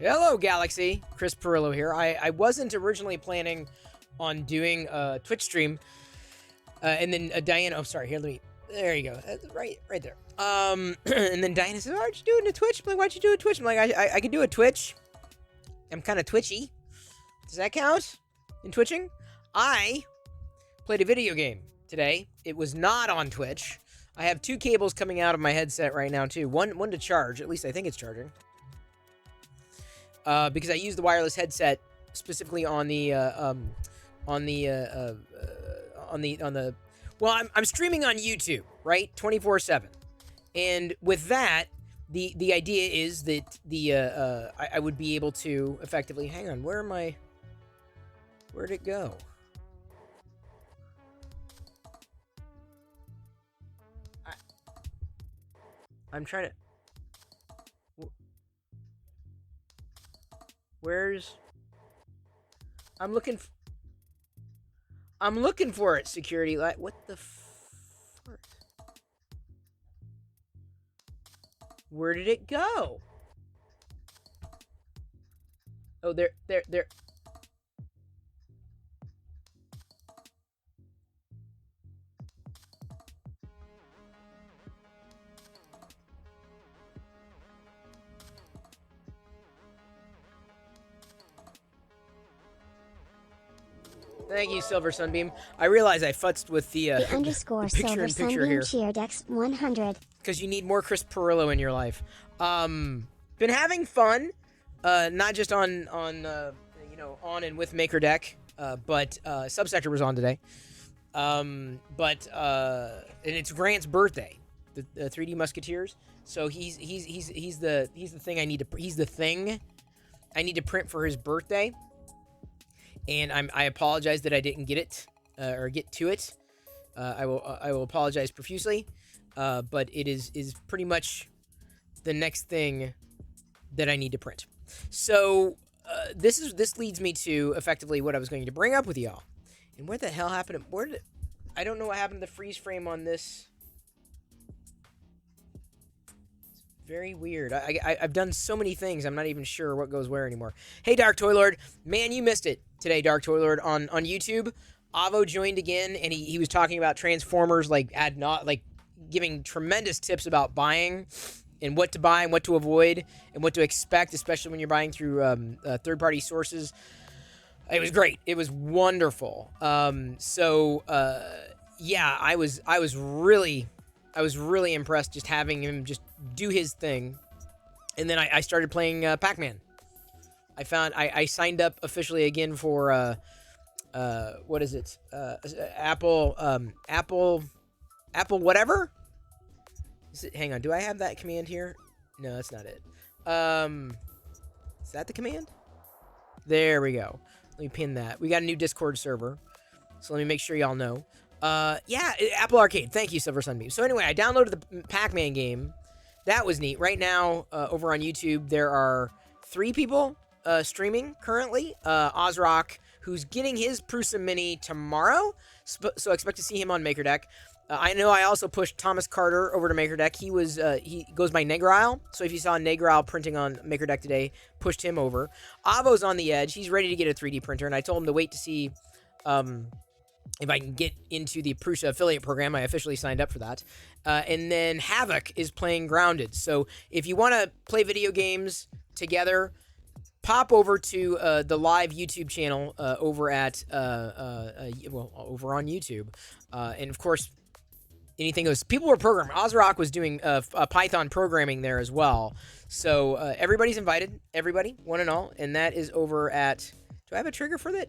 Hello, Galaxy. Chris Perillo here. I wasn't originally planning on doing a Twitch stream, and then Diana. Oh, sorry. Here, let me. There you go. That's right there. And then Diana says, "Aren't you doing a Twitch?" I'm like, "Why'd you do a Twitch?" I'm like, "I can do a Twitch. I'm kind of twitchy. Does that count in twitching?" I played a video game today. It was not on Twitch. I have two cables coming out of my headset right now too. One to charge. At least I think it's charging. Because I use the wireless headset specifically on the well, I'm streaming on YouTube, right, 24/7, and with that, the idea is that I would be able to effectively. Hang on, where'd it go? I'm trying to. Where's? I'm looking for it. Security light. What the fuck? Where did it go? Oh, there. Thank you, Silver Sunbeam. I realize I futzed with the underscore picture Silver in picture Sunbeam here. cheer Dex 100. Because you need more Chris Perillo in your life. Been having fun, not just on and with Maker Deck, but Subsector was on today. And it's Grant's birthday, the 3D Musketeers. So he's the thing I need to print for his birthday. And I apologize that I didn't get it or get to it. I will apologize profusely. But it is pretty much the next thing that I need to print. So this leads me to effectively what I was going to bring up with y'all. And where the hell happened? I don't know what happened to the freeze frame on this. It's very weird. I've done so many things. I'm not even sure what goes where anymore. Hey, Dark Toy Lord, man, you missed it today, Dark Toy Lord on YouTube. Avo joined again, and he was talking about Transformers, giving tremendous tips about buying and what to buy and what to avoid and what to expect, especially when you're buying through third-party sources. It was great. It was wonderful. Yeah, I was really impressed just having him just do his thing. And then I started playing Pac-Man. I signed up officially again for what is it? Apple whatever? Hang on, do I have that command here? No, that's not it. Is that the command? There we go. Let me pin that. We got a new Discord server. So let me make sure y'all know. Yeah, Apple Arcade. Thank you, Silver Sunbeam. So anyway, I downloaded the Pac-Man game. That was neat. Right now, over on YouTube, there are 3 people streaming currently. Ozrock, who's getting his Prusa Mini tomorrow. So expect to see him on MakerDeck. I know I also pushed Thomas Carter over to MakerDeck. He goes by Negrile. So if you saw Negrile printing on MakerDeck today, pushed him over. Avo's on the edge. He's ready to get a 3D printer, and I told him to wait to see if I can get into the Prusa affiliate program. I officially signed up for that. And then Havoc is playing Grounded. So if you want to play video games together, pop over to the live YouTube channel over at over on YouTube, and of course, anything goes. People were programming. Ozrock was doing Python programming there as well. So everybody's invited. Everybody, one and all, and that is over at. Do I have a trigger for that?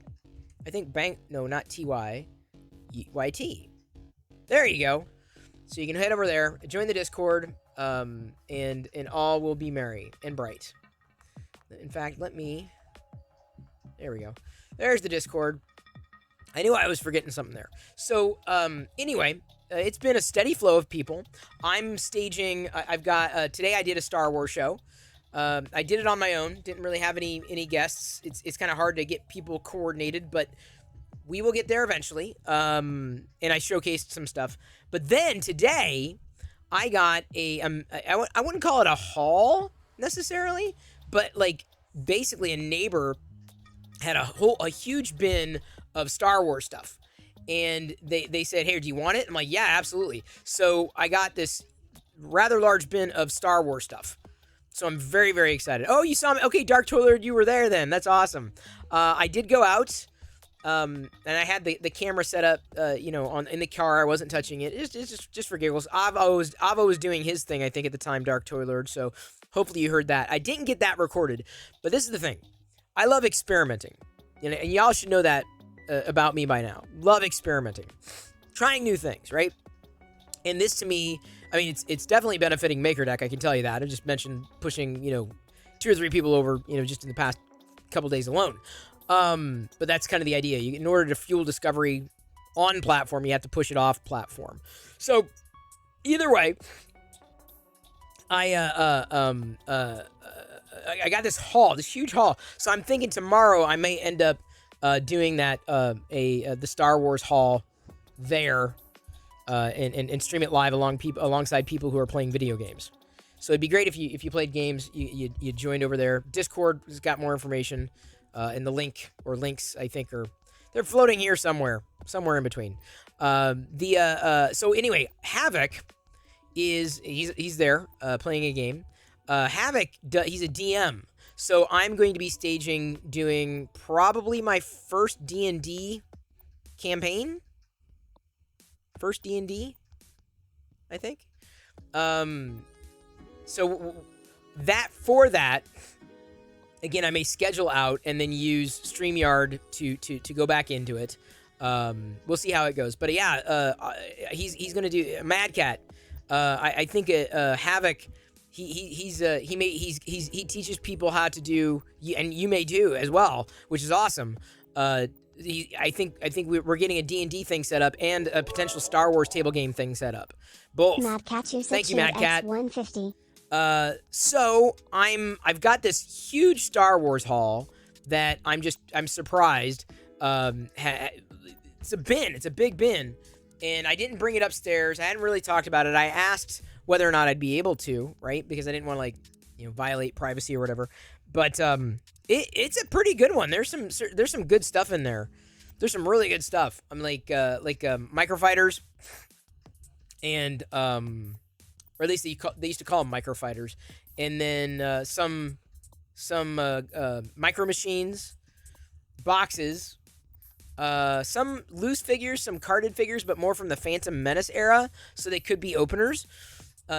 I think bank. No, not TY. YT. There you go. So you can head over there, join the Discord, and all will be merry and bright. In fact, there we go. There's the Discord. I knew I was forgetting something there. So, anyway, it's been a steady flow of people. I'm staging, I've got, today I did a Star Wars show. I did it on my own. Didn't really have any guests. It's kind of hard to get people coordinated, but we will get there eventually. And I showcased some stuff. But then today, I got I wouldn't call it a haul necessarily, but like basically a neighbor had a huge bin of Star Wars stuff. And they said, hey, do you want it? I'm like, yeah, absolutely. So I got this rather large bin of Star Wars stuff. So I'm very, very excited. Oh, you saw me? Okay, Dark Toiler, you were there then. That's awesome. I did go out, and I had the camera set up, in the car. I wasn't touching it. It's just for giggles. Avo was doing his thing, I think, at the time, Dark Toiler. So hopefully you heard that. I didn't get that recorded, but this is the thing. I love experimenting, and y'all should know that about me by now. Love experimenting, trying new things, right? And this to me, I mean, it's definitely benefiting MakerDeck. I can tell you that. I just mentioned pushing, 2 or 3 people over, just in the past couple days alone. But that's kind of the idea. In order to fuel discovery on platform, you have to push it off platform. So either way, I got this huge haul. So I'm thinking tomorrow I may end up doing that the Star Wars haul there, and stream it live alongside people who are playing video games. So it'd be great if you played games, you joined over there. Discord has got more information, and the link or links I think they're floating here somewhere in between. So anyway, Havoc he's there playing a game. Havoc he's a DM. So I'm going to be doing probably my first D&D campaign. First D&D, I think. So for that, again, I may schedule out and then use StreamYard to go back into it. We'll see how it goes. But yeah, he's going to do Mad Cat. I think Havoc. He teaches people how to do, and you may do as well, which is awesome. I think we're getting a D&D thing set up and a potential Star Wars table game thing set up. Both. Mad Cat, thank you, Mad Cat. 150. So I've got this huge Star Wars haul that I'm surprised. It's a bin. It's a big bin, and I didn't bring it upstairs. I hadn't really talked about it. I asked whether or not I'd be able to, right? Because I didn't want to violate privacy or whatever. But it's a pretty good one. There's some good stuff in there. There's some really good stuff. I'm like microfighters, and or at least they used to call them microfighters, and then some micro machines, boxes, some loose figures, some carded figures, but more from the Phantom Menace era, so they could be openers.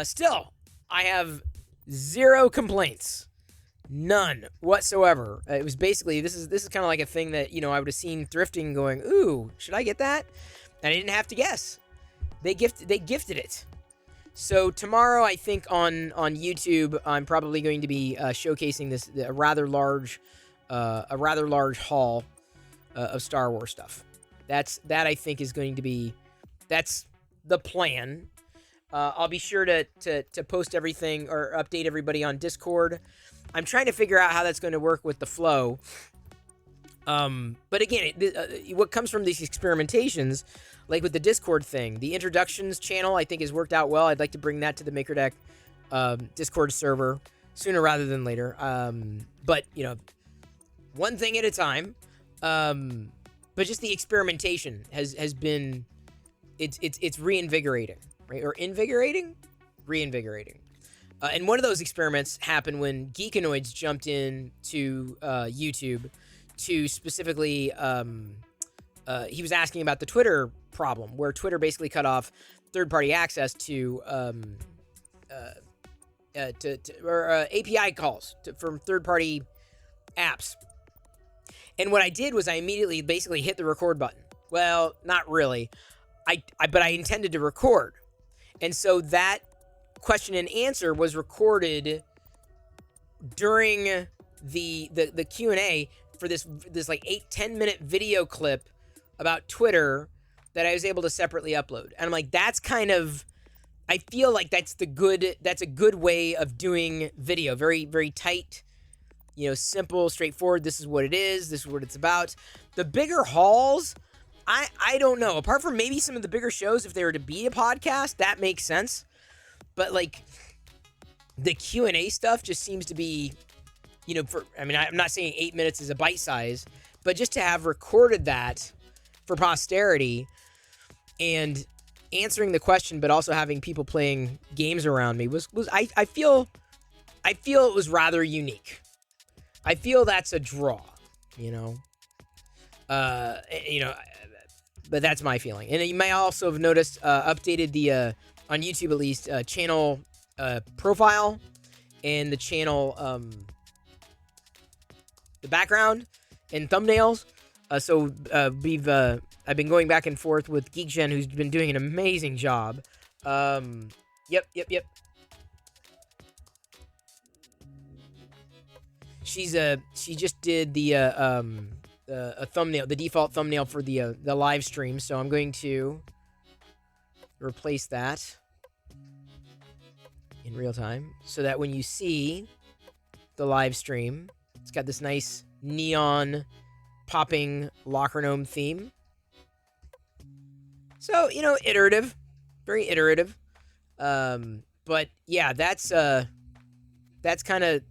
Still, I have zero complaints. None whatsoever. It was basically, this is kind of like a thing that, I would have seen thrifting going, ooh, should I get that? And I didn't have to guess. They gifted it. So tomorrow, I think on YouTube, I'm probably going to be showcasing a rather large haul of Star Wars stuff. That I think is going to be, that's the plan. I'll be sure to post everything or update everybody on Discord. I'm trying to figure out how that's going to work with the flow. But again, what comes from these experimentations, like with the Discord thing, the introductions channel, I think has worked out well. I'd like to bring that to the MakerDeck Discord server sooner rather than later. But one thing at a time. But just the experimentation has been, it's reinvigorating, right? Or invigorating? Reinvigorating. And one of those experiments happened when Geekanoids jumped in to YouTube to specifically, he was asking about the Twitter problem, where Twitter basically cut off third-party access to API calls from third-party apps. And what I did was I immediately basically hit the record button. Well, not really. But I intended to record. And so that question and answer was recorded during the Q&A for this like 8-10 minute video clip about Twitter that I was able to separately upload. And I'm like, that's kind of, I feel like that's a good way of doing video. Very, very tight, simple, straightforward. This is what it is. This is what it's about. The bigger hauls, I don't know. Apart from maybe some of the bigger shows, if they were to be a podcast, that makes sense. But like the Q&A stuff just seems to be you know, I'm not saying 8 minutes is a bite size, but just to have recorded that for posterity and answering the question, but also having people playing games around me was I feel it was rather unique. I feel that's a draw, you know. You know, but that's my feeling. And you may also have noticed updated the on YouTube at least channel profile and the channel the background and thumbnails. So I've been going back and forth with GeekGen, who's been doing an amazing job. Yep. She just did the a thumbnail, the default thumbnail for the live stream. So I'm going to replace that in real time, so that when you see the live stream, it's got this nice neon popping Locker Gnome theme. So, you know, iterative, very iterative. But yeah, that's kind of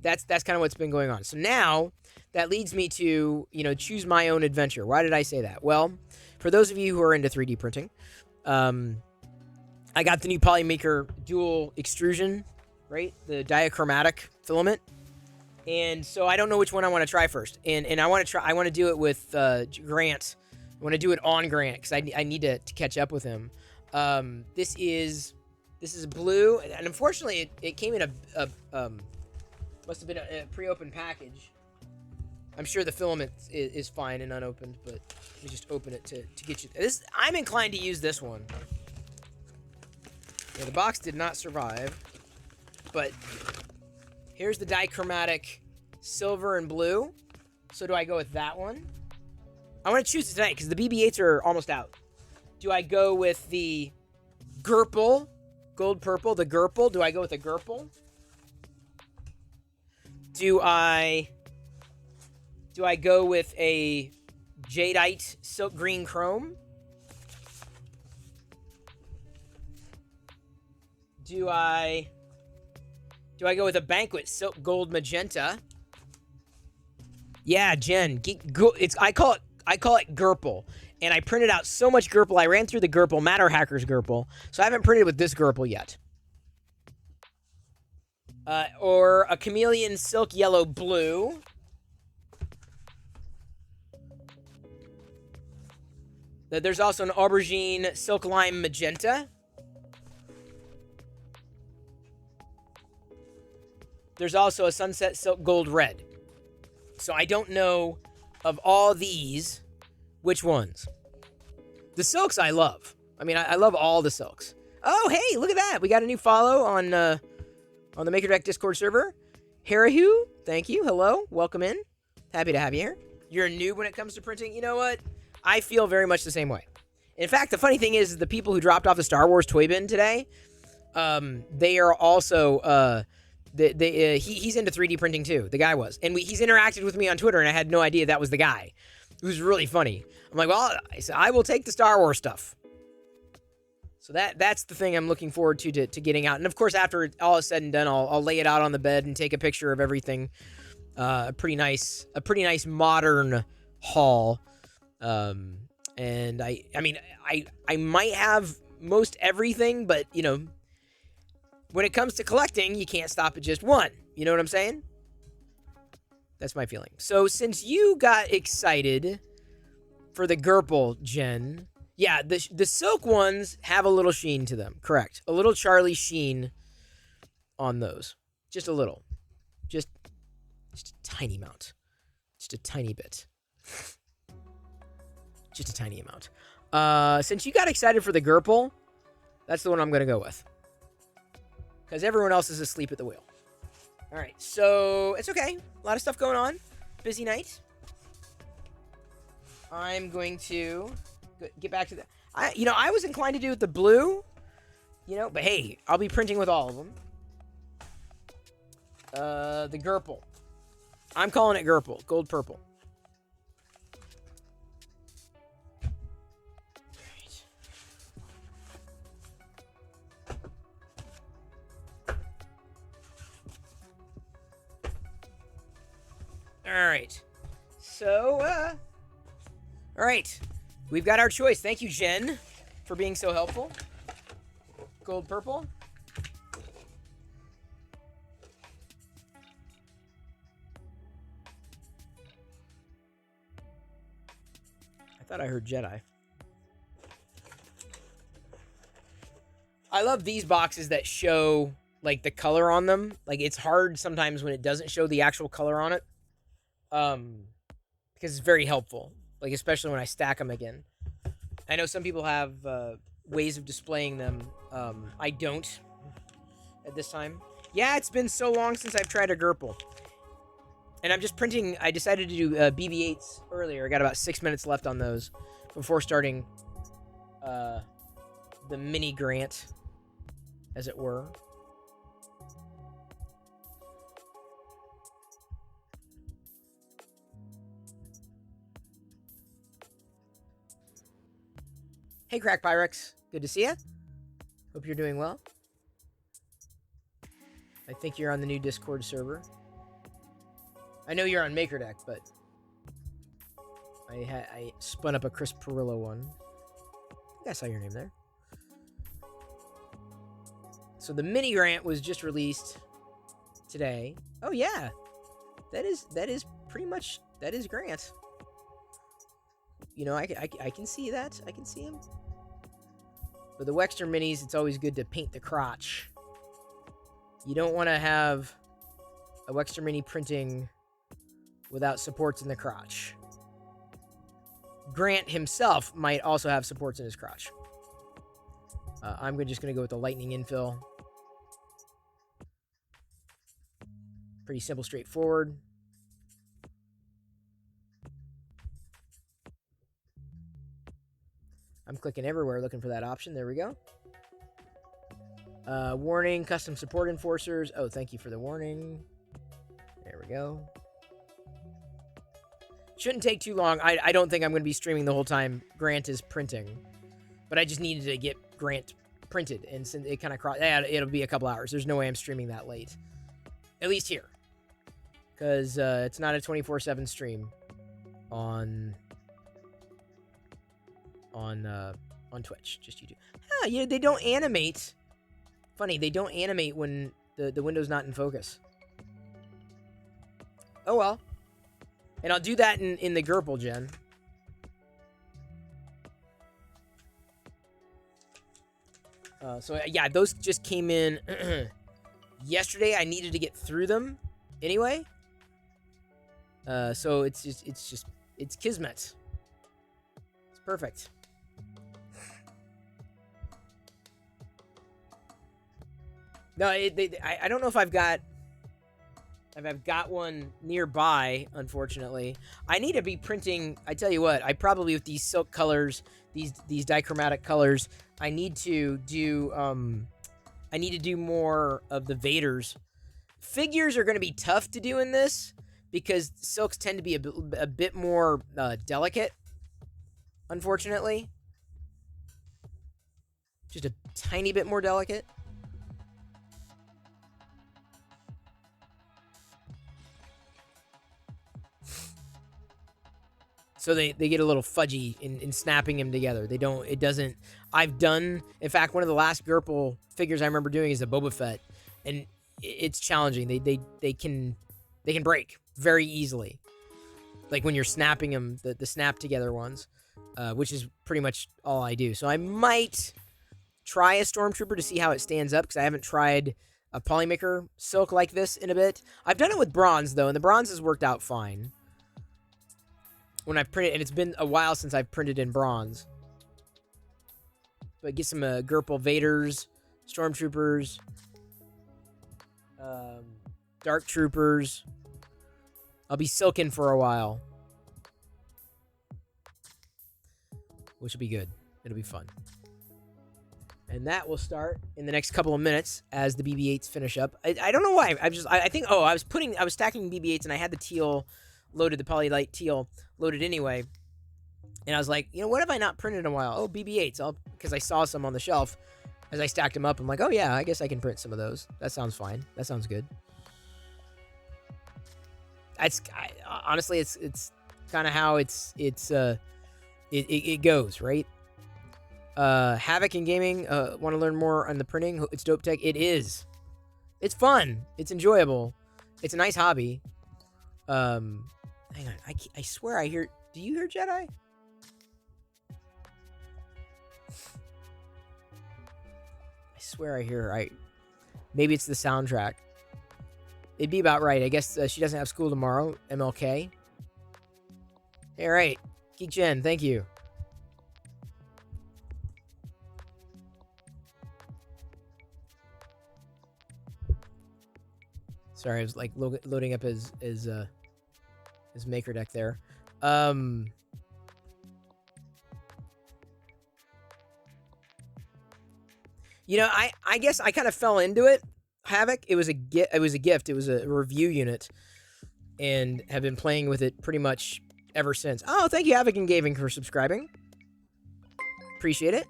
what's been going on. So now that leads me to, you know, choose my own adventure. Why did I say that? Well, for those of you who are into 3D printing, I got the new Polymaker dual extrusion, right? The diachromatic filament. And so I don't know which one I want to try first. And I want to do it with Grant. I want to do it on Grant because I need to catch up with him. This is blue, and unfortunately it came in a must have been a pre-opened package. I'm sure the filament is fine and unopened, but let me just open it to get you this. I'm inclined to use this one. Yeah, the box did not survive, but here's the dichromatic silver and blue. So do I go with that one? I want to choose it tonight because the BB-8s are almost out. Do I go with the Gerpel, gold purple, the Gerpel? Do I go with the Gerpel? Do I go with a Jadeite silk green chrome? Do I go with a Banquet silk gold magenta? Yeah, Jen. I call it Gerpel. And I printed out so much Gerpel. I ran through the Gerpel, Matter Hackers Gerpel. So I haven't printed with this Gerpel yet. Or a chameleon silk yellow blue. There's also an aubergine silk lime magenta. There's also a sunset silk gold red. So I don't know of all these which ones. The silks I love. I mean, I love all the silks. Oh, hey, look at that. We got a new follow on the MakerDeck Discord server. Harahu, thank you. Hello, welcome in. Happy to have you here. You're a noob when it comes to printing. You know what? I feel very much the same way. In fact, the funny thing is the people who dropped off the Star Wars toy bin today, they are also... he's into 3D printing too. The guy was, and he's interacted with me on Twitter, and I had no idea that was the guy. It was really funny. I'm like, well, I will take the Star Wars stuff. So that's the thing I'm looking forward to getting out. And of course, after all is said and done, I'll lay it out on the bed and take a picture of everything. A pretty nice modern haul. And I mean, I might have most everything, but you know. When it comes to collecting, you can't stop at just one. You know what I'm saying? That's my feeling. So since you got excited for the Gerpel, Jen, yeah, the silk ones have a little sheen to them. Correct. A little Charlie sheen on those. Just a little. Just a tiny amount. Just a tiny bit. Just a tiny amount. Since you got excited for the Gerpel, that's the one I'm going to go with. Because everyone else is asleep at the wheel. All right, so it's okay. A lot of stuff going on. Busy night. I'm going to get back to the... I was inclined to do with the blue, but hey, I'll be printing with all of them. The Gerpel. I'm calling it Gerpel. Gold purple. All right. So, all right. We've got our choice. Thank you, Jen, for being so helpful. Gold, purple. I thought I heard Jedi. I love these boxes that show like the color on them. Like it's hard sometimes when it doesn't show the actual color on it. Because it's very helpful. Like especially when I stack them again. I know some people have ways of displaying them. I don't at this time. Yeah, it's been so long since I've tried a Gerpel. And I'm just printing. I decided to do BB-8s earlier. I got about 6 minutes left on those before starting the mini grant, as it were. Hey, Crack Pyrex. Good to see you. Hope you're doing well. I think you're on the new Discord server. I know you're on MakerDeck, but I spun up a Chris Perillo one. I think I saw your name there. So the mini grant was just released today. Oh yeah, that is pretty much that is Grant. You know, I can see that. I can see him. But the Wexter minis, it's always good to paint the crotch. You don't want to have a Wexter mini printing without supports in the crotch. Grant himself might also have supports in his crotch. I'm just going to go with the lightning infill. Pretty simple, straightforward. I'm clicking everywhere looking for that option. There we go. Warning, custom support enforcers. Oh, thank you for the warning. There we go. Shouldn't take too long. I don't think I'm going to be streaming the whole time Grant is printing. But I just needed to get Grant printed. And it kind of crossed. Yeah, it'll be a couple hours. There's no way I'm streaming that late. At least here. Because it's not a 24/7 stream on Twitch. Just YouTube. Ah, yeah, they don't animate. Funny, they don't animate when the window's not in focus. Oh well. And I'll do that in the Gerpel, Jen. So yeah, those just came in yesterday. I needed to get through them anyway. So it's kismet. It's perfect. No, I don't know if I've got one nearby, unfortunately. I need to be printing. I tell you what, I probably with these silk colors, these dichromatic colors, I need to do more of the Vaders. Figures are going to be tough to do in this because silks tend to be a bit more delicate, unfortunately. Just a tiny bit more delicate. So they get a little fudgy in snapping them together. In fact, one of the last Gerpel figures I remember doing is a Boba Fett, and it's challenging. They can break very easily. Like when you're snapping them, the snap together ones, which is pretty much all I do. So I might try a Stormtrooper to see how it stands up, because I haven't tried a Polymaker silk like this in a bit. I've done it with bronze, though, and the bronze has worked out fine. When I print it, and it's been a while since I've printed in bronze. But get some Gerpel Vaders, Stormtroopers, Dark Troopers. I'll be silking for a while. Which will be good. It'll be fun. And that will start in the next couple of minutes as the BB-8s finish up. I don't know why. I think, I was stacking BB-8s and I had the teal loaded, the Polylite teal loaded anyway. And I was like, what have I not printed in a while? Oh, BB-8s. Because I saw some on the shelf as I stacked them up. I'm like, oh yeah, I guess I can print some of those. That sounds fine. That sounds good. Honestly, it's kind of how it goes, right? Havoc in gaming. Want to learn more on the printing? It's dope tech. It is. It's fun. It's enjoyable. It's a nice hobby. Hang on. I swear I hear. Do you hear Jedi? I swear I hear. Maybe it's the soundtrack. It'd be about right. I guess she doesn't have school tomorrow. MLK. All right. Geek Jen, thank you. Sorry, I was like loading up his maker deck there. You know, I guess I kind of fell into it. Havoc. It was a gift. It was a review unit, and have been playing with it pretty much ever since. Oh, thank you, Havoc and Gaming, for subscribing. Appreciate it.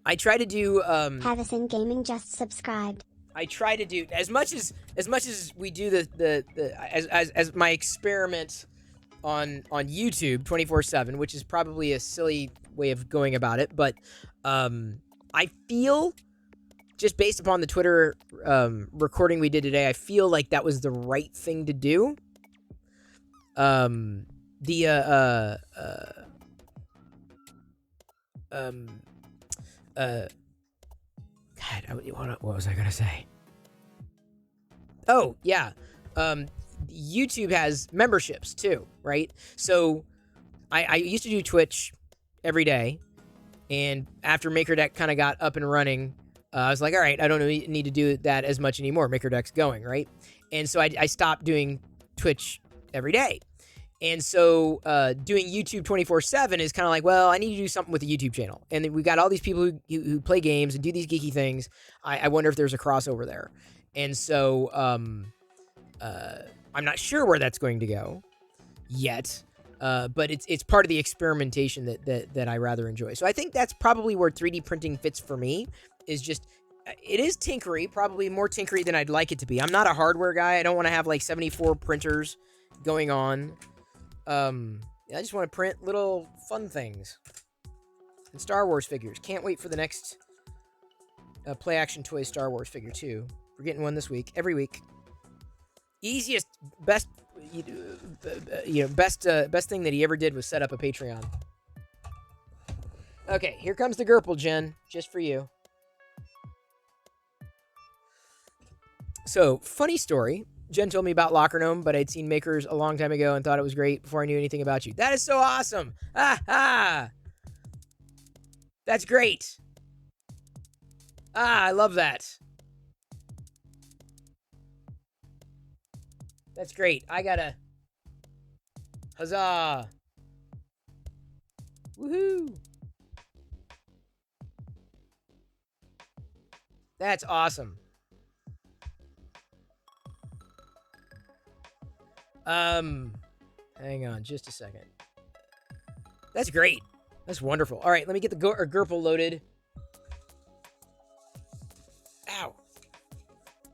I try to do. Havison Gaming just subscribed. I try to do as much as we do as my experiment on YouTube 24/7, which is probably a silly way of going about it, but I feel, just based upon the Twitter recording we did today, I feel like that was the right thing to do. God, what was I gonna say? Oh yeah, YouTube has memberships too, right? So I used to do Twitch every day, and after MakerDeck kind of got up and running, I was like, all right, I don't need to do that as much anymore. MakerDeck's going, right? And so I stopped doing Twitch every day. And so doing YouTube 24/7 is kind of like, well, I need to do something with the YouTube channel. And we got all these people who play games and do these geeky things. I wonder if there's a crossover there. And so I'm not sure where that's going to go yet. But it's part of the experimentation that I rather enjoy. So I think that's probably where 3D printing fits for me, is just, it is tinkery, probably more tinkery than I'd like it to be. I'm not a hardware guy. I don't want to have like 74 printers going on. I just want to print little fun things. And Star Wars figures. Can't wait for the next Play Action Toys Star Wars figure too. We're getting one this week, every week. Easiest, best, best thing that he ever did was set up a Patreon. Okay, here comes the Gerpel, Jen, just for you. So, funny story. Jen told me about Locker Gnome, but I'd seen Makers a long time ago and thought it was great before I knew anything about you. That is so awesome! Ah! That's great! I love that. That's great. I gotta... Huzzah! Woohoo! That's awesome. Hang on just a second. That's great. That's wonderful. All right, let me get the Gerpel loaded. Ow.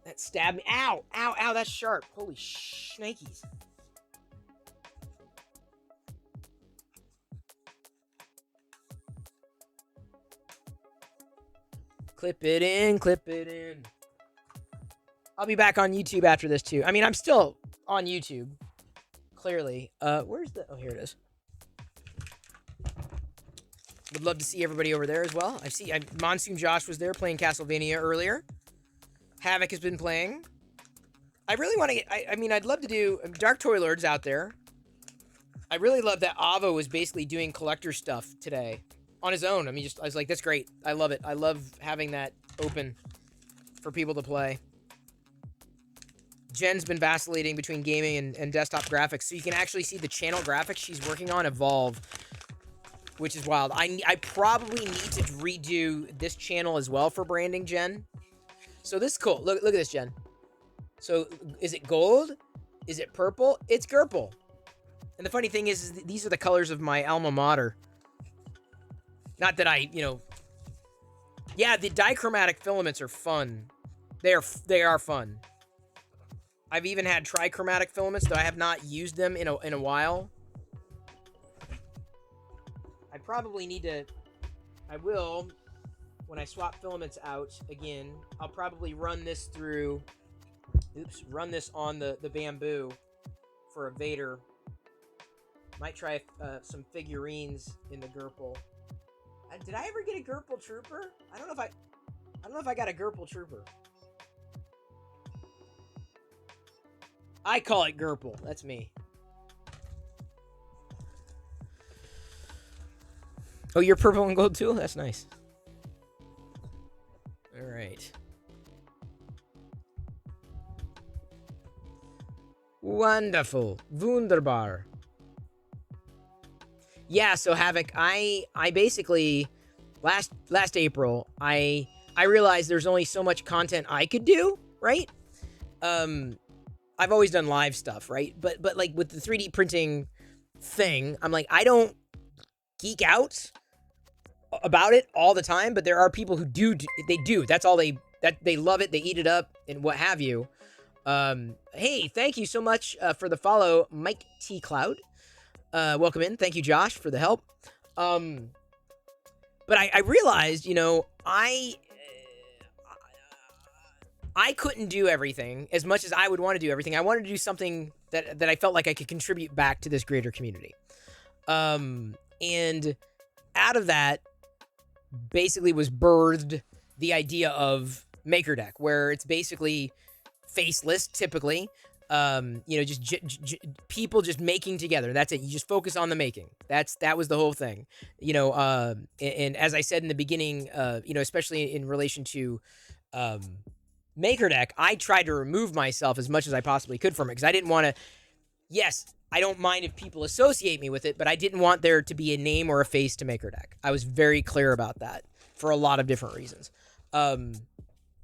That stabbed me. Ow, ow, ow, that's sharp. Holy shnikes. Clip it in, clip it in. I'll be back on YouTube after this too. I mean, I'm still on YouTube, clearly. Where's the... Oh, here it is. Would love to see everybody over there as well. Monsoon Josh was there playing Castlevania earlier. Havoc has been playing. I really want to get... I mean, I'd love to do... Dark Toy Lord's out there. I really love that Avo was basically doing collector stuff today on his own. I mean, I was like, that's great. I love it. I love having that open for people to play. Jen's been vacillating between gaming and desktop graphics, so you can actually see the channel graphics she's working on evolve, which is wild. I probably need to redo this channel as well for branding, Jen. So this is cool. Look at this, Jen. So is it gold? Is it purple? It's Gerpel. And the funny thing is these are the colors of my alma mater. Not that yeah, the dichromatic filaments are fun. They are fun. I've even had trichromatic filaments, though I have not used them in a while. I probably need to... I will, when I swap filaments out again, I'll probably run this through... Oops, run this on the bamboo for a Vader. Might try some figurines in the Gerpel. Did I ever get a Gerpel Trooper? I don't know if I got a Gerpel Trooper. I call it Gerpel. That's me. Oh, you're purple and gold too? That's nice. All right. Wonderful. Wunderbar. Yeah, so Havoc, I basically last April, I realized there's only so much content I could do, right? I've always done live stuff, right? But like with the 3D printing thing, I'm like, I don't geek out about it all the time, but there are people who do. That's all they love it, they eat it up and what have you. Hey, thank you so much for the follow, Mike T Cloud. Welcome in. Thank you, Josh, for the help. But I realized, you know, I couldn't do everything as much as I would want to do everything. I wanted to do something that I felt like I could contribute back to this greater community. And out of that, basically was birthed the idea of MakerDeck, where it's basically faceless, typically. You know, just people just making together. That's it. You just focus on the making. That was the whole thing. You know, and as I said in the beginning, you know, especially in relation to MakerDeck, I tried to remove myself as much as I possibly could from it because I didn't want to. Yes, I don't mind if people associate me with it, but I didn't want there to be a name or a face to MakerDeck. I was very clear about that for a lot of different reasons.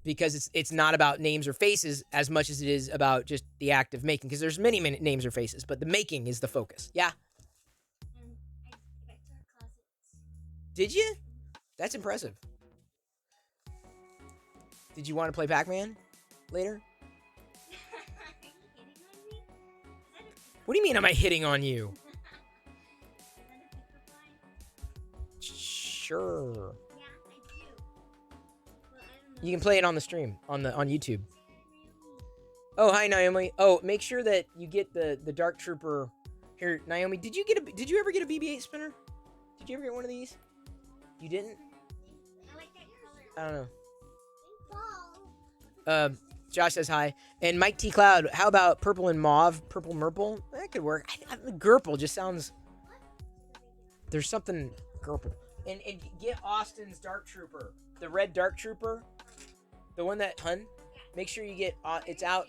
Because it's not about names or faces as much as it is about just the act of making. Because there's many names or faces, but the making is the focus. Yeah? I back to our closets. Did you? That's impressive. Did you want to play Pac-Man later? What do you mean am I hitting on you? Sure. Yeah, I do. Well, I don't know. You can play it on the stream on YouTube. Oh, hi Naomi. Oh, make sure that you get the Dark Trooper. Here, Naomi, did you ever get a BB-8 spinner? Did you ever get one of these? You didn't? I like that color. I don't know. Ball. Josh says hi. And Mike T Cloud, how about purple and mauve? Purple Merple? That could work. Gerpel just sounds... There's something Gerpel. And get Austin's Dark Trooper. The red Dark Trooper. The one that... Hun? Make sure you get... It's out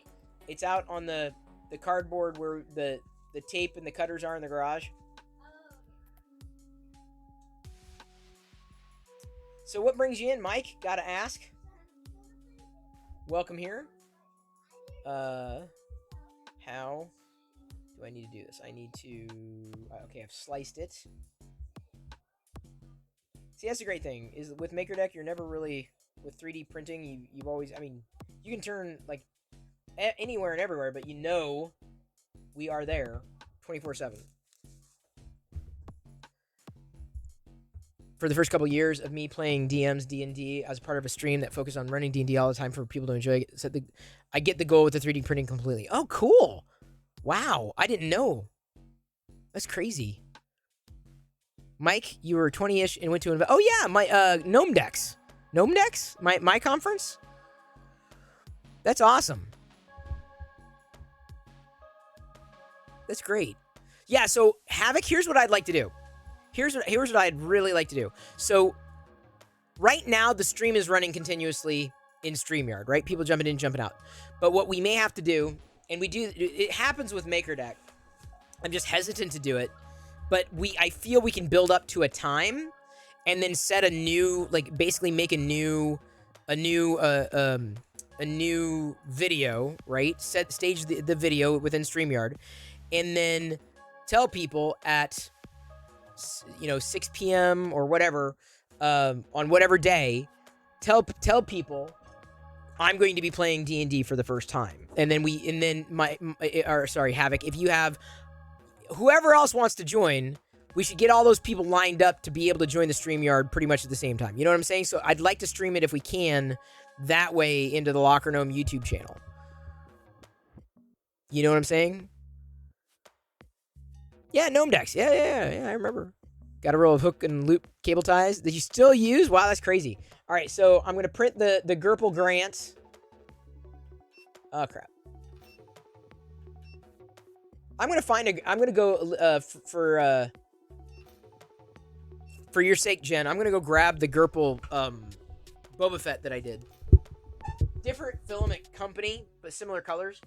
on the cardboard where the tape and the cutters are in the garage. So what brings you in, Mike? Gotta ask. Welcome here. How do I need to do this? I need to... Okay, I've sliced it. See, that's the great thing, is with MakerDeck, you're never really... With 3D printing, you've always... I mean, you can turn, like, anywhere and everywhere, but you know we are there 24/7. For the first couple years of me playing DMs, D&D, as part of a stream that focused on running D&D all the time for people to enjoy it, so I get the goal with the 3D printing completely. Oh, cool. Wow, I didn't know. That's crazy. Mike, you were 20-ish and went to... Oh, yeah, my Gnome Decks. Gnome Decks? My conference? That's awesome. That's great. Yeah, so, Havoc, here's what I'd like to do. Here's what I'd really like to do. So, right now, the stream is running continuously in StreamYard, right? People jumping in, jumping out. But what we may have to do, and we do, it happens with MakerDeck. I'm just hesitant to do it. But I feel we can build up to a time and then set a new, like, basically make a new video, right? Stage the video within StreamYard. And then tell people at... 6 p.m. or whatever, on whatever day, tell people I'm going to be playing D&D for the first time. And then Havoc, if you have whoever else wants to join, we should get all those people lined up to be able to join the StreamYard pretty much at the same time. You know what I'm saying? So I'd like to stream it if we can that way into the Locker Gnome YouTube channel. You know what I'm saying? Yeah, Gnome Decks. Yeah, I remember. Got a row of hook and loop cable ties that you still use? Wow, that's crazy. All right, so I'm going to print the Gerpel Grant. Oh, crap. I'm going to go for your sake, Jen, I'm going to go grab the Gerpel Boba Fett that I did. Different filament company, but similar colors.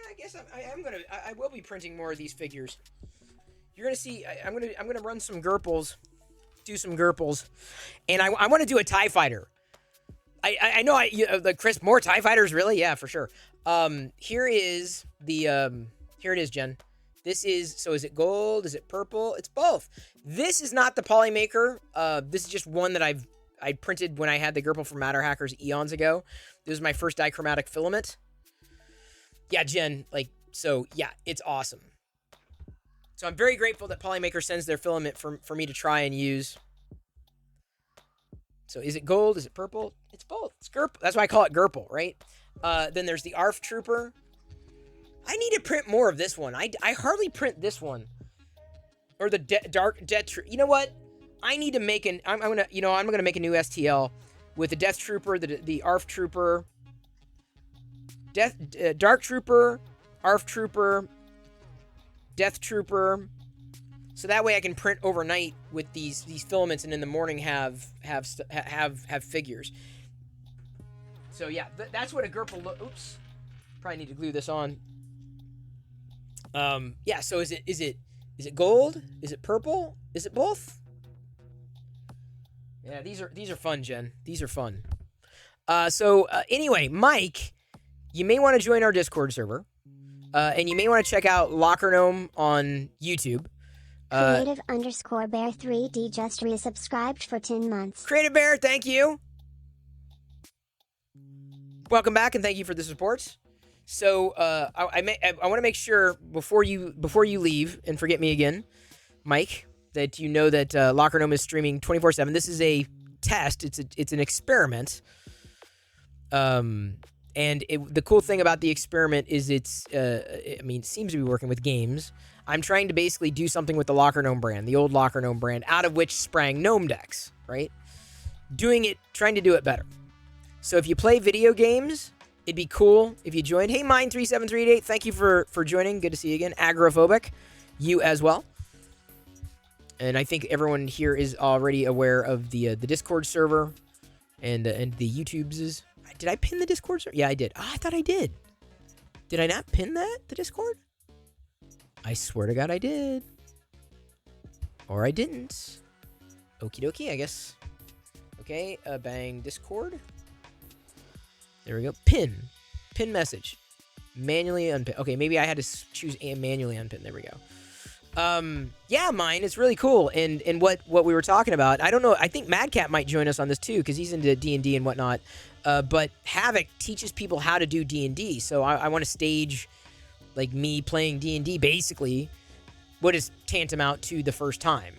I guess I will be printing more of these figures. You're gonna see. I'm gonna run some Gerpels, do some Gerpels, and I want to do a TIE Fighter. I know Chris, more TIE Fighters, really? Yeah, for sure. Here is the here it is, Jen. This is, so is it gold? Is it purple? It's both. This is not the Polymaker. This is just one that I printed when I had the Gerpel from Matter Hackers eons ago. This was my first dichromatic filament. Yeah, Jen, so yeah, it's awesome. So I'm very grateful that Polymaker sends their filament for me to try and use. So is it gold? Is it purple? It's both. It's Gerpel. That's why I call it Gerpel, right? Then there's the ARF Trooper. I need to print more of this one. I hardly print this one. Or the Dark Death Trooper. You know what? I need to make I'm gonna make a new STL with the Death Trooper, the ARF Trooper, Dark Trooper, ARF Trooper, Death Trooper. So that way I can print overnight with these filaments, and in the morning have figures. So yeah, that's what a Gerpel oops. Probably need to glue this on. Yeah, so is it gold? Is it purple? Is it both? Yeah, these are fun, Jen. These are fun. Anyway, Mike, you may want to join our Discord server. And you may want to check out Locker Gnome on YouTube. Creative_Bear3D just resubscribed for 10 months. Creative Bear, thank you. Welcome back, and thank you for the support. So, I want to make sure before you leave and forget me again, Mike, that you know that Locker Gnome is streaming 24/7. This is a test. It's an experiment. And the cool thing about the experiment is it seems to be working with games. I'm trying to basically do something with the Locker Gnome brand, the old Locker Gnome brand, out of which sprang Gnome Decks, right? Trying to do it better. So if you play video games, it'd be cool if you joined. Hey, Mine37388, thank you for joining. Good to see you again. Agrophobic, you as well. And I think everyone here is already aware of the Discord server and the YouTubes. Did I pin the Discord server? Yeah, I did. Oh, I thought I did. Did I not pin the Discord? I swear to God I did. Or I didn't. Okie dokie, I guess. Okay, bang, Discord. There we go. Pin message. Manually unpin. Okay, maybe I had to choose manually unpin. There we go. Yeah, Mine, it's really cool. And what we were talking about, I don't know, I think Madcat might join us on this too, because he's into D&D and whatnot. But Havoc teaches people how to do D&D, so I want to stage, me playing D&D, basically, what is tantamount to the first time.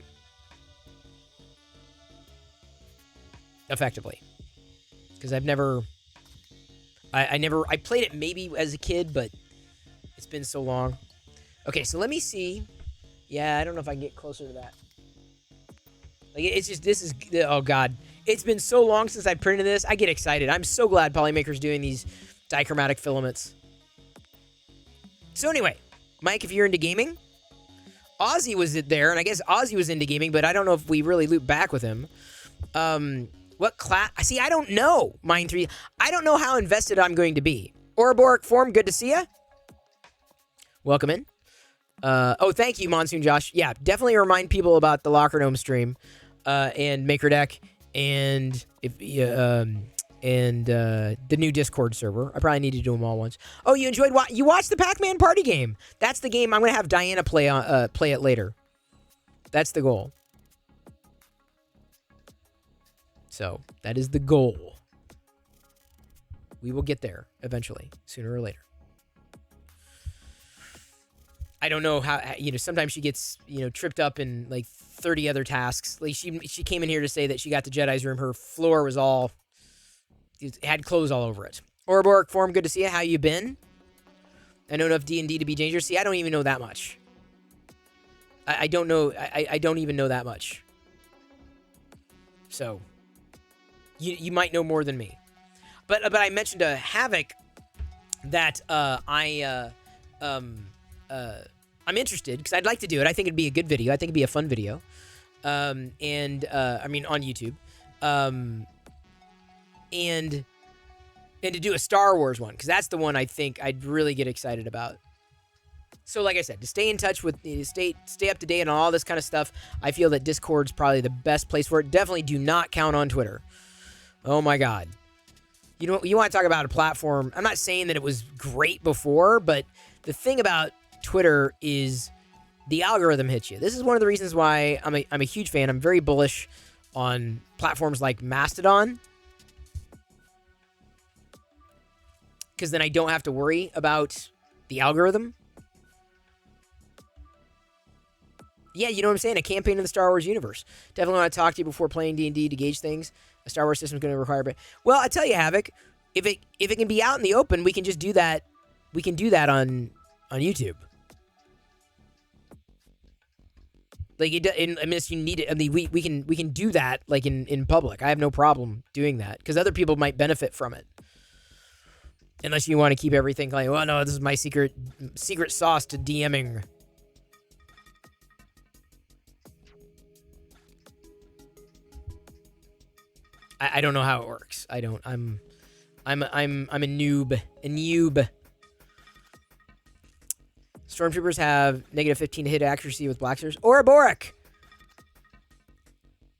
Effectively. Because I've never... I played it maybe as a kid, but it's been so long. Okay, so let me see. Yeah, I don't know if I can get closer to that. It's just, oh God. It's been so long since I printed this. I get excited. I'm so glad Polymaker's doing these dichromatic filaments. So anyway, Mike, if you're into gaming, Ozzy was there, and I guess Ozzy was into gaming, but I don't know if we really loop back with him. What class? See, I don't know, Mine3. I don't know how invested I'm going to be. Ouroboros Form, good to see ya. Welcome in. Oh, thank you, Monsoon Josh. Yeah, definitely remind people about the Locker Gnome stream, and Maker Deck, and the new Discord server. I probably need to do them all once. Oh, you enjoyed you watched the Pac-Man party game. That's the game I'm gonna have Diana play it later. That's the goal. So that is the goal. We will get there eventually, sooner or later. I don't know how, sometimes she gets, tripped up in like 30 other tasks. Like she came in here to say that she got to Jedi's room. Her floor was it had clothes all over it. Ouroboros Form, good to see you. How you been? I know enough D&D to be dangerous. See, I don't even know that much. I don't know. I don't even know that much. So, you might know more than me. But I mentioned to Havoc that I'm interested because I'd like to do it. I think it'd be a good video. I think it'd be a fun video. I mean, on YouTube. And to do a Star Wars one, because that's the one I think I'd really get excited about. So, like I said, to stay in touch with, stay up to date on all this kind of stuff, I feel that Discord's probably the best place for it. Definitely do not count on Twitter. Oh my God. You want to talk about a platform? I'm not saying that it was great before, but the thing about Twitter is the algorithm hits you. This is one of the reasons why I'm a huge fan. I'm very bullish on platforms like Mastodon, because then I don't have to worry about the algorithm. Yeah, you know what I'm saying? A campaign in the Star Wars universe. Definitely want to talk to you before playing D&D to gauge things. A Star Wars system is going to require... Well, I tell you, Havoc, if it can be out in the open, we can just do that. We can do that on YouTube. Like, unless you need it. I mean, we can do that, like, in public. I have no problem doing that, because other people might benefit from it. Unless you want to keep everything like, well, no, this is my secret sauce to DMing. I don't know how it works. I'm a noob. Stormtroopers have -15 to hit accuracy with Blacksters. Ouroboros!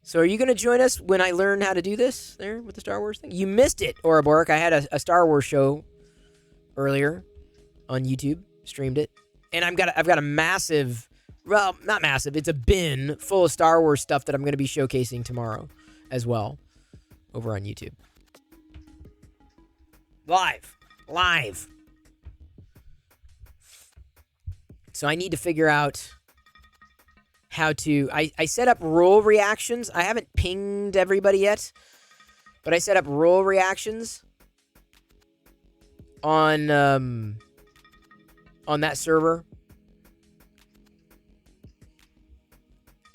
So are you going to join us when I learn how to do this there with the Star Wars thing? You missed it, Ouroboros. I had a Star Wars show earlier on YouTube. Streamed it. And I've got a massive... Well, not massive. It's a bin full of Star Wars stuff that I'm going to be showcasing tomorrow as well. Over on YouTube. Live. So I need to figure out how to... I set up roll reactions. I haven't pinged everybody yet. But I set up roll reactions on that server.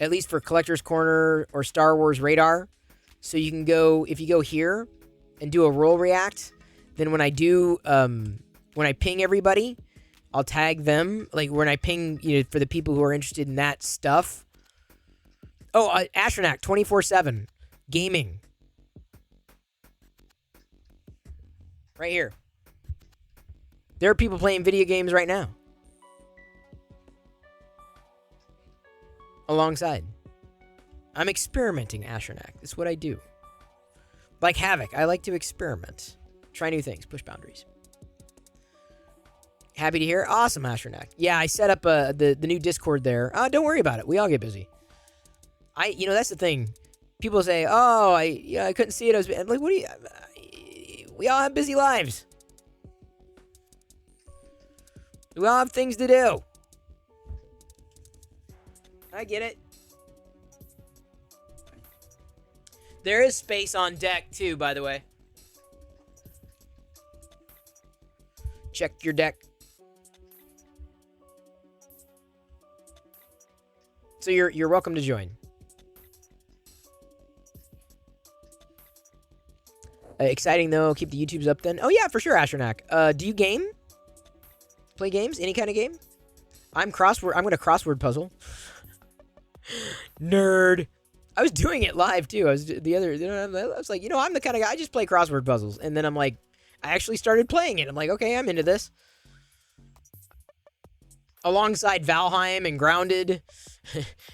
At least for Collector's Corner or Star Wars Radar. So you can go, if you go here and do a roll react, then when I do, when I ping everybody, I'll tag them. Like when I ping, for the people who are interested in that stuff. Oh, Astronaut 24/7 gaming. Right here. There are people playing video games right now. Alongside. I'm experimenting, Astronaut. That's what I do. Like Havoc, I like to experiment. Try new things, push boundaries. Happy to hear. Awesome, Astronaut. Yeah, I set up the new Discord there. Don't worry about it. We all get busy. That's the thing. People say, "Oh, I couldn't see it." I'm like, "What do you?" We all have busy lives. We all have things to do. I get it. There is space on deck, too, by the way. Check your deck. So you're welcome to join. Exciting, though. Keep the YouTubes up, then. Oh, yeah, for sure, Astronaut. Do you game? Play games? Any kind of game? I'm going to crossword puzzle. Nerd. I was doing it live too. I was like, I'm the kind of guy, I just play crossword puzzles. And then I'm like, I actually started playing it. I'm like, okay, I'm into this. Alongside Valheim and Grounded,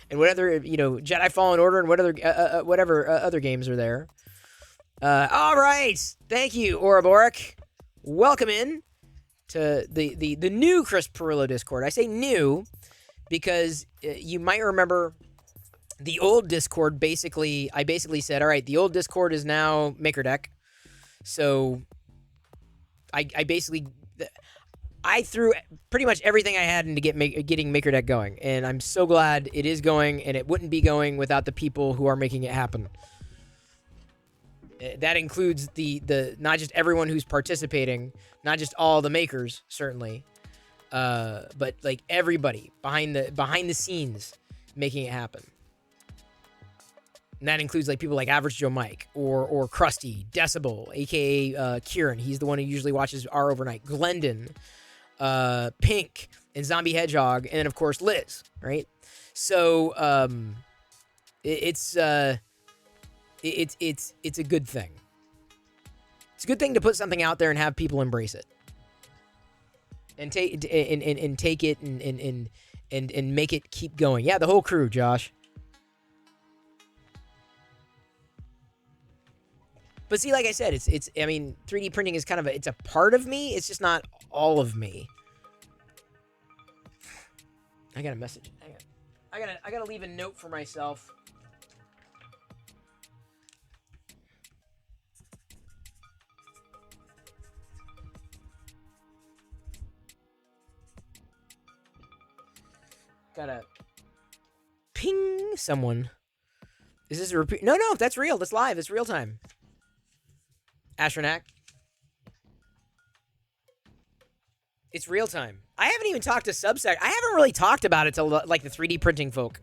and whatever, Jedi Fallen Order and whatever other games are there. All right, thank you, Ouroboros. Welcome in to the new Chris Pirillo Discord. I say new because you might remember the old Discord. I basically said, all right, the old Discord is now MakerDeck. So I threw pretty much everything I had into getting MakerDeck going, and I'm so glad it is going, and it wouldn't be going without the people who are making it happen. That includes the not just everyone who's participating, not just all the makers, certainly, but like everybody behind the scenes making it happen. And that includes like people like Average Joe Mike or Krusty, Decibel, aka Kieran. He's the one who usually watches our overnight. Glendon, Pink, and Zombie Hedgehog, and then of course Liz. Right. So it's a good thing. It's a good thing to put something out there and have people embrace it, and take it and make it keep going. Yeah, the whole crew, Josh. But see, like I said, it's 3D printing is kind of it's a part of me. It's just not all of me. I got a message. Hang on. I gotta leave a note for myself. Gotta ping someone. Is this a repeat? No, that's real. That's live. It's real time. Astronac. It's real time. I haven't even talked to Substack. I haven't really talked about it to like the 3D printing folk.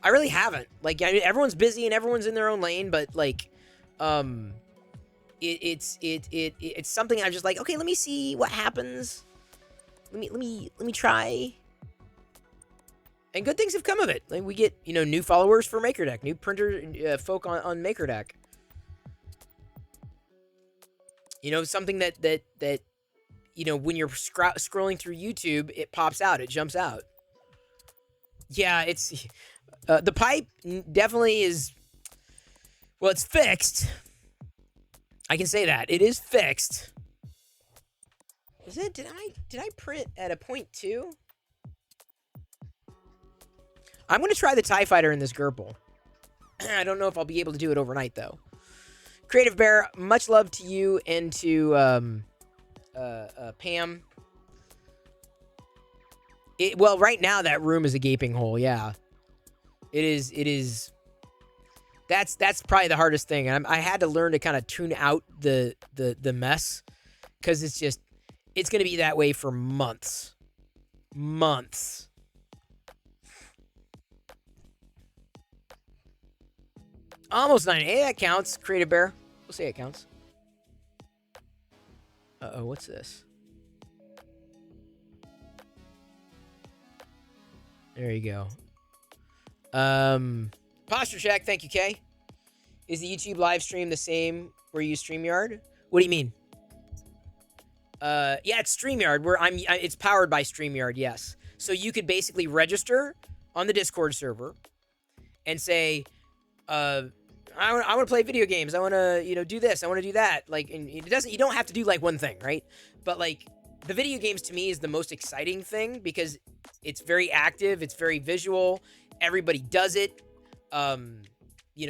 I really haven't. Like, I mean, everyone's busy and everyone's in their own lane, but like, it's something I'm just like, okay, let me see what happens. Let me try. And good things have come of it. Like, we get, new followers for MakerDeck, new printer folk on MakerDeck. Something that when you're scrolling through YouTube, it pops out, it jumps out. Yeah, it's the pipe definitely is. Well, it's fixed. I can say that it is fixed. Is it? Did I print at a 0.2? I'm gonna try the TIE Fighter in this Gerbil. I don't know if I'll be able to do it overnight though. Creative Bear, much love to you and to Pam. Well, right now that room is a gaping hole. Yeah, it is. That's probably the hardest thing. I had to learn to kind of tune out the mess, because it's gonna be that way for months. Almost 9. Hey, that counts. Creative Bear. We'll say it counts. Uh-oh, what's this? There you go. Posture check. Thank you, Kay. Is the YouTube live stream the same where you use StreamYard? What do you mean? Yeah, it's StreamYard. It's powered by StreamYard, yes. So you could basically register on the Discord server and say, I want to play video games. I want to, do this. I want to do that. Like, and you don't have to do like one thing, right? But like the video games to me is the most exciting thing because it's very active. It's very visual. Everybody does it.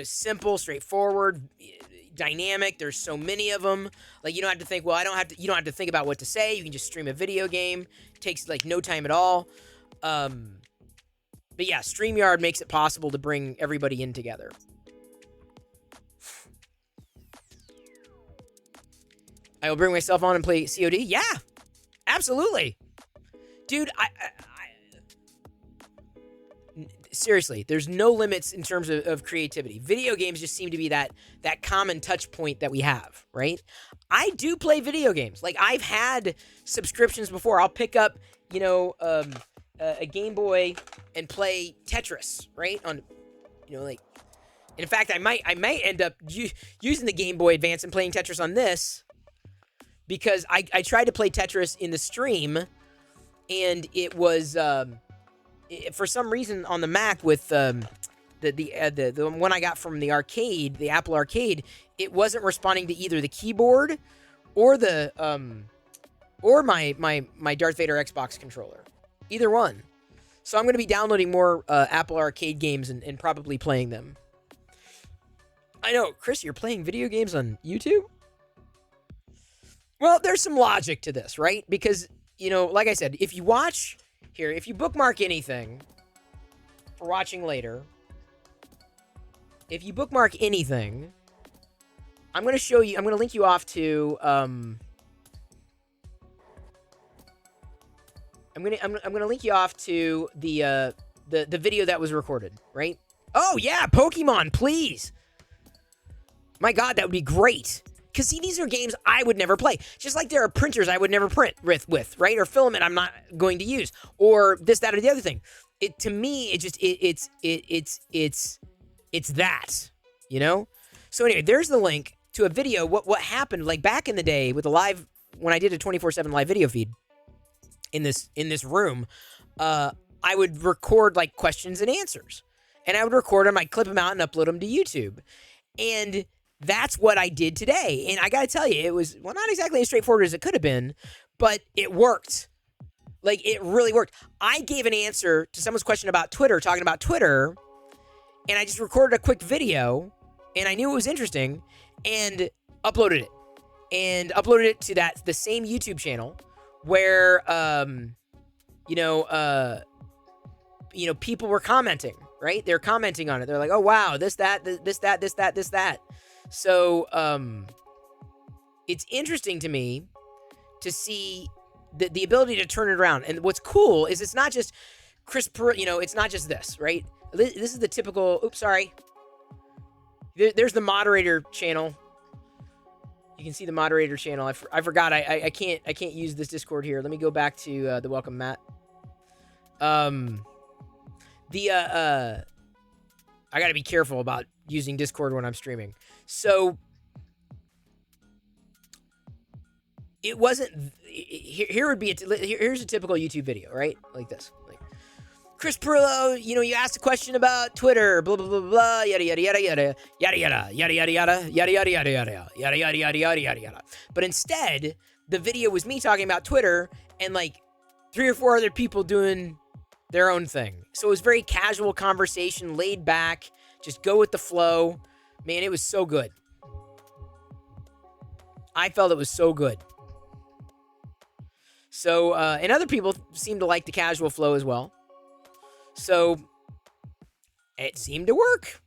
Simple, straightforward, dynamic. There's so many of them. Like, you don't have to think, you don't have to think about what to say. You can just stream a video game. It takes like no time at all. But yeah, StreamYard makes it possible to bring everybody in together. I will bring myself on and play COD. Yeah, absolutely. Dude, seriously, there's no limits in terms of creativity. Video games just seem to be that common touch point that we have, right? I do play video games. Like, I've had subscriptions before. I'll pick up, a Game Boy and play Tetris, right? On, like, and in fact, I might end up using the Game Boy Advance and playing Tetris on this, because I tried to play Tetris in the stream, and it was for some reason on the Mac with the one I got from the arcade, the Apple Arcade, it wasn't responding to either the keyboard or the or my Darth Vader Xbox controller, either one. So I'm going to be downloading more Apple Arcade games and probably playing them. I know, Chris, you're playing video games on YouTube? Well, there's some logic to this, right? Because, you know, like I said, if you watch here, if you bookmark anything for watching later, if you bookmark anything, I'm going to show you, I'm going to link you off to, I'm gonna link you off to the video that was recorded, right? Oh yeah, Pokemon, please. My God, that would be great. Cause see, these are games I would never play. Just like there are printers I would never print with, right? Or filament I'm not going to use, or this, that, or the other thing. It to me, it's that, you know. So anyway, there's the link to a video. What happened like back in the day with the live when I did a 24/7 live video feed. In this room, I would record like questions and answers, and I would record them, I'd clip them out and upload them to YouTube, and that's what I did today. And I gotta tell you, it was not exactly as straightforward as it could have been, but it worked. Like it really worked. I gave an answer to someone's question about Twitter, talking about Twitter, and I just recorded a quick video, and I knew it was interesting, and uploaded it to the same YouTube channel. Where, people were commenting, right? They're commenting on it. They're like, oh, wow, this, that, this, that, this, that, this, that. So, it's interesting to me to see the ability to turn it around. And what's cool is it's not just it's not just this, right? This is the typical, oops, sorry. There's the moderator channel. You can see the moderator channel. I forgot. I can't use this Discord here. Let me go back to the welcome mat. I got to be careful about using Discord when I'm streaming. So it wasn't. Here would be here's a typical YouTube video, right? Like this. Like Chris Pirillo, you asked a question about Twitter, blah blah blah blah, yada yada yada yada yada yada yada yada yada yada yada yada yada yada yada yada yada yada. But instead, the video was me talking about Twitter and like 3 or 4 other people doing their own thing. So it was very casual conversation, laid back, just go with the flow. Man, it was so good. I felt it was so good. So, and other people seem to like the casual flow as well. So it seemed to work.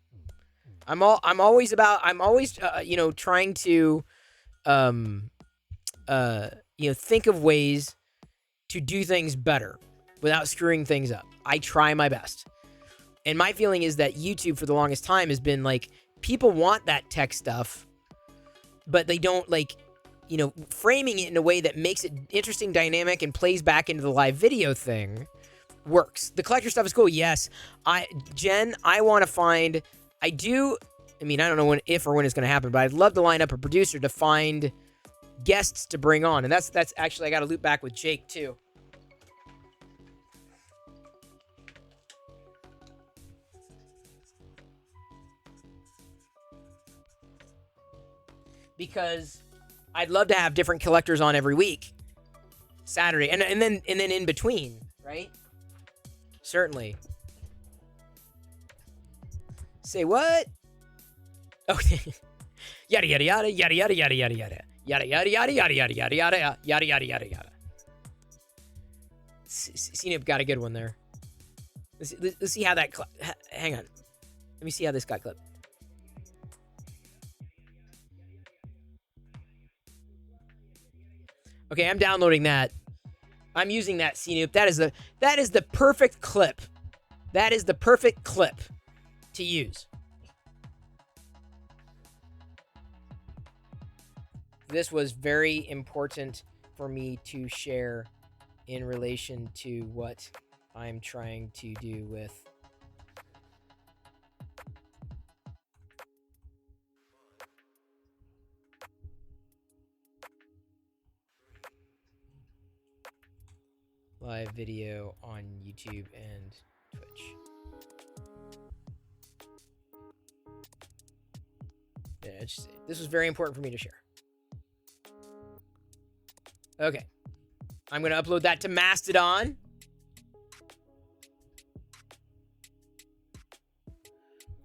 I'm always trying to think of ways to do things better without screwing things up. I try my best. And my feeling is that YouTube for the longest time has been like, people want that tech stuff, but they don't framing it in a way that makes it interesting, dynamic, and plays back into the live video thing works. The collector stuff is cool. Yes. Jen, I want to find, I don't know if or when it's going to happen, but I'd love to line up a producer to find guests to bring on. And that's actually, I got to loop back with Jake too. Because I'd love to have different collectors on every week. Saturday. And then in between, right? Certainly. Say what? Oh, yada yada yada yada yada yada yada yada yada yada yada yada yada yada yada yada yada yada yada. CNIP got a good one there. Let's see how that. Hang on. Let me see how this got clipped. Okay, I'm downloading that. I'm using that CNOOP. That is the perfect clip. That is the perfect clip to use. This was very important for me to share in relation to what I'm trying to do with live video on YouTube and Twitch. Yeah, this was very important for me to share. Okay. I'm going to upload that to Mastodon.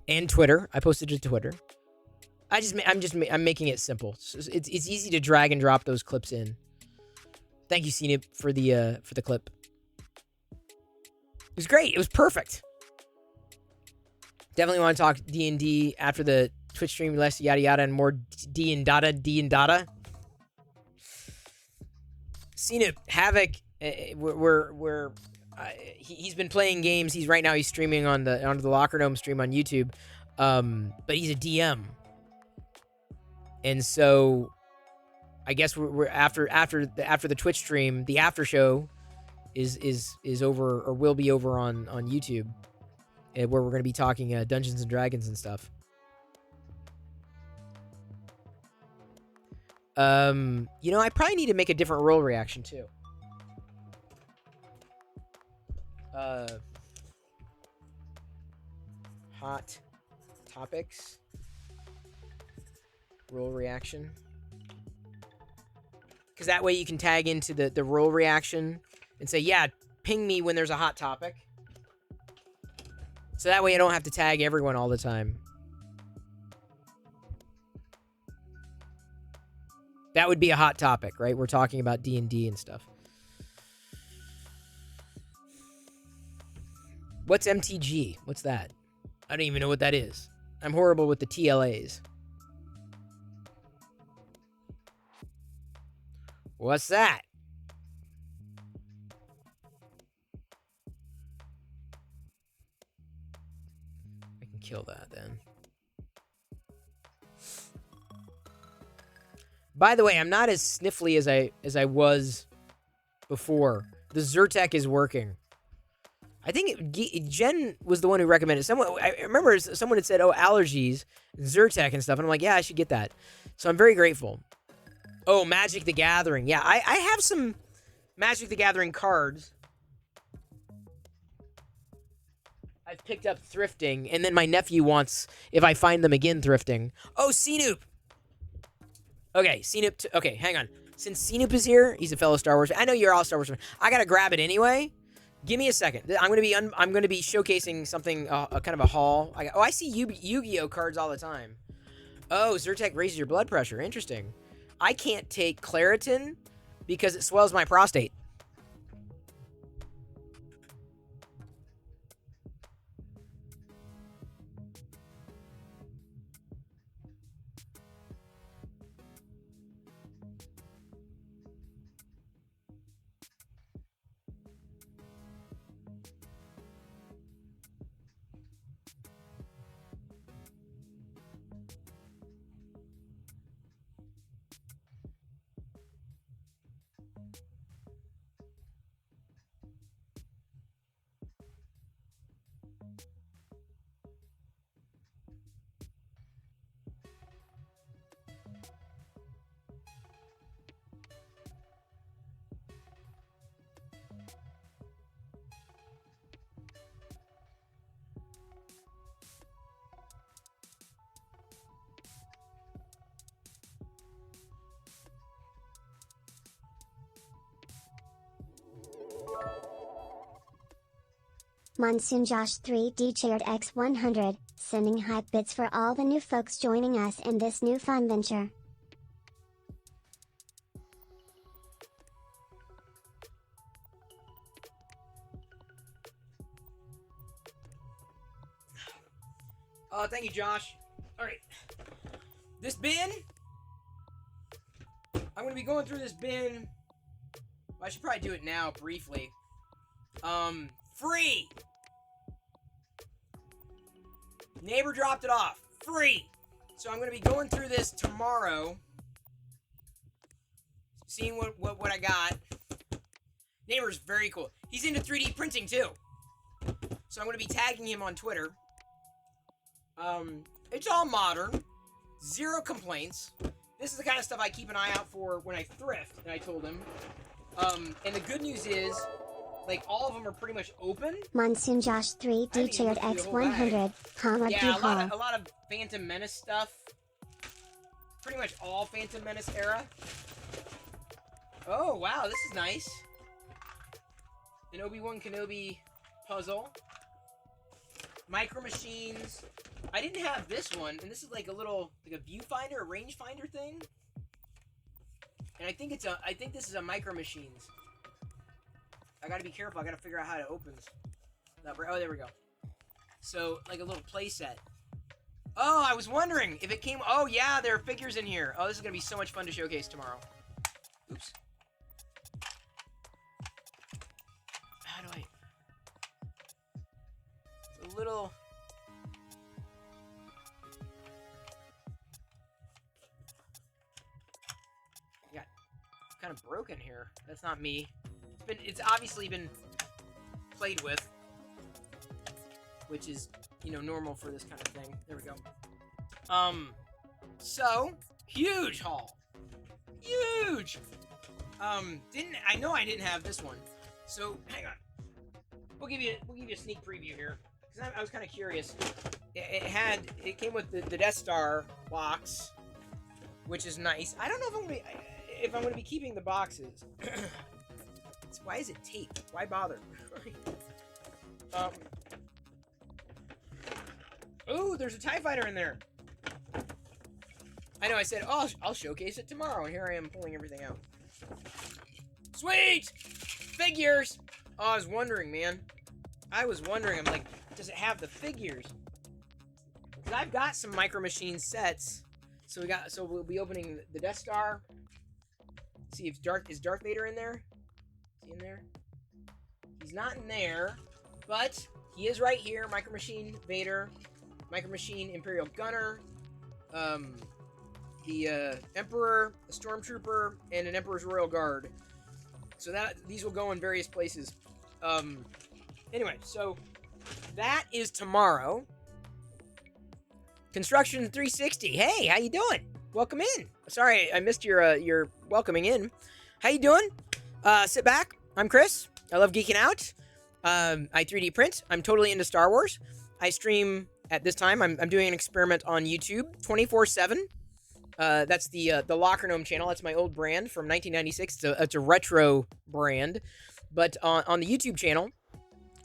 And Twitter. I posted it to Twitter. I'm making it simple. It's easy to drag and drop those clips in. Thank you, CNIP, for the clip. It was great. It was perfect. Definitely want to talk D&D after the Twitch stream, less yada yada, and more D and data. CNIP, Havoc, he's been playing games. He's streaming on the Locker Gnome stream on YouTube, but he's a DM, and so I guess we're after the Twitch stream, the after show is over or will be over on YouTube, where we're going to be talking Dungeons and Dragons and stuff. I probably need to make a different roll reaction too. Hot topics. Roll reaction. Because that way you can tag into the roll reaction and say, yeah, ping me when there's a hot topic. So that way I don't have to tag everyone all the time. That would be a hot topic, right? We're talking about D&D and stuff. What's MTG? What's that? I don't even know what that is. I'm horrible with the TLAs. What's that? I can kill that then. By the way, I'm not as sniffly as I was before. The Zyrtec is working. I think Jen was the one who recommended it. I remember someone had said, oh, allergies, Zyrtec and stuff. And I'm like, yeah, I should get that. So I'm very grateful. Oh, Magic the Gathering. Yeah, I have some Magic the Gathering cards. I've picked up thrifting. And then my nephew wants, if I find them again, thrifting. Oh, CNoop. Okay, CNoop. Okay, hang on. Since CNoop is here, he's a fellow Star Wars fan. I know you're all Star Wars fan. I gotta grab it anyway. Give me a second. I'm gonna be showcasing something, kind of a haul. I see Yu-Gi-Oh cards all the time. Oh, Zyrtec raises your blood pressure. Interesting. I can't take Claritin because it swells my prostate. Monsoon Josh 3D cheered X100, sending hype bits for all the new folks joining us in this new fun venture. Oh, thank you, Josh. All right. This bin, I'm going to be going through this bin. Well, I should probably do it now, briefly. Free! Neighbor dropped it off. Free! So I'm going to be going through this tomorrow. Seeing what I got. Neighbor's very cool. He's into 3D printing, too. So I'm going to be tagging him on Twitter. It's all modern. Zero complaints. This is the kind of stuff I keep an eye out for when I thrift, and I told him. And the good news is, Like, all of them are pretty much open. Monsoon Josh I 3D haven't even cheered looked through the whole X100. Hamad Yeah, Duhal. a lot of Phantom Menace stuff. Pretty much all Phantom Menace era. Oh, wow, this is nice. An Obi-Wan Kenobi puzzle. Micro Machines. I didn't have this one, and this is like a little, like a viewfinder, a rangefinder thing. And I think this is a Micro Machines. I gotta be careful. I gotta figure out how it opens. Oh, there we go. So, like a little play set. Oh, I was wondering if it came. Oh, yeah, there are figures in here. Oh, this is gonna be so much fun to showcase tomorrow. Oops. How do I? It's a little. Yeah, kind of broken here. That's not me. It's obviously been played with, which is, normal for this kind of thing. There we go. So huge haul, huge. I know I didn't have this one, so hang on. We'll give you a sneak preview here because I was kind of curious. It came with the Death Star box, which is nice. I don't know if I'm gonna be keeping the boxes. Why is it taped? Why bother? Oh, there's a TIE fighter in there. I know, I said, oh, I'll showcase it tomorrow, and here I am pulling everything out. Sweet! Figures! Oh, I was wondering, man. I'm like, does it have the figures? Because I've got some Micro Machine sets. So we'll be opening the Death Star. See if is Darth Vader in there? Is he in there? He's not in there, but he is right here. Micro Machine Vader, Micro Machine Imperial Gunner, the Emperor, a Stormtrooper, and an Emperor's Royal Guard. So these will go in various places. Anyway, so that is tomorrow. Construction 360. Hey, how you doing? Welcome in. Sorry, I missed your welcoming in. How you doing? Sit back. I'm Chris. I love geeking out. I 3D print. I'm totally into Star Wars. I stream at this time. I'm doing an experiment on YouTube 24/7. That's the Locker Gnome channel. That's my old brand from 1996. It's a retro brand. But on the YouTube channel,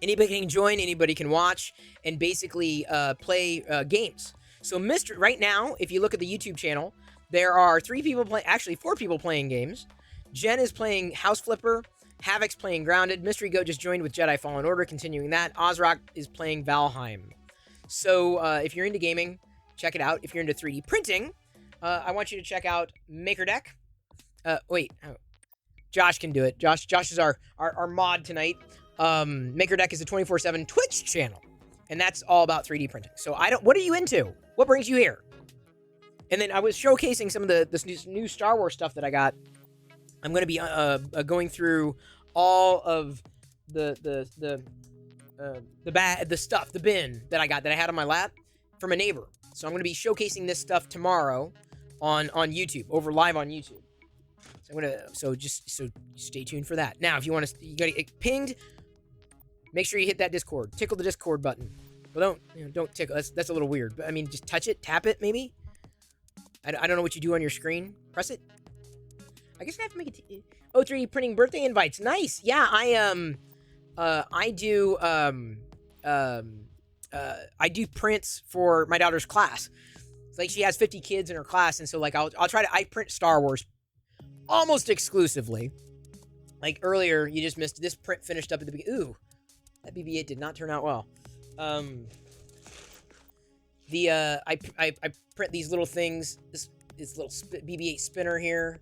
anybody can join, anybody can watch, and basically play games. So right now, if you look at the YouTube channel, there are 4 people playing games. Jen is playing House Flipper. Havoc's playing Grounded. Mystery Goat just joined with Jedi Fallen Order, continuing that. Ozrock is playing Valheim. So if you're into gaming, check it out. If you're into 3D printing, I want you to check out MakerDeck. Josh can do it. Josh is our mod tonight. MakerDeck is a 24/7 Twitch channel, and that's all about 3D printing. So what are you into? What brings you here? And then I was showcasing some of this new Star Wars stuff that I got. I'm going to be going through all of the stuff, the bin that I got that I had on my lap from a neighbor. So I'm going to be showcasing this stuff tomorrow on YouTube, live on YouTube. So just stay tuned for that. Now, if you want to, you got to get pinged. Make sure you hit that Discord. Tickle the Discord button. Well, don't tickle. That's a little weird. But I mean, just touch it, tap it, maybe. I don't know what you do on your screen. Press it. I guess I have to make it. 3D printing birthday invites. Nice. Yeah, I do prints for my daughter's class. It's like she has 50 kids in her class, and so like I'll try to print Star Wars almost exclusively. Like earlier, you just missed this print finished up at the beginning. Ooh, that BB-8 did not turn out well. I print these little things. This little BB-8 spinner here.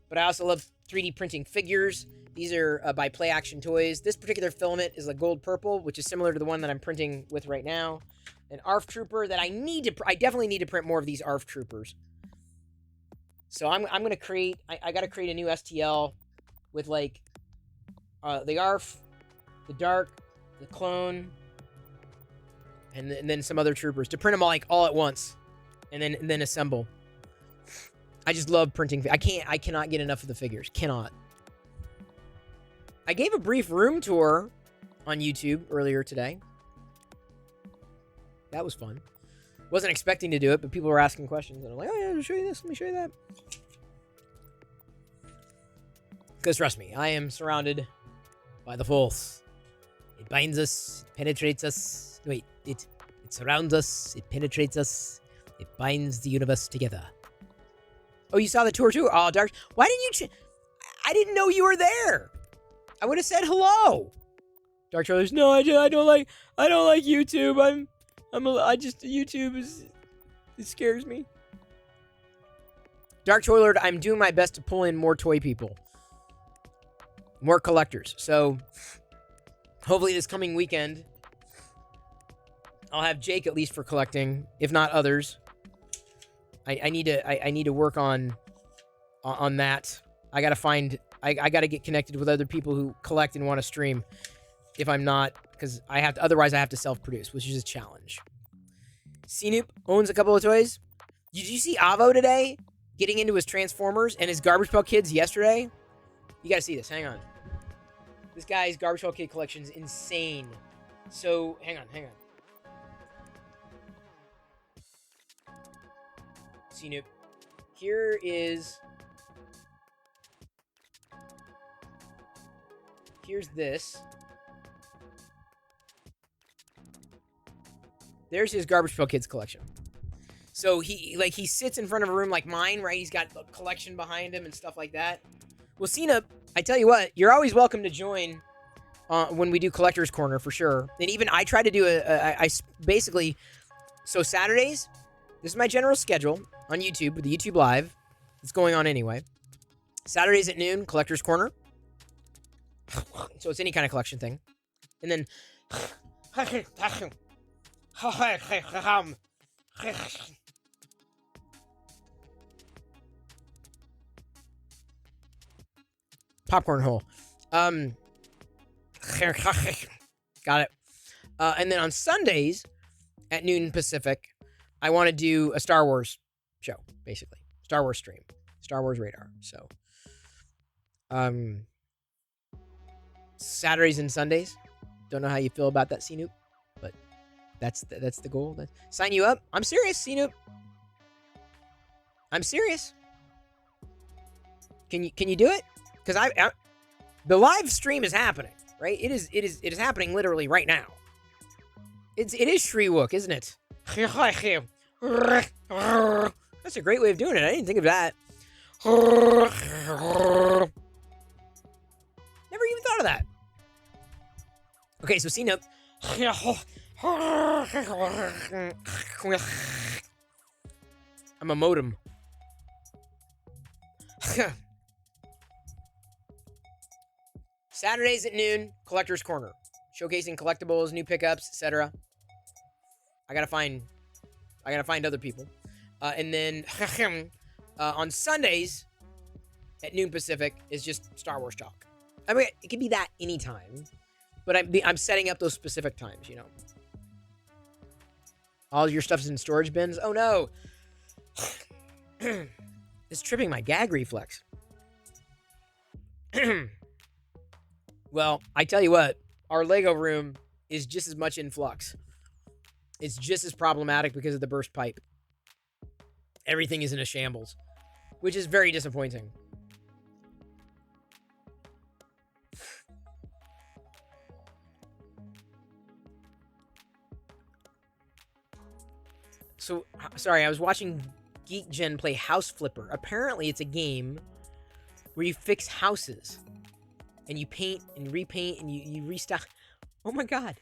But I also love 3D printing figures. These are by Play Action Toys. This particular filament is a gold purple, which is similar to the one that I'm printing with right now. An ARF Trooper that I definitely need to print more of these ARF Troopers. So I'm gonna create. I gotta create a new STL with like the ARF, the Dark, the Clone, and then some other troopers to print them all at once, and then assemble. I just love printing. I cannot get enough of the figures. Cannot. I gave a brief room tour on YouTube earlier today. That was fun. Wasn't expecting to do it, but people were asking questions, and I'm like, oh yeah, let me show you this, let me show you that. Because trust me, I am surrounded by the Force. It binds us, it penetrates us. Wait, it surrounds us, it penetrates us, it binds the universe together. Oh, you saw the tour too? Oh, Dark. Why didn't you? I didn't know you were there. I would have said hello. Dark Trailers. No, I don't like YouTube. YouTube it scares me. Dark Toiler, I'm doing my best to pull in more toy people. More collectors. So, hopefully this coming weekend, I'll have Jake at least for collecting, if not others. I need to work on that. I gotta get connected with other people who collect and want to stream. If I'm not, because otherwise I have to self-produce, which is a challenge. CNoop owns a couple of toys. Did you see Avo today getting into his Transformers and his Garbage Pail Kids yesterday? You gotta see this. Hang on. This guy's Garbage Pail Kid collection is insane. So, hang on. CNoop. Here's this. There's his Garbage Pail Kids collection. So he sits in front of a room like mine, right? He's got a collection behind him and stuff like that. Well, Cena, I tell you what, you're always welcome to join when we do Collector's Corner for sure. And even I try to do so Saturdays, this is my general schedule on YouTube with the YouTube Live. It's going on anyway. Saturdays at noon, Collector's Corner. So it's any kind of collection thing. And then popcorn hole. Got it. And then on Sundays at noon Pacific, I want to do a Star Wars show, basically. Star Wars stream. Star Wars Radar. So, Saturdays and Sundays. Don't know how you feel about that, CNoop, but that's the goal. Sign you up. I'm serious, CNoop. I'm serious. Can you do it? Because the live stream is happening, right? It is happening literally right now. It is Shreewook, isn't it? That's a great way of doing it. I didn't think of that. Never even thought of that. Okay, so CNoop. I'm a modem. Saturdays at noon, Collector's Corner. Showcasing collectibles, new pickups, etc. I gotta find other people. And then on Sundays at noon Pacific is just Star Wars talk. I mean, it could be that anytime, but I'm setting up those specific times, you know. All your stuff's in storage bins. Oh no, it's tripping my gag reflex. Well, I tell you what, our Lego room is just as much in flux. It's just as problematic because of the burst pipe. Everything is in a shambles, which is very disappointing. So, sorry, I was watching Geek Gen play House Flipper. Apparently, it's a game where you fix houses. And you paint and repaint and you restock. Oh my god.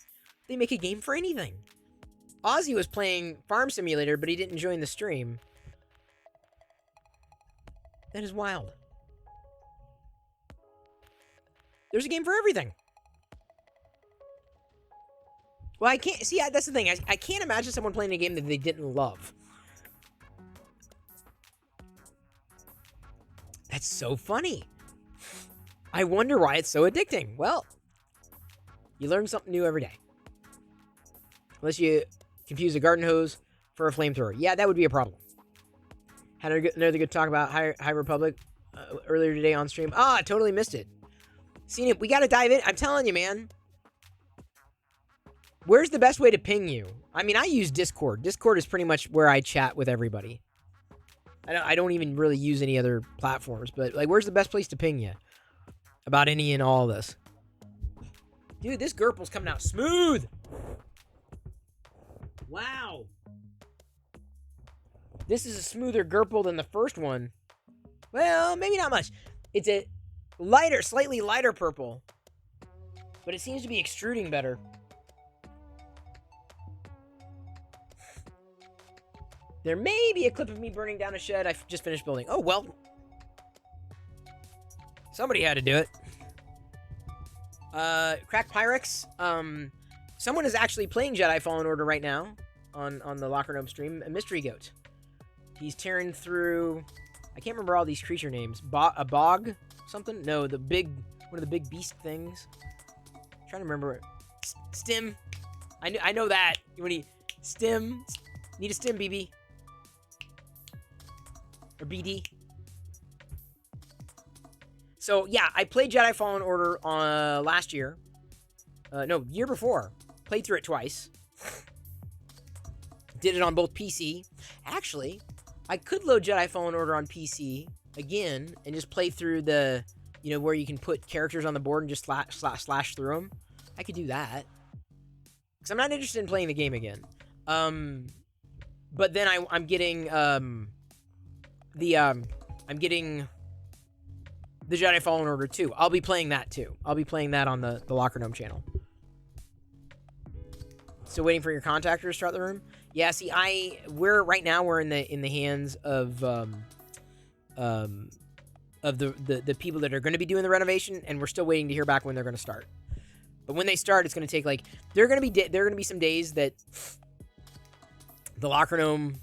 They make a game for anything. Ozzy was playing Farm Simulator, but he didn't join the stream. That is wild. There's a game for everything. Well, I can't... See, that's the thing. I can't imagine someone playing a game that they didn't love. That's so funny. I wonder why it's so addicting. Well, you learn something new every day. Unless you confuse a garden hose for a flamethrower. Yeah, that would be a problem. Had another good talk about High Republic earlier today on stream. Ah, I totally missed it. CNIP, we gotta dive in. I'm telling you, man. Where's the best way to ping you? I mean, I use Discord. Discord is pretty much where I chat with everybody. I don't even really use any other platforms, but like, where's the best place to ping you about any and all of this? Dude, this Gurple's coming out smooth. Wow. This is a smoother Gurple than the first one. Well, maybe not much. It's a lighter, slightly lighter purple, but it seems to be extruding better. There may be a clip of me burning down a shed I just finished building. Oh, well. Somebody had to do it. Crack Pyrex. Someone is actually playing Jedi Fallen Order right now on the Locker Gnome stream. A Mystery Goat. He's tearing through... I can't remember all these creature names. A bog? Something? No, one of the big beast things. I'm trying to remember it. Stim. I know that. When he... Stim. Need a stim, BB. Or BD. So, yeah, I played Jedi Fallen Order last year. No, year before. Played through it twice. Did it on both PC. Actually, I could load Jedi Fallen Order on PC again and just play through the, where you can put characters on the board and just slash through them. I could do that. Because I'm not interested in playing the game again. But then I'm getting, I'm getting the Jedi Fallen Order 2. I'll be playing that too. I'll be playing that on the Locker Gnome channel. Still waiting for your contactor to start the room? Yeah, see, right now we're in the hands of the people that are going to be doing the renovation, and we're still waiting to hear back when they're going to start. But when they start, it's going to take there are going to be some days that the Locker Gnome,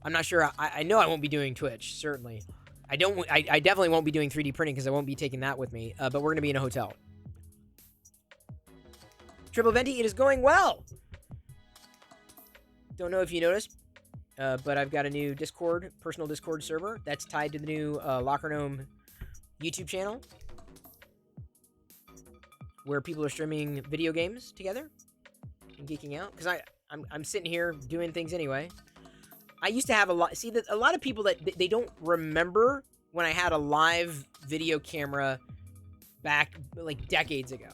I'm not sure. I know I won't be doing Twitch, certainly. I definitely won't be doing 3D printing because I won't be taking that with me. But we're going to be in a hotel. Triple Venti, it is going well. Don't know if you noticed, but I've got a new personal Discord server that's tied to the new Locker Gnome YouTube channel, where people are streaming video games together and geeking out. Because I'm sitting here doing things anyway. I used to have a lot. See, a lot of people that they don't remember when I had a live video camera back decades ago.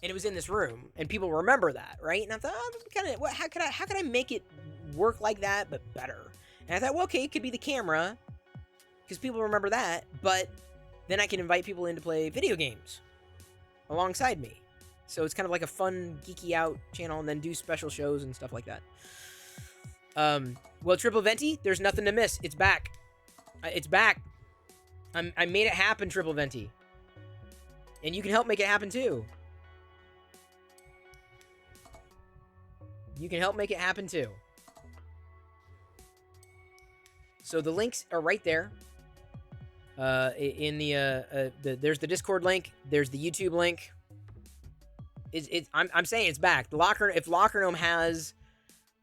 And it was in this room, and people remember that, right? And I thought, how could I make it work like that, but better? And I thought, well, okay, it could be the camera, because people remember that, but then I can invite people in to play video games alongside me. So it's kind of like a fun, geeky out channel, and then do special shows and stuff like that. Well, Triple Venti, there's nothing to miss. It's back. It's back. I made it happen, Triple Venti. And you can help make it happen, too. You can help make it happen, too. So the links are right there. In there's the Discord link. There's the YouTube link. I'm saying it's back. If Locker Gnome has...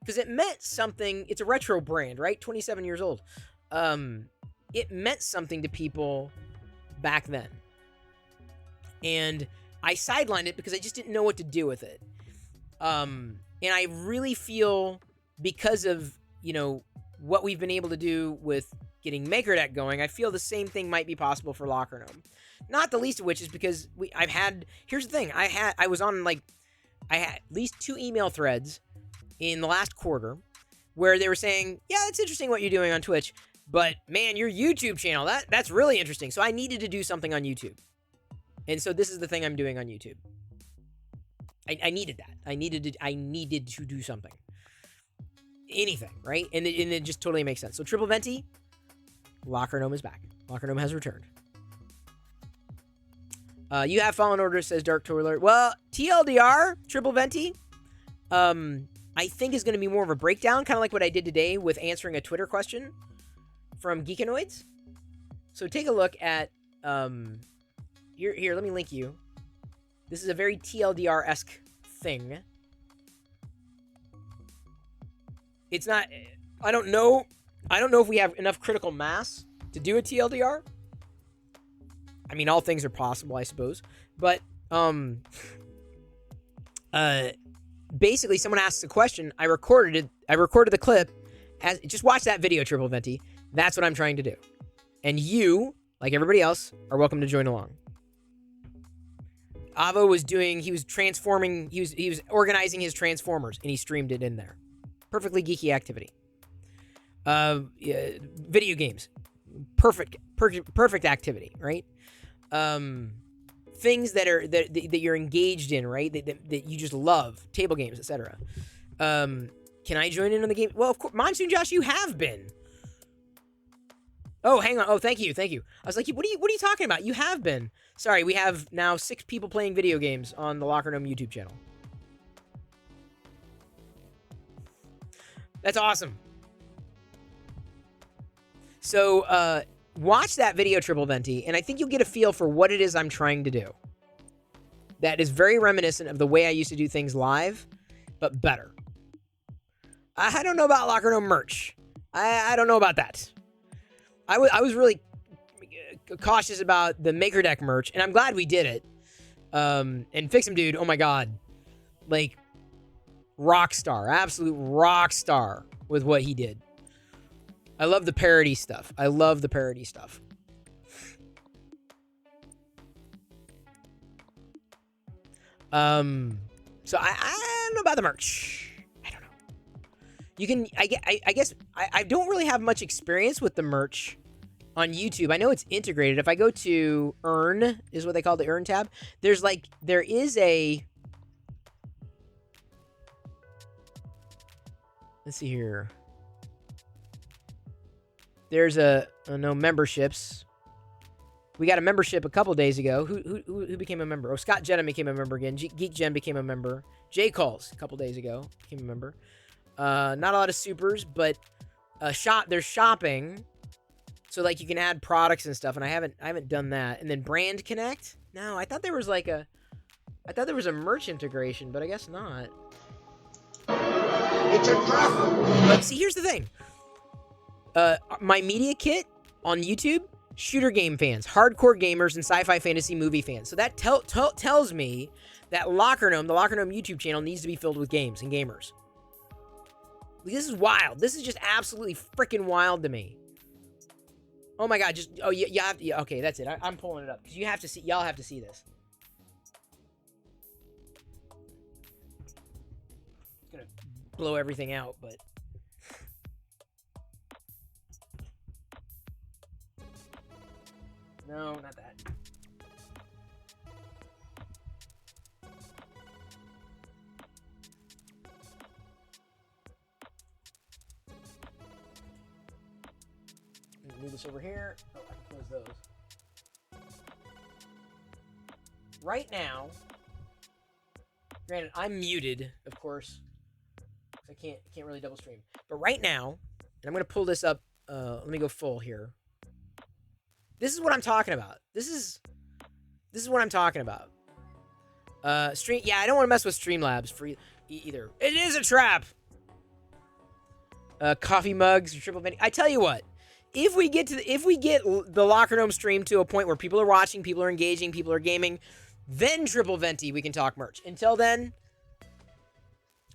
Because it meant something. It's a retro brand, right? 27 years old. It meant something to people back then. And I sidelined it because I just didn't know what to do with it. And I really feel, because of, what we've been able to do with getting MakerDeck going, I feel the same thing might be possible for Locker Gnome. Not the least of which is because here's the thing. I had at least 2 email threads in the last quarter where they were saying, yeah, it's interesting what you're doing on Twitch, but man, your YouTube channel, that's really interesting. So I needed to do something on YouTube. And so this is the thing I'm doing on YouTube. I needed that. I needed to do something. Anything, right? And it just totally makes sense. So Triple Venti, Locker Gnome is back. Locker Gnome has returned. You have Fallen Order, says Dark Toiler. Well, TLDR, Triple Venti, I think is going to be more of a breakdown, kind of like what I did today with answering a Twitter question from Geekanoids. So take a look at, here, let me link you. This is a very TLDR-esque thing. It's not, I don't know if we have enough critical mass to do a TLDR. I mean, all things are possible, I suppose. But basically, someone asks a question. I recorded it. I recorded the clip. Just watch that video, Triple Venti. That's what I'm trying to do. And you, like everybody else, are welcome to join along. Avo was transforming, he was organizing his Transformers, and he streamed it in there. Perfectly geeky activity. Video games. Perfect activity, right? Things that you're engaged in, right? That you just love. Table games, etc. Can I join in on the game? Well, of course, Monsoon Josh, you have been. Oh, hang on. Oh, thank you. I was like, what are you talking about? You have been. Sorry, we have now 6 people playing video games on the Locker Gnome YouTube channel. That's awesome. So, watch that video, Triple Venti, and I think you'll get a feel for what it is I'm trying to do. That is very reminiscent of the way I used to do things live, but better. I don't know about Locker Gnome merch. I don't know about that. I was really cautious about the Maker Deck merch, and I'm glad we did it. And Fix'em Dude, oh my god. Like, rock star. Absolute rock star with what he did. I love the parody stuff. So I don't know about the merch. I don't know. You can, I guess, I don't really have much experience with the merch on YouTube. I know it's integrated. If I go to Earn, is what they call the Earn tab, there is a, let's see here. There's no memberships. We got a membership a couple days ago. Who became a member? Oh, Scott Jenna became a member again. Geek Gen became a member. J Calls a couple days ago became a member. Not a lot of supers, but there's shopping. So like you can add products and stuff, and I haven't done that. And then Brand Connect. No, I thought there was a merch integration, but I guess not. It's a trap. But see, here's the thing. My media kit on YouTube, shooter game fans, hardcore gamers, and sci-fi fantasy movie fans. So that tells me that Locker Gnome, the Locker Gnome YouTube channel, needs to be filled with games and gamers. This is wild. This is just absolutely freaking wild to me. Oh my god! You have to. Okay, that's it. I'm pulling it up because you have to see. Y'all have to see this. It's gonna blow everything out, but. No, not that. Move this over here. Oh, I can close those. Right now, granted, I'm muted, of course. I can't really double stream. But right now, and I'm gonna pull this up. Let me go full here. This is what I'm talking about. This is what I'm talking about. Stream. Yeah, I don't want to mess with Streamlabs for either. It is a trap. Coffee mugs, triple vending. I tell you what. If we get the Locker Gnome stream to a point where people are watching, people are engaging, people are gaming, then Triple Venti, we can talk merch. Until then,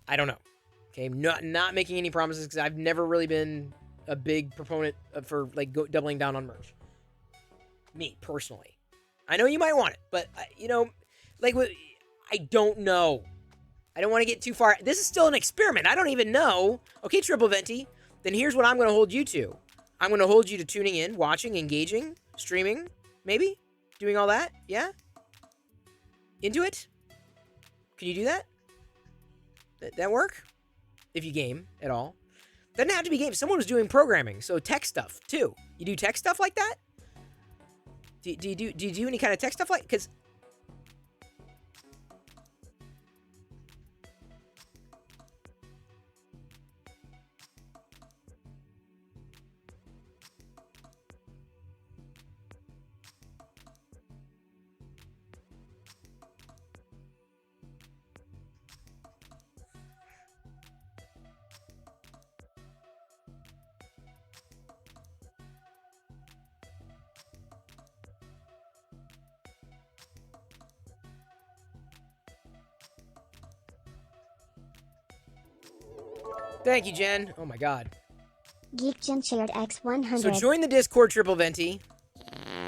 I don't know. Okay, not making any promises because I've never really been a big proponent for like doubling down on merch. Me personally, I know you might want it, but I don't know. I don't want to get too far. This is still an experiment. I don't even know. Okay, Triple Venti, then here's what I'm going to hold you to. I'm going to hold you to tuning in, watching, engaging, streaming, maybe? Doing all that? Yeah? Into it? Can you do that? That work? If you game at all. Doesn't have to be game. Someone was doing programming, so tech stuff, too. You do tech stuff like that? Do you do any kind of tech stuff like... Because... Thank you, Jen. Oh my God. GeekGen shared X100. So join the Discord, Triple Venti.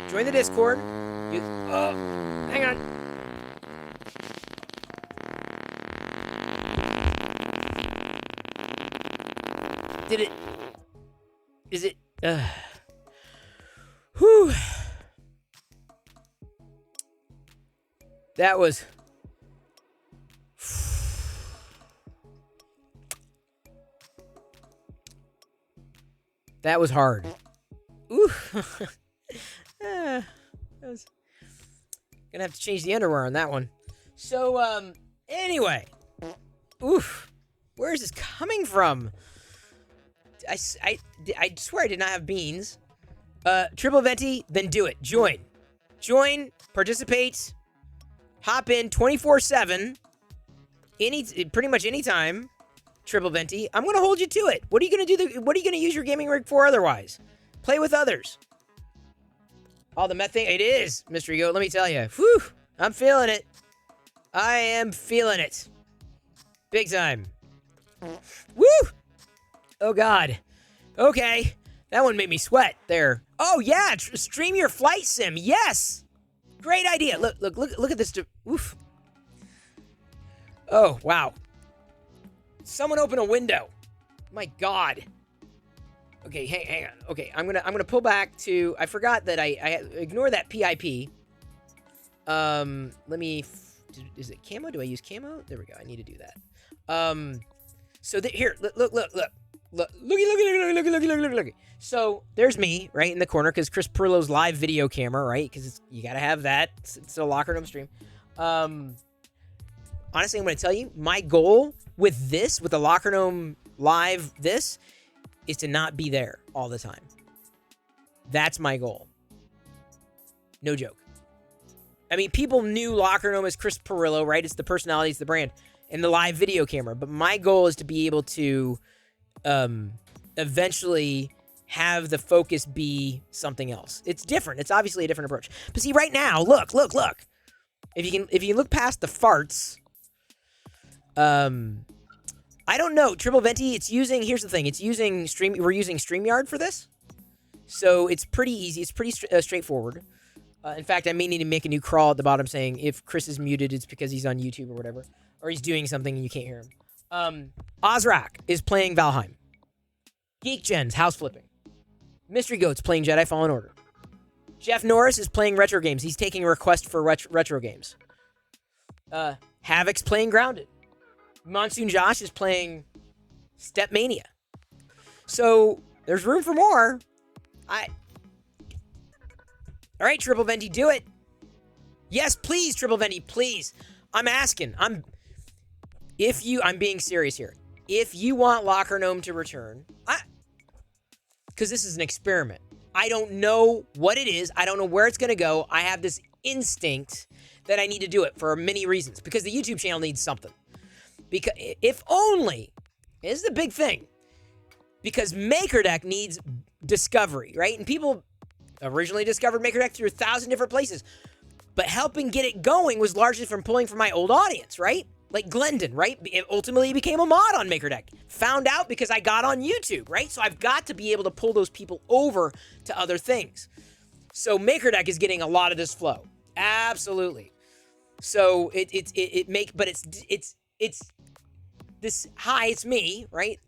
Join the Discord. Hang on. Did it? Is it? Whew. That was. That was hard. Ooh. That was. Gonna have to change the underwear on that one. So, anyway. Oof. Where is this coming from? I swear I did not have beans. Triple Venti, then do it. Join. Join, participate, hop in 24/7, pretty much anytime. Triple Venti, I'm gonna hold you to it. What are you gonna do? What are you gonna use your gaming rig for otherwise? Play with others. All the methane, it is, Mystery Goat. Let me tell you. Whew, I'm feeling it. I am feeling it. Big time. Woo! Oh, God. Okay. That one made me sweat there. Oh, yeah. Stream your flight sim. Yes. Great idea. Look at this. Oof. Oh, wow. Someone open a window. My God. Okay, hang on. Okay, I'm gonna pull back to. I forgot that I ignore that PIP. Let me. Is it camo? Do I use camo? There we go. I need to do that. So here, look. So there's me right in the corner because Chris Perillo's live video camera, right? Because you gotta have that. It's a Locker Room stream. Honestly, I'm gonna tell you, my goal with the Locker Room live is to not be there all the time. That's my goal. No joke. I mean, people knew Locker Room as Chris Perillo, right? It's the personality, it's the brand, and the live video camera. But my goal is to be able to eventually have the focus be something else. It's different. It's obviously a different approach. But see, right now, look. If you look past the farts, I don't know. Triple Venti, here's the thing. We're using StreamYard for this. So it's pretty easy. It's pretty straightforward. In fact, I may need to make a new crawl at the bottom saying if Chris is muted, it's because he's on YouTube or whatever. Or he's doing something and you can't hear him. Ozrak is playing Valheim. GeekGen's house flipping. Mystery Goat's playing Jedi Fallen Order. Jeff Norris is playing retro games. He's taking a request for retro games. Havoc's playing Grounded. Monsoon Josh is playing Stepmania. So there's room for more. All right, Triple Venti, do it. Yes, please, Triple Venti, please. I'm asking. I'm being serious here. If you want Locker Gnome to return, because this is an experiment. I don't know what it is. I don't know where it's going to go. I have this instinct that I need to do it for many reasons. Because the YouTube channel needs something. Because if only, this is the big thing. Because MakerDeck needs discovery, right? And people originally discovered MakerDeck through 1,000 different places. But helping get it going was largely from pulling from my old audience, right? Like Glendon, right? It ultimately became a mod on MakerDeck. Found out because I got on YouTube, right? So I've got to be able to pull those people over to other things. So MakerDeck is getting a lot of this flow. Absolutely. So it's this, hi, it's me, right?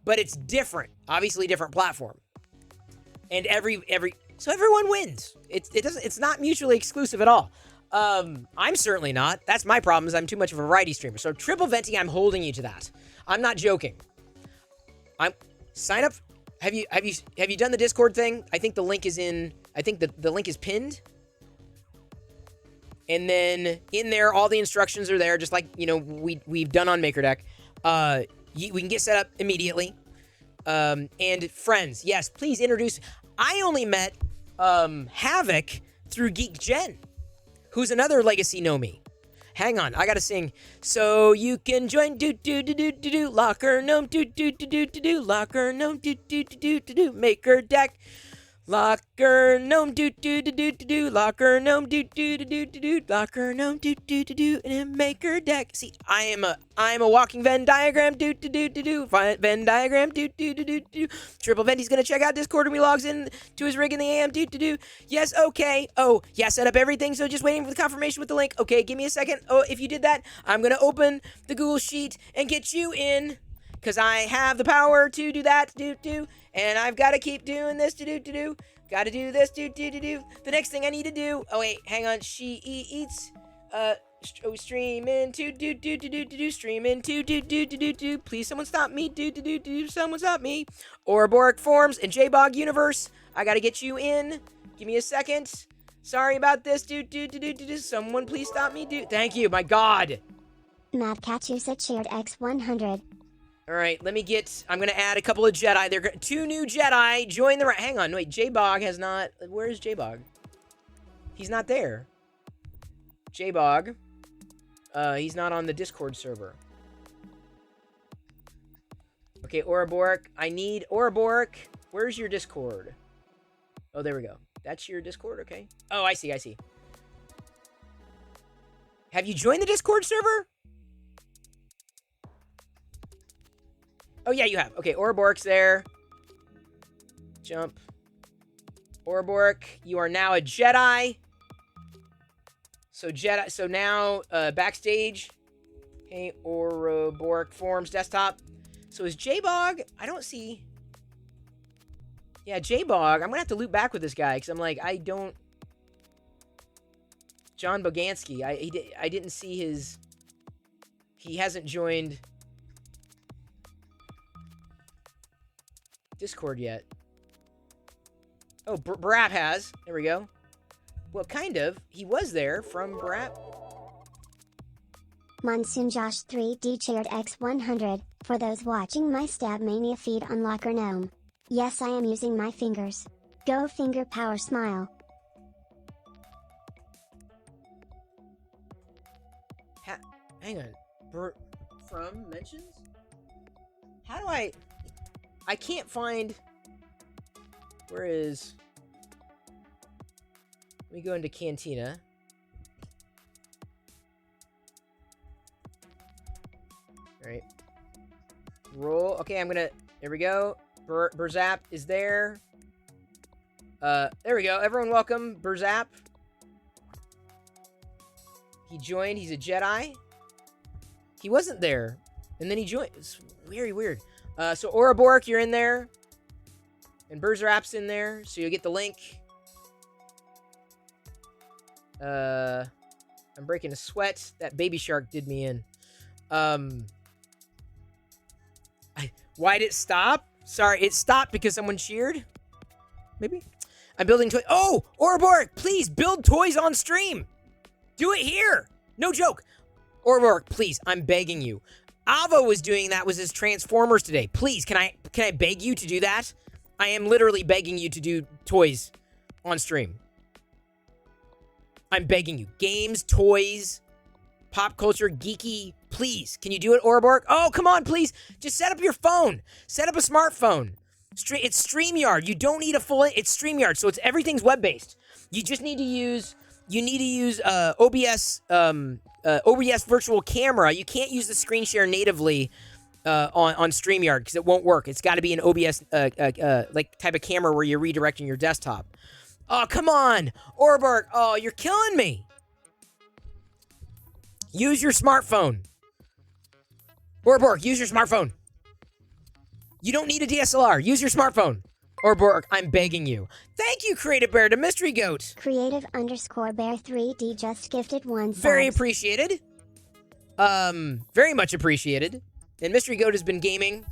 But it's different. Obviously different platform. And so everyone wins. It's not mutually exclusive at all. I'm certainly not. That's my problem, is I'm too much of a variety streamer. So Triple Venti, I'm holding you to that. I'm not joking. Sign up. Have you done the Discord thing? I think the link is the link is pinned. And then in there, all the instructions are there, just like, we've done on MakerDeck. We can get set up immediately. And friends, yes, please introduce. I only met Havoc through GeekGen, who's another Legacy Nomi. Hang on, I gotta sing. So you can join Locker Gnome Locker Gnome MakerDeck. Locker gnome do do do do do do. Locker gnome do do do do do do. Locker gnome do do do do. And a maker deck. See, I am a walking Venn diagram. Do do do do do. Venn diagram. Do do do do do. Triple Venty's gonna check out Discord when he logs in to his rig in the AM. Do do do. Yes, okay. Oh, yeah, set up everything. So just waiting for the confirmation with the link. Okay, give me a second. Oh, if you did that, I'm gonna open the Google Sheet and get you in. Because I have the power to do that, and I've got to keep doing this, Got to do this, The next thing I need to do, oh wait, hang on, she eats, stream into, stream into, please someone stop me, someone stop me. Ouroboros Forms and JBog Universe, I got to get you in, give me a second, sorry about this, someone please stop me, thank you, my god. Mavcatusa cheered X100. All right, let me get, I'm going to add a couple of Jedi. There are 2 new Jedi. Join the, hang on, wait, J-Bog has not, where is J-Bog? He's not there. J-Bog. He's not on the Discord server. Okay, Ouroboros. I need, Ouroboros, where's your Discord? Oh, there we go. That's your Discord, okay. Oh, I see. Have you joined the Discord server? Oh, yeah, you have. Okay, Ouroboros there. Jump. Ouroboros, you are now a Jedi. So now, backstage. Okay, Ouroboros Forms desktop. So is J-Bog? I don't see. Yeah, J-Bog. I'm going to have to loop back with this guy, because I'm like, I don't. John Bogansky. I didn't see his. He hasn't joined Discord yet. Oh, Brap has. There we go. Well, kind of. He was there from Brap. Monsoon Josh 3D cheered X100. For those watching my Stab Mania feed on Locker Gnome. Yes, I am using my fingers. Go finger power smile. Hang on. From mentions? How do I can't find. Where is. Let me go into Cantina. Alright. Roll. Okay, I'm gonna. There we go. Burzap is there. There we go. Everyone welcome Burzap. He joined. He's a Jedi. He wasn't there. And then he joined. It's very weird. So Ouroboros, you're in there. And Burzap's in there. So you'll get the link. I'm breaking a sweat. That baby shark did me in. Why'd it stop? Sorry, it stopped because someone cheered? Maybe? I'm building toys. Oh! Ouroboros, please build toys on stream! Do it here! No joke. Ouroboros, please, I'm begging you. Avo was doing that with his Transformers today. Please, can I beg you to do that? I am literally begging you to do toys on stream. I'm begging you. Games, toys, pop culture, geeky. Please, can you do it, Ouroboros? Oh, come on, please. Just set up your phone. Set up a smartphone. It's StreamYard. You don't need a full. It's StreamYard, so everything's web-based. You just need to use. You need to use OBS. OBS virtual camera. You can't use the screen share natively on StreamYard because it won't work. It's got to be an OBS like type of camera where you're redirecting your desktop. Oh, come on, Ouroboros. Oh, you're killing me. Use your smartphone. Ouroboros, use your smartphone. You don't need a DSLR. Use your smartphone. Ouroboros, I'm begging you. Thank you, Creative Bear to Mystery Goat. Creative_Bear 3D just gifted 1 sub. Very appreciated. Very much appreciated. And Mystery Goat has been gaming.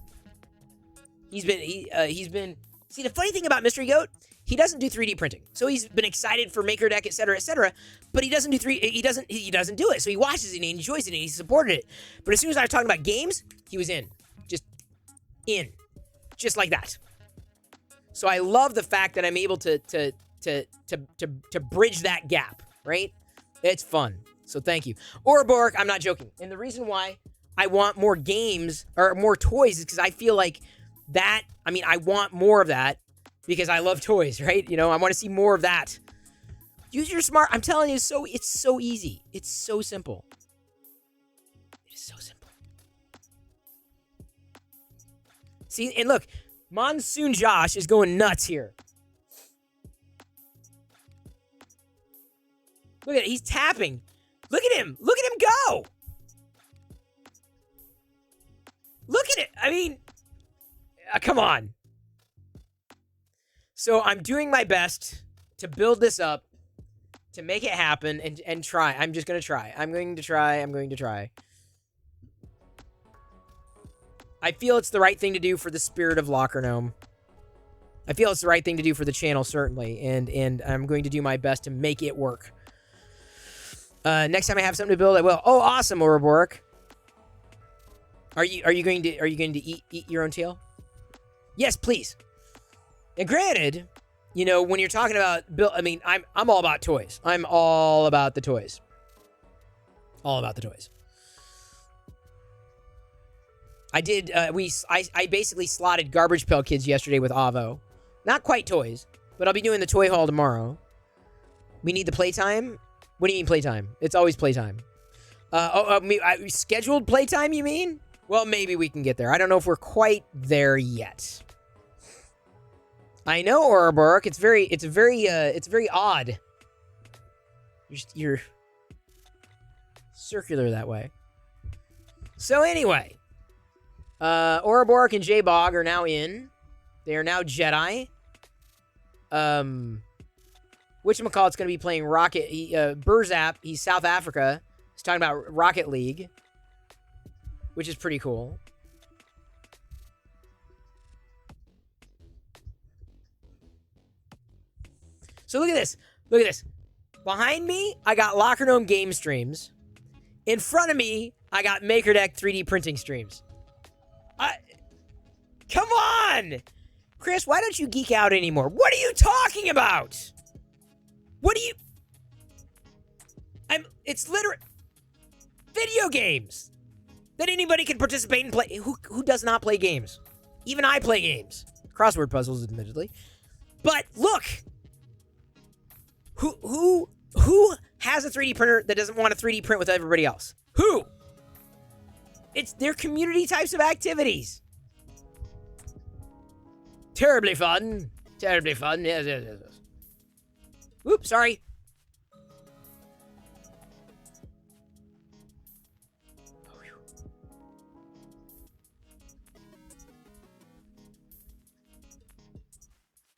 He's been. See, the funny thing about Mystery Goat, he doesn't do 3D printing. So he's been excited for Maker Deck, etc., but he doesn't do he doesn't do it. So he watches it and he enjoys it and he supported it. But as soon as I was talking about games, he was in. Just like that. So I love the fact that I'm able to bridge that gap, right? It's fun. So thank you. Ouroboros, I'm not joking. And the reason why I want more games or more toys is because I feel like that, I mean, I want more of that. because I love toys, right? You know, I want to see more of that. Use your smart. I'm telling you, it's so easy. It's so simple. It is so simple. See, and look, Monsoon Josh is going nuts here. Look at it. He's tapping. Look at him. Look at him go. Look at it. I mean, come on. So I'm doing my best to build this up, to make it happen, and try. I'm just going to try. I'm going to try. I feel it's the right thing to do for the spirit of Locker Gnome. I feel it's the right thing to do for the channel, certainly, and I'm going to do my best to make it work. Next time I have something to build, I will. Oh, awesome, Ouroboros. Are you going to eat your own tail? Yes, please. And granted, you know, when you're talking about build, I mean, I'm all about toys. I'm all about the toys. All about the toys. I did. I basically slotted Garbage Pail Kids yesterday with Avo. Not quite toys, but I'll be doing the toy haul tomorrow. We need the playtime. What do you mean playtime? It's always playtime. Scheduled playtime, you mean? Well, maybe we can get there. I don't know if we're quite there yet. I know, Ouroboros. It's very odd. You're circular that way. So anyway, Ouroboros and J-Bog are now in. They are now Jedi. Whatchamacallit's going to be playing Rocket. Burzap, he's South Africa. He's talking about Rocket League, which is pretty cool. So look at this. Look at this. Behind me, I got Locker Gnome game streams. In front of me, I got MakerDeck 3D printing streams. Come on! Chris, why don't you geek out anymore? What are you talking about? What do you... It's literally... Video games! That anybody can participate and play. Who does not play games? Even I play games. Crossword puzzles, admittedly. But look! Who has a 3D printer that doesn't want to 3D print with everybody else? Who? They're community types of activities. Terribly fun. Terribly fun. Yes. Oops, sorry.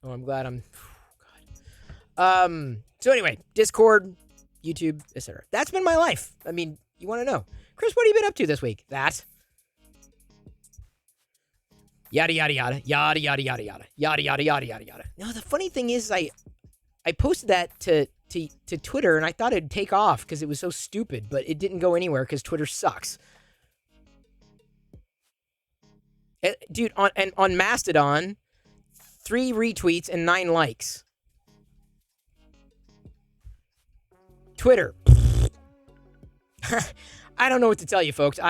Oh, I'm glad I'm... God. So anyway, Discord, YouTube, etc. That's been my life. I mean, you want to know. Chris, what have you been up to this week? That. Yada, yada, yada. Yada, yada, yada, yada. Yada, yada, yada, yada, yada. No, the funny thing is I posted that to Twitter, and I thought it'd take off because it was so stupid, but it didn't go anywhere because Twitter sucks. Dude, on Mastodon, 3 retweets and 9 likes. Twitter. I don't know what to tell you, folks.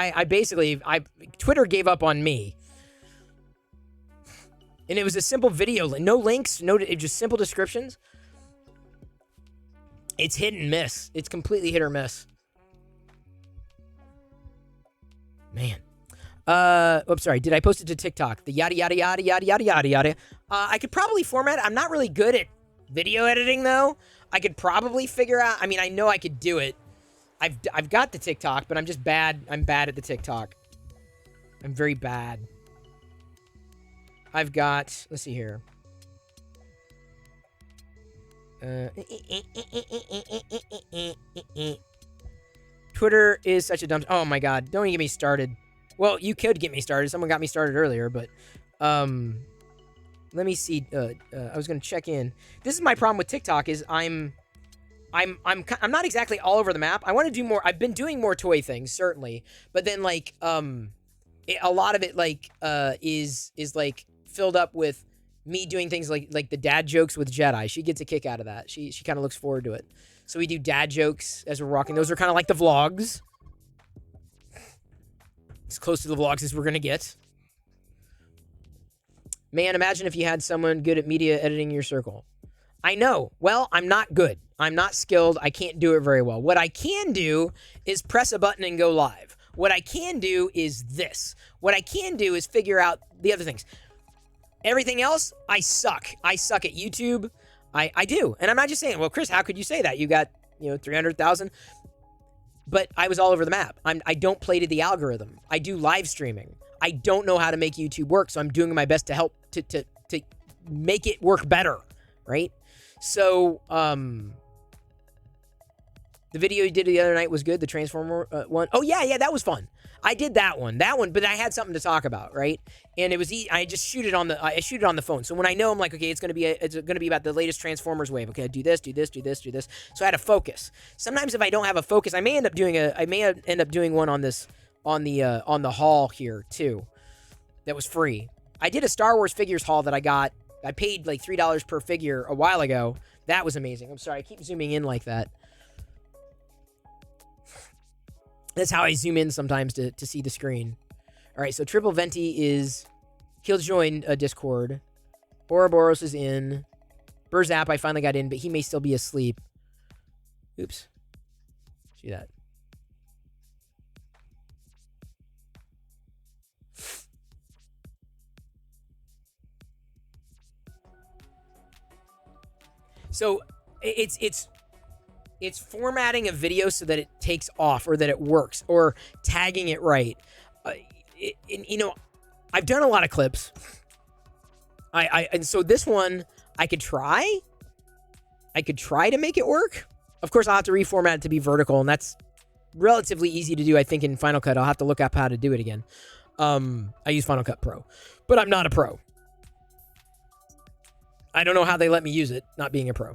Twitter gave up on me. And it was a simple video. No links, just simple descriptions. It's hit and miss. It's completely hit or miss. Man. Oops, sorry. Did I post it to TikTok? The yada, yada, yada, yada, yada, yada, yada. I could probably format it. I'm not really good at video editing, though. I could probably figure out... I mean, I know I could do it. I've got the TikTok, but I'm just bad. I'm bad at the TikTok. I'm very bad. I've got... Let's see here. Twitter is such a dumb... Oh, my God. Don't even get me started. Well, you could get me started. Someone got me started earlier, but... Let me see. I was going to check in. This is my problem with TikTok is I'm not exactly all over the map. I want to do more. I've been doing more toy things, certainly. But then, like, a lot of it, like, is like, filled up with me doing things like the dad jokes with Jedi. She gets a kick out of that. She kind of looks forward to it. So we do dad jokes as we're walking. Those are kind of like the vlogs. As close to the vlogs as we're going to get. Man, imagine if you had someone good at media editing your circle. I know. Well, I'm not good. I'm not skilled. I can't do it very well. What I can do is press a button and go live. What I can do is this. What I can do is figure out the other things. Everything else, I suck. I suck at YouTube. I do. And I'm not just saying, well, Chris, how could you say that? You got, 300,000. But I was all over the map. I don't play to the algorithm. I do live streaming. I don't know how to make YouTube work, so I'm doing my best to help to make it work better, right? So, the video you did the other night was good, the Transformer one. Oh, yeah, that was fun. I did that one, but I had something to talk about, right? And it was I just shoot it on the phone. So when I know, I'm like, okay, it's gonna be about the latest Transformers wave. Okay, I do this. So I had to focus. Sometimes if I don't have a focus, I may end up doing one on this on the haul here too. That was free. I did a Star Wars figures haul that I got. I paid like $3 per figure a while ago. That was amazing. I'm sorry, I keep zooming in like that. That's how I zoom in sometimes to see the screen. All right, so Triple Venti he'll join a Discord. Ouroboros is in. Burzap, I finally got in, but he may still be asleep. Oops. See that. So it's formatting a video so that it takes off or that it works or tagging it right. I've done a lot of clips. And so this one I could try to make it work. Of course, I'll have to reformat it to be vertical, and that's relatively easy to do, I think, in Final Cut. I'll have to look up how to do it again. I use Final Cut Pro, but I'm not a pro. I don't know how they let me use it, not being a pro.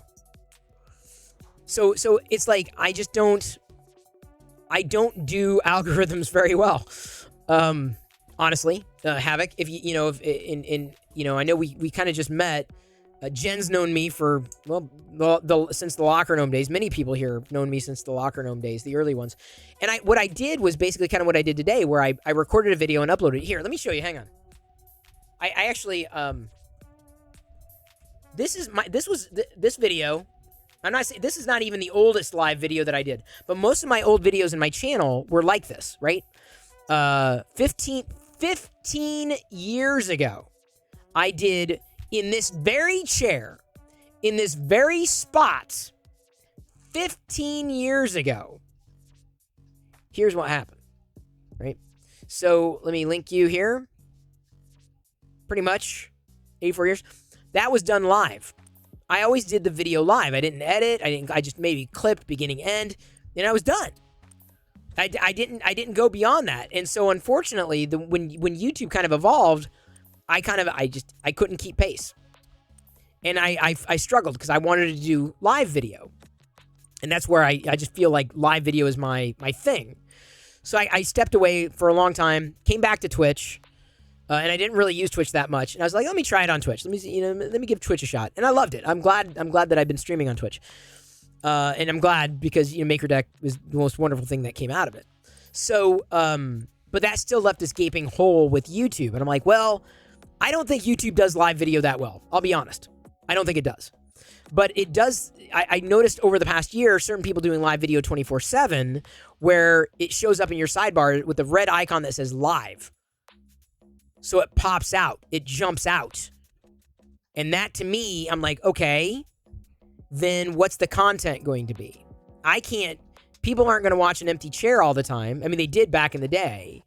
So it's like I don't do algorithms very well. Honestly, Havoc, if I know we kind of just met. Jen's known me for, since the Locker Gnome days. Many people here have known me since the Locker Gnome days, the early ones. And what I did was basically kind of what I did today, where I recorded a video and uploaded it. Here, let me show you. Hang on. I actually, this video, I'm not saying, this is not even the oldest live video that I did, but most of my old videos in my channel were like this, right? 15 years ago, I did, in this very chair, in this very spot, 15 years ago. Here's what happened, right? So let me link you here. Pretty much 84 years. That was done live. I always did the video live. I didn't edit. I just maybe clipped beginning, end, and I was done. I didn't go beyond that. And so unfortunately, when YouTube kind of evolved, I couldn't keep pace. And I struggled because I wanted to do live video. And that's where I just feel like live video is my thing. So I stepped away for a long time, came back to Twitch, and I didn't really use Twitch that much. And I was like, let me try it on Twitch. Let me give Twitch a shot. And I loved it. I'm glad that I've been streaming on Twitch. And I'm glad because MakerDeck was the most wonderful thing that came out of it. So, but that still left this gaping hole with YouTube. And I'm like, well, I don't think YouTube does live video that well. I'll be honest. I don't think it does. But it does. I noticed over the past year, certain people doing live video 24/7, where it shows up in your sidebar with the red icon that says live. So it pops out. It jumps out. And that, to me, I'm like, okay, then what's the content going to be? People aren't going to watch an empty chair all the time. I mean, they did back in the day.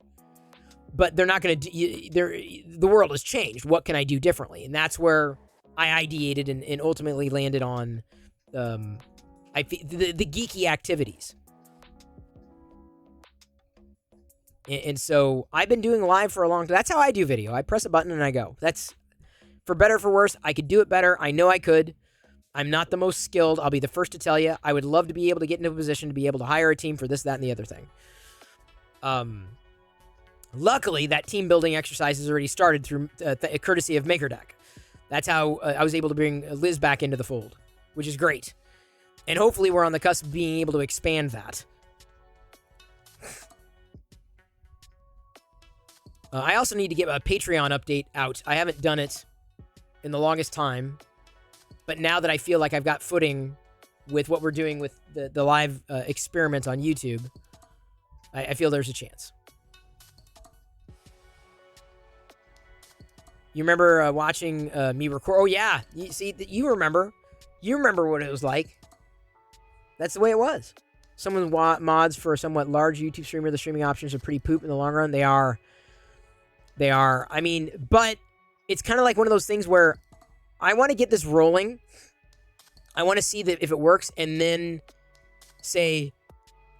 But they're not going to the world has changed. What can I do differently? And that's where I ideated and ultimately landed on the geeky activities. And so I've been doing live for a long time. That's how I do video. I press a button and I go. That's, for better or for worse, I could do it better. I know I could. I'm not the most skilled. I'll be the first to tell you. I would love to be able to get into a position to be able to hire a team for this, that, and the other thing. Luckily, that team building exercise has already started through courtesy of MakerDeck. That's how I was able to bring Liz back into the fold, which is great. And hopefully we're on the cusp of being able to expand that. I also need to get a Patreon update out. I haven't done it in the longest time. But now that I feel like I've got footing with what we're doing with the live experiments on YouTube, I feel there's a chance. You remember watching me record? Oh, yeah. You remember. You remember what it was like. That's the way it was. Someone mods for a somewhat large YouTube streamer. The streaming options are pretty poop in the long run. They are. I mean, but it's kind of like one of those things where I want to get this rolling. I want to see that if it works, and then say,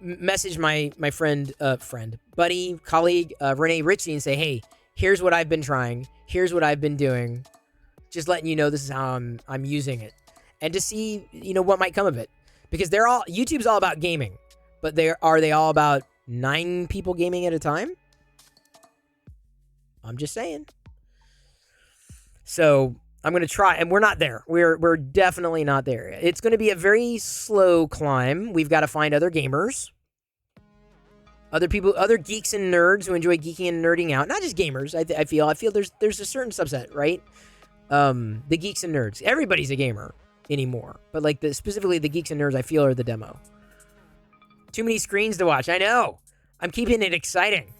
message my friend, buddy, colleague, Renee Ritchie, and say, hey, here's what I've been trying. Here's what I've been doing. Just letting you know this is how I'm using it. And to see, what might come of it. Because YouTube's all about gaming. But are they all about 9 people gaming at a time? I'm just saying. So I'm going to try, and we're not there. We're definitely not there. It's going to be a very slow climb. We've got to find other gamers. Other people, other geeks and nerds who enjoy geeking and nerding out. Not just gamers. I feel there's a certain subset, right? The geeks and nerds. Everybody's a gamer anymore, but like specifically the geeks and nerds, I feel are the demo. Too many screens to watch. I know. I'm keeping it exciting.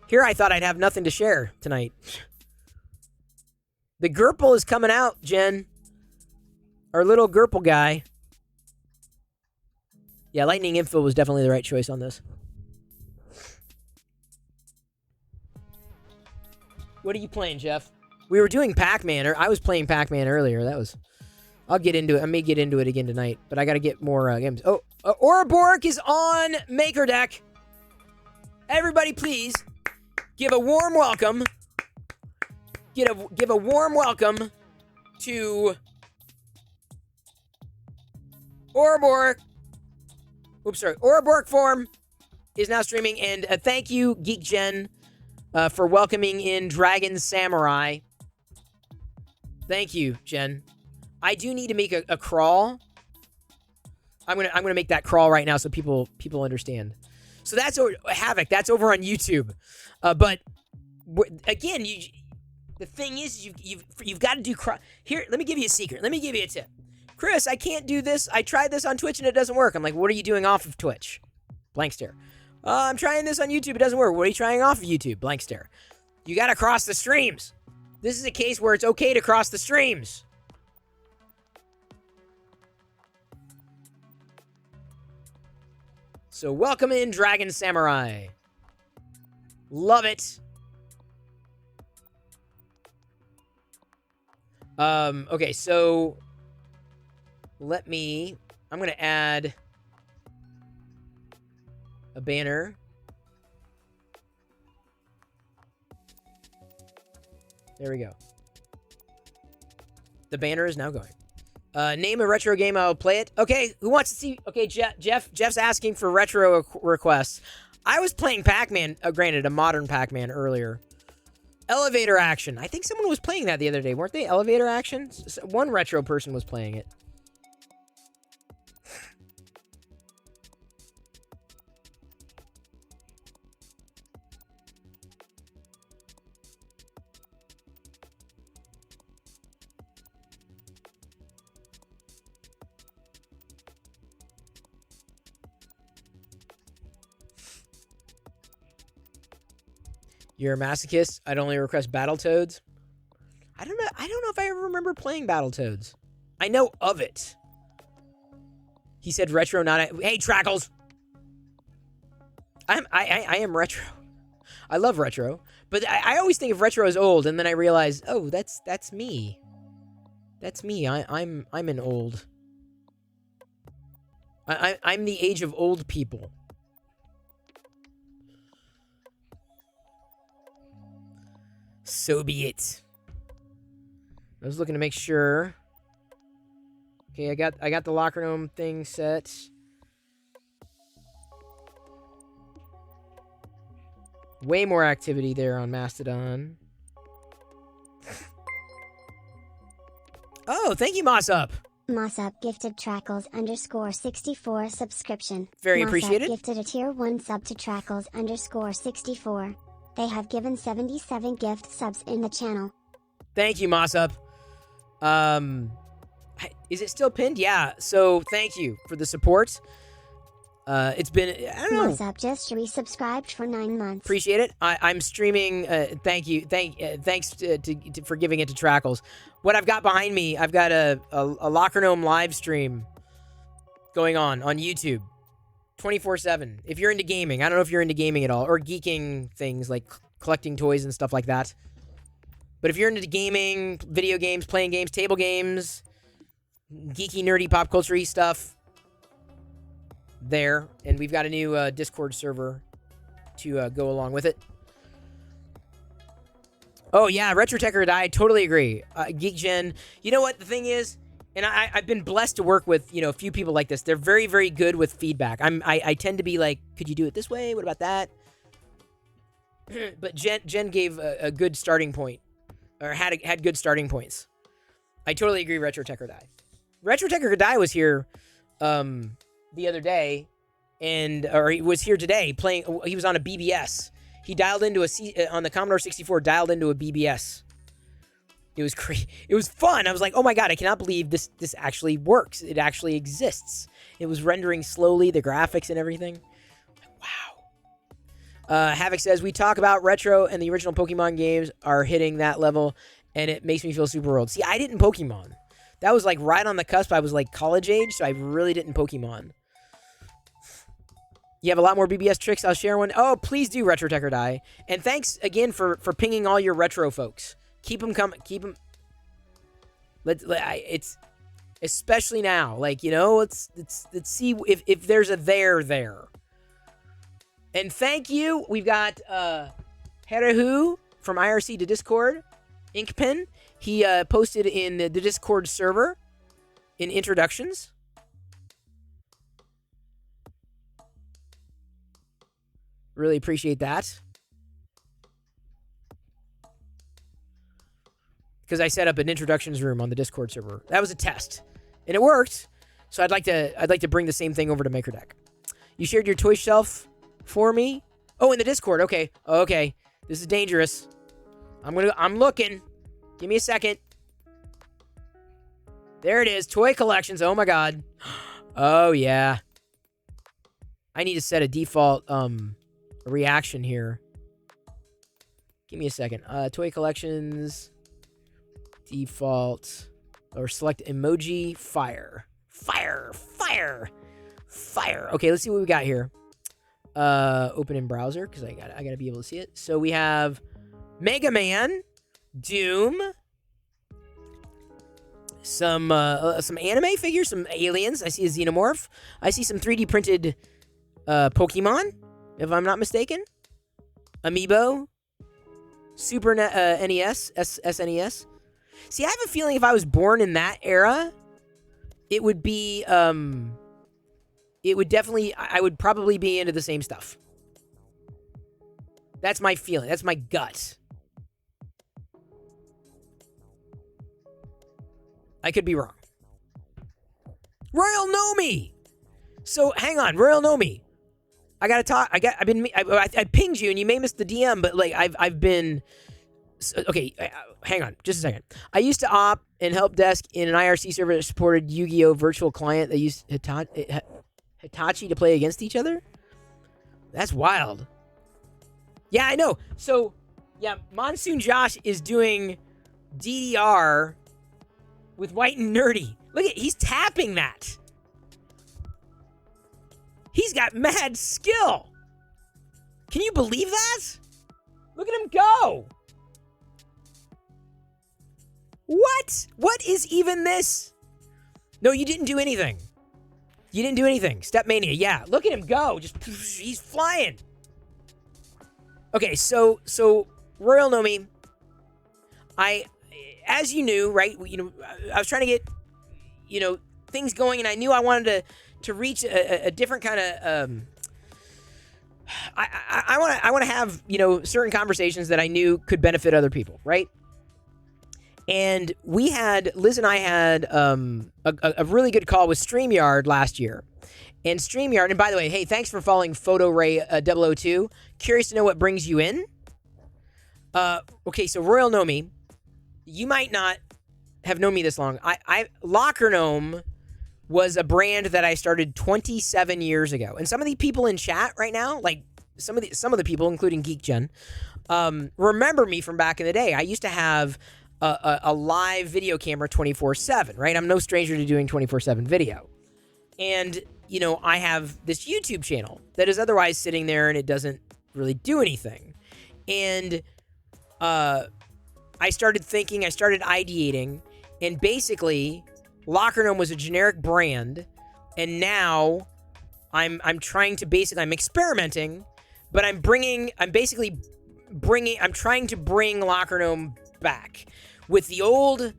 Here, I thought I'd have nothing to share tonight. The Gerple is coming out, Jen. Our little Gerple guy. Yeah, Lightning Info was definitely the right choice on this. What are you playing, Jeff? We were doing Pac-Man. I was playing Pac-Man earlier. I'll get into it. I may get into it again tonight, but I got to get more games. Oh, Ouroboros is on Maker Deck. Everybody, please give a warm welcome. Give a warm welcome to Ouroboros. Oops, sorry. Ouroboros Form is now streaming, and thank you, Geek Gen, for welcoming in Dragon Samurai. Thank you, Jen. I do need to make a crawl. I'm gonna make that crawl right now so people understand. So that's Havoc. That's over on YouTube. But again, the thing is, you've got to do here. Let me give you a secret. Let me give you a tip. Chris, I can't do this. I tried this on Twitch and it doesn't work. I'm like, what are you doing off of Twitch? Blank stare. I'm trying this on YouTube. It doesn't work. What are you trying off of YouTube? Blank stare. You got to cross the streams. This is a case where it's okay to cross the streams. So welcome in Dragon Samurai. Love it. Okay, so I'm going to add a banner. There we go. The banner is now going. Name a retro game, I'll play it. Okay, who wants to see? Okay, Jeff's asking for retro requests. I was playing Pac-Man, granted, a modern Pac-Man earlier. Elevator Action. I think someone was playing that the other day, weren't they? Elevator Action? One retro person was playing it. You're a masochist. I'd only request Battletoads. I don't know if I ever remember playing Battletoads. I know of it. He said retro, not hey, Trackles. I am retro. I love retro, but I always think of retro as old, and then I realize, oh, that's me. That's me. I'm an old. I'm the age of old people. So be it. I was looking to make sure. Okay, I got the locker room thing set. Way more activity there on Mastodon. Oh, thank you, Mossup. Mossup gifted Trackles_64 subscription. Very Mossup appreciated. Gifted a tier 1 sub to Trackles_64. They have given 77 gift subs in the channel. Thank you, Mossup. Is it still pinned? Yeah. So thank you for the support. It's been, I don't know. What's up? Just resubscribed for 9 months. Appreciate it. I'm streaming. Thank you. Thanks for giving it to Trackles. What I've got behind me, I've got a Locker Gnome live stream going on YouTube, 24/7. If you're into gaming, I don't know if you're into gaming at all or geeking things like collecting toys and stuff like that. But if you're into gaming, video games, playing games, table games, geeky, nerdy, pop culture-y stuff, there. And we've got a new Discord server to go along with it. Oh, yeah, Retro Tech or Die. I totally agree. Geek Gen. You know what the thing is? And I've been blessed to work with, a few people like this. They're very, very good with feedback. I tend to be like, could you do it this way? What about that? But Jen gave a good starting point. Or had good starting points. I totally agree, Retro Tech or Die. Retro Tech or Die was here the other day, or he was here today playing. He was on a BBS. He dialed into on the Commodore 64, dialed into a BBS. It was crazy. It was fun. I was like, oh my god, I cannot believe this actually works. It actually exists. It was rendering slowly, the graphics and everything. Wow. Havoc says, we talk about retro and the original Pokemon games are hitting that level, and it makes me feel super old. See, I didn't Pokemon. That was like right on the cusp. I was like college age, so I really didn't Pokemon. You have a lot more BBS tricks. I'll share one. Oh, please do, Retro Tech or Die. And thanks again for pinging all your retro folks. Keep them coming. Keep them. It's especially now. Like, let's see if there's a there. And thank you. We've got Herahu from IRC to Discord. Inkpen. He posted in the Discord server in introductions. Really appreciate that. Because I set up an introductions room on the Discord server. That was a test. And it worked. So I'd like to bring the same thing over to MakerDeck. You shared your toy shelf for me? Oh, in the Discord. Okay. Okay. This is dangerous. I'm looking. Give me a second. There it is. Toy collections. Oh my god. Oh yeah. I need to set a default reaction here. Give me a second. Toy collections. Default. Or select emoji. Fire. Okay, let's see what we got here. Open in browser because I gotta be able to see it. So we have Mega Man, Doom, some anime figures, some aliens. I see a xenomorph. I see some 3D printed Pokemon, if I'm not mistaken. Amiibo, Super NES, SNES. See, I have a feeling if I was born in that era, it would be it would definitely, I would probably be into the same stuff. That's my feeling. That's my gut. I could be wrong. Royal Nomi! So, hang on, Royal Nomi. I gotta talk, I pinged you and you may miss the DM, but like, I've been, okay, hang on, just a second. I used to op and help desk in an IRC server that supported Yu-Gi-Oh! Virtual Client. They used Hitachi to play against each other? That's wild. Yeah, I know. So, yeah, Monsoon Josh is doing DDR with White and Nerdy. Look at, he's tapping that. He's got mad skill. Can you believe that? Look at him go. What? What is even this? No, you didn't do anything. You didn't do anything. Step Mania, yeah. Look at him go. Just, he's flying. Okay, so Royal Nomi, as you knew, right? I was trying to get, things going, and I knew I wanted to reach a different kind of. I want to have certain conversations that I knew could benefit other people, right? And Liz and I had a really good call with StreamYard last year. And StreamYard, and by the way, hey, thanks for following PhotoRay002. Curious to know what brings you in? Okay, so Royal Nomi, you might not have known me this long, Locker Gnome was a brand that I started 27 years ago. And some of the people in chat right now, like some of the people, including GeekGen, remember me from back in the day. I used to have a live video camera 24/7, right? I'm no stranger to doing 24/7 video. And, you know, I have this YouTube channel that is otherwise sitting there and it doesn't really do anything. And I started ideating, and basically Locker Gnome was a generic brand, and now I'm trying to I'm experimenting, but I'm trying to bring Locker Gnome back with the old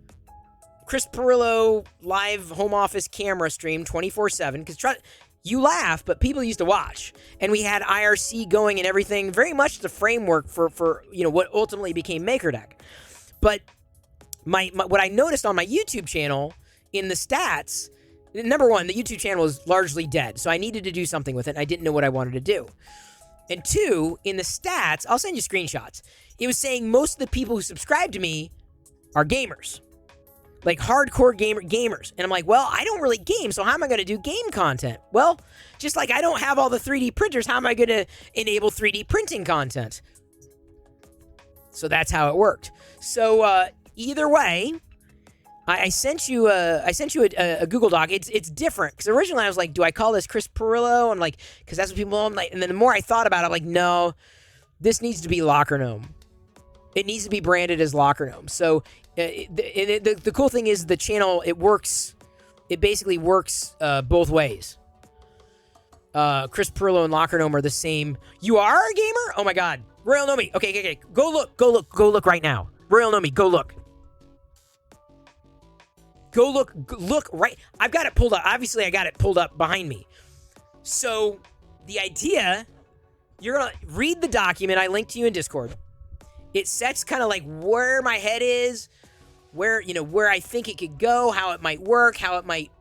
Chris Pirillo live home office camera stream 24/7, because you laugh, but people used to watch, and we had IRC going and everything, very much the framework for you know what ultimately became MakerDeck. But my what I noticed on my YouTube channel in the stats, number one, the YouTube channel is largely dead, so I needed to do something with it, and I didn't know what I wanted to do. And two, in the stats, I'll send you screenshots, it was saying most of the people who subscribe to me are gamers. Like hardcore gamers. And I'm like, well, I don't really game, so how am I going to do game content? Well, just like I don't have all the 3D printers, how am I going to enable 3D printing content? So that's how it worked. So either way, I sent you a Google Doc. It's different, because originally I was like, do I call this Chris Pirillo? And like, because that's what people know. I'm like, and then the more I thought about it, I'm like, no, this needs to be Locker Gnome. It needs to be branded as Locker Gnome. So the cool thing is the channel, it works. It basically works both ways. Chris Pirillo and Locker Gnome are the same. You are a gamer? Oh my God. Royal Nomi. Okay. Go look right now. Royal Nomi, go look. Go look right. I've got it pulled up. Obviously, I got it pulled up behind me. So the idea, you're going to read the document I linked to you in Discord. It sets kind of like where my head is, where I think it could go, how it might work, how it might.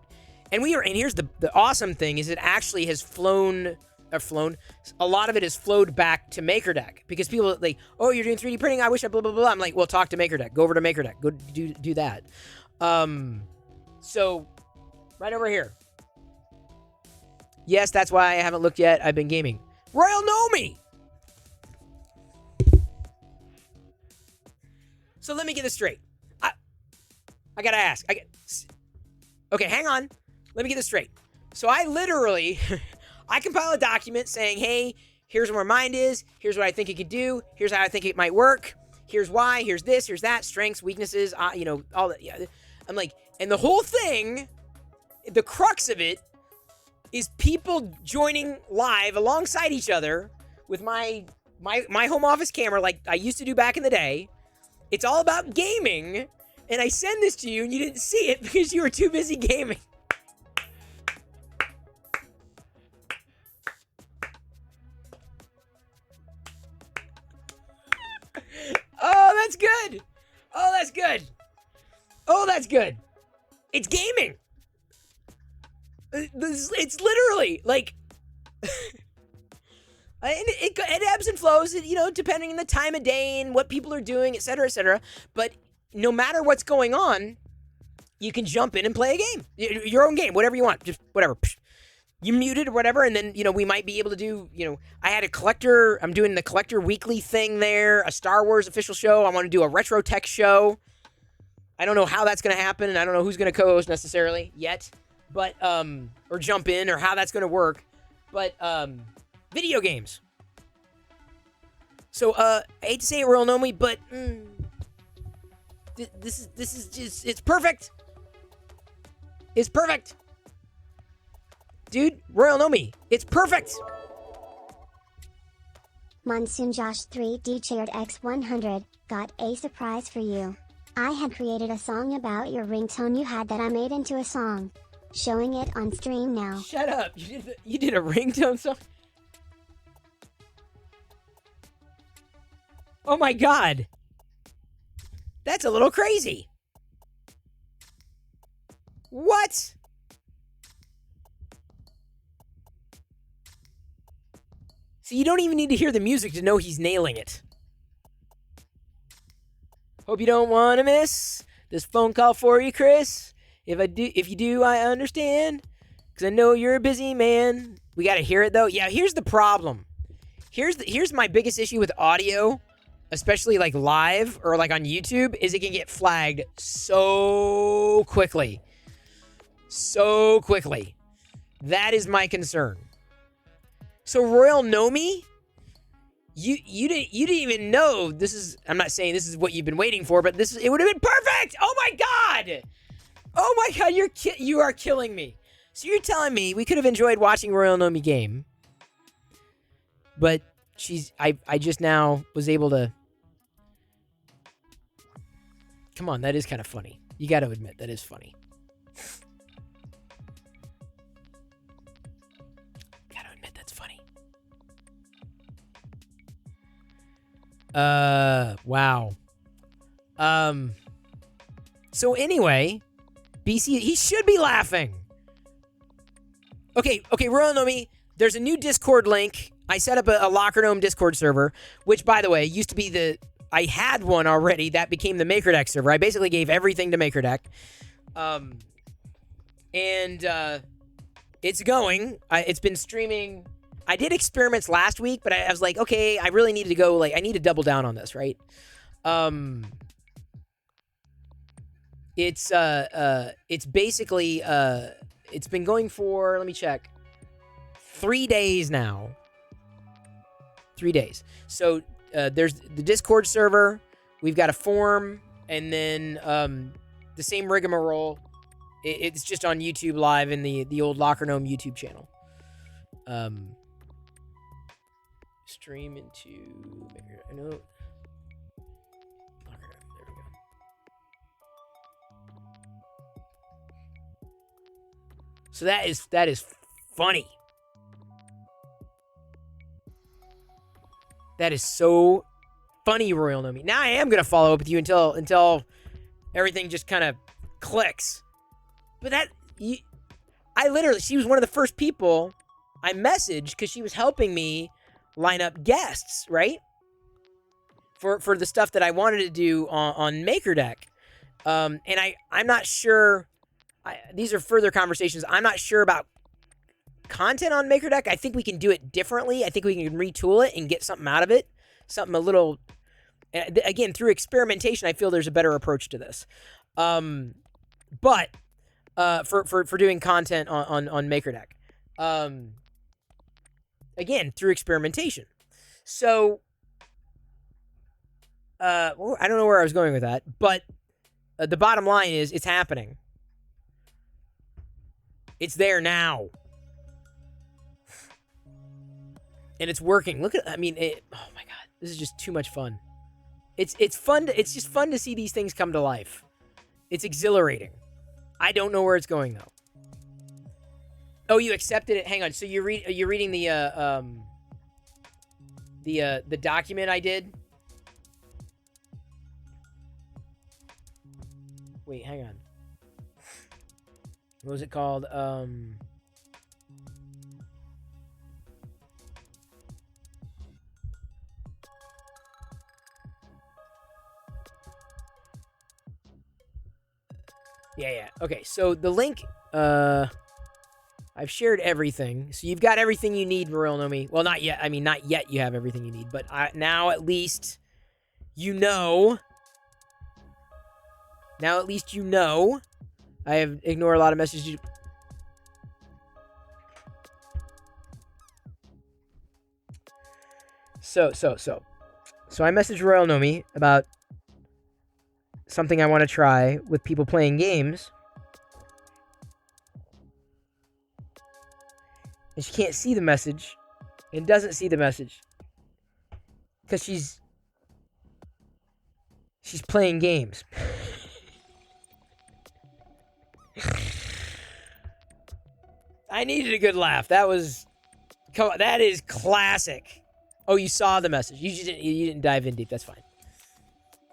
And here's the awesome thing is it actually has a lot of it has flowed back to MakerDeck, because people are like, oh, you're doing 3D printing, I wish I blah, blah, blah. I'm like, well, talk to MakerDeck. Go over to MakerDeck. Go do that. So right over here. Yes, that's why I haven't looked yet. I've been gaming. Royal Nomi! So let me get this straight. I gotta ask. Okay, hang on. Let me get this straight. So I literally, I compile a document saying, hey, here's where my mind is. Here's what I think it could do. Here's how I think it might work. Here's why. Here's this. Here's that. Strengths, weaknesses, all that. Yeah. I'm like, and the whole thing, the crux of it, is people joining live alongside each other with my home office camera like I used to do back in the day. It's all about gaming, and I send this to you, and you didn't see it because you were too busy gaming. Oh, that's good. Oh, that's good. Oh, that's good. It's gaming. It's literally like it ebbs and flows, depending on the time of day and what people are doing, et cetera, et cetera. But no matter what's going on, you can jump in and play a game, your own game, whatever you want, just whatever. You mute it or whatever, and then, we might be able to do, I had a collector, I'm doing the collector weekly thing there, a Star Wars official show. I want to do a retro tech show. I don't know how that's going to happen, and I don't know who's going to co-host necessarily yet, but, or jump in, or how that's going to work, but, video games. So, I hate to say it, Royal Nomi, but, this is just, it's perfect. It's perfect. Dude, Royal Nomi, it's perfect. Monsoon Josh 3D Chaired X100, got a surprise for you. I had created a song about your ringtone you had that I made into a song. Showing it on stream now. Shut up. You did a ringtone song? Oh my God. That's a little crazy. What? So you don't even need to hear the music to know he's nailing it. Hope you don't want to miss this phone call for you, Chris. If you do, I understand. Because I know you're a busy man. We got to hear it, though. Yeah, here's the problem. Here's my biggest issue with audio, especially like live or like on YouTube, is it can get flagged so quickly. So quickly. That is my concern. So Royal Nomi, you didn't even know this is. I'm not saying this is what you've been waiting for, but it would have been perfect. Oh my god! Oh my god! You are killing me. So you're telling me we could have enjoyed watching Royal Nomi game, but I just now was able to. Come on, that is kind of funny. You got to admit that is funny. Wow. So anyway, BC, he should be laughing. Okay, Royal Nomi, there's a new Discord link. I set up a Locker Gnome Discord server, which, by the way, used to be I had one already. That became the MakerDeck server. I basically gave everything to MakerDeck. It's going. It's been streaming. I did experiments last week, but I was like, okay, I really need to go, I need to double down on this, right? It's basically, it's been going for, let me check, 3 days now. 3 days. So, there's the Discord server, we've got a forum, and then, the same rigmarole. It's just on YouTube Live in the old Locker Gnome YouTube channel. Stream into I know. There we go. So that is funny. That is so funny, Royal Nomi. Now I am gonna follow up with you until everything just kind of clicks. But she was one of the first people I messaged because she was helping me line up guests, right? For the stuff that I wanted to do on MakerDeck. And I'm not sure, these are further conversations, I'm not sure about content on MakerDeck. I think we can do it differently. I think we can retool it and get something out of it. Something a little, again, through experimentation, I feel there's a better approach to this. But for doing content on MakerDeck. Again, through experimentation. So, well, I don't know where I was going with that, but the bottom line is it's happening. It's there now. And it's working. Look at, oh my God, this is just too much fun. It's fun. It's just fun to see these things come to life. It's exhilarating. I don't know where it's going though. Oh, you accepted it. Hang on. So you're reading the document I did? Wait, hang on. What was it called? Yeah. Okay, so the link, I've shared everything. So you've got everything you need, Royal Nomi. Well, not yet. I mean, not yet you have everything you need. But now at least you know. Now at least you know. I have ignored a lot of messages. So I messaged Royal Nomi about something I want to try with people playing games. And she can't see the message. And doesn't see the message. Because she's playing games. I needed a good laugh. That is classic. Oh, you saw the message. You didn't dive in deep. That's fine.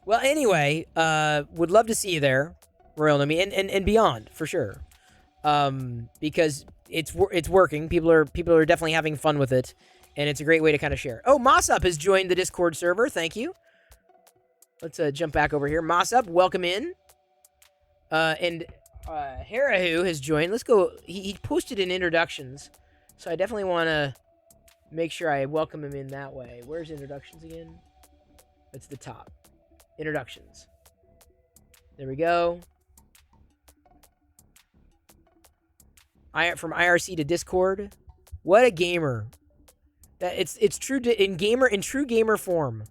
Well, anyway, would love to see you there, Royal Nomi, and beyond for sure. Because it's working. People are definitely having fun with it, and it's a great way to kind of share. Oh, Mosup has joined the Discord server. Thank you. Let's jump back over here. Mosup, welcome in. And Harahu has joined. Let's go. He posted in introductions, so I definitely want to make sure I welcome him in that way. Where's introductions again? It's the top. Introductions. There we go. From IRC to Discord. What a gamer! That it's true in true gamer form.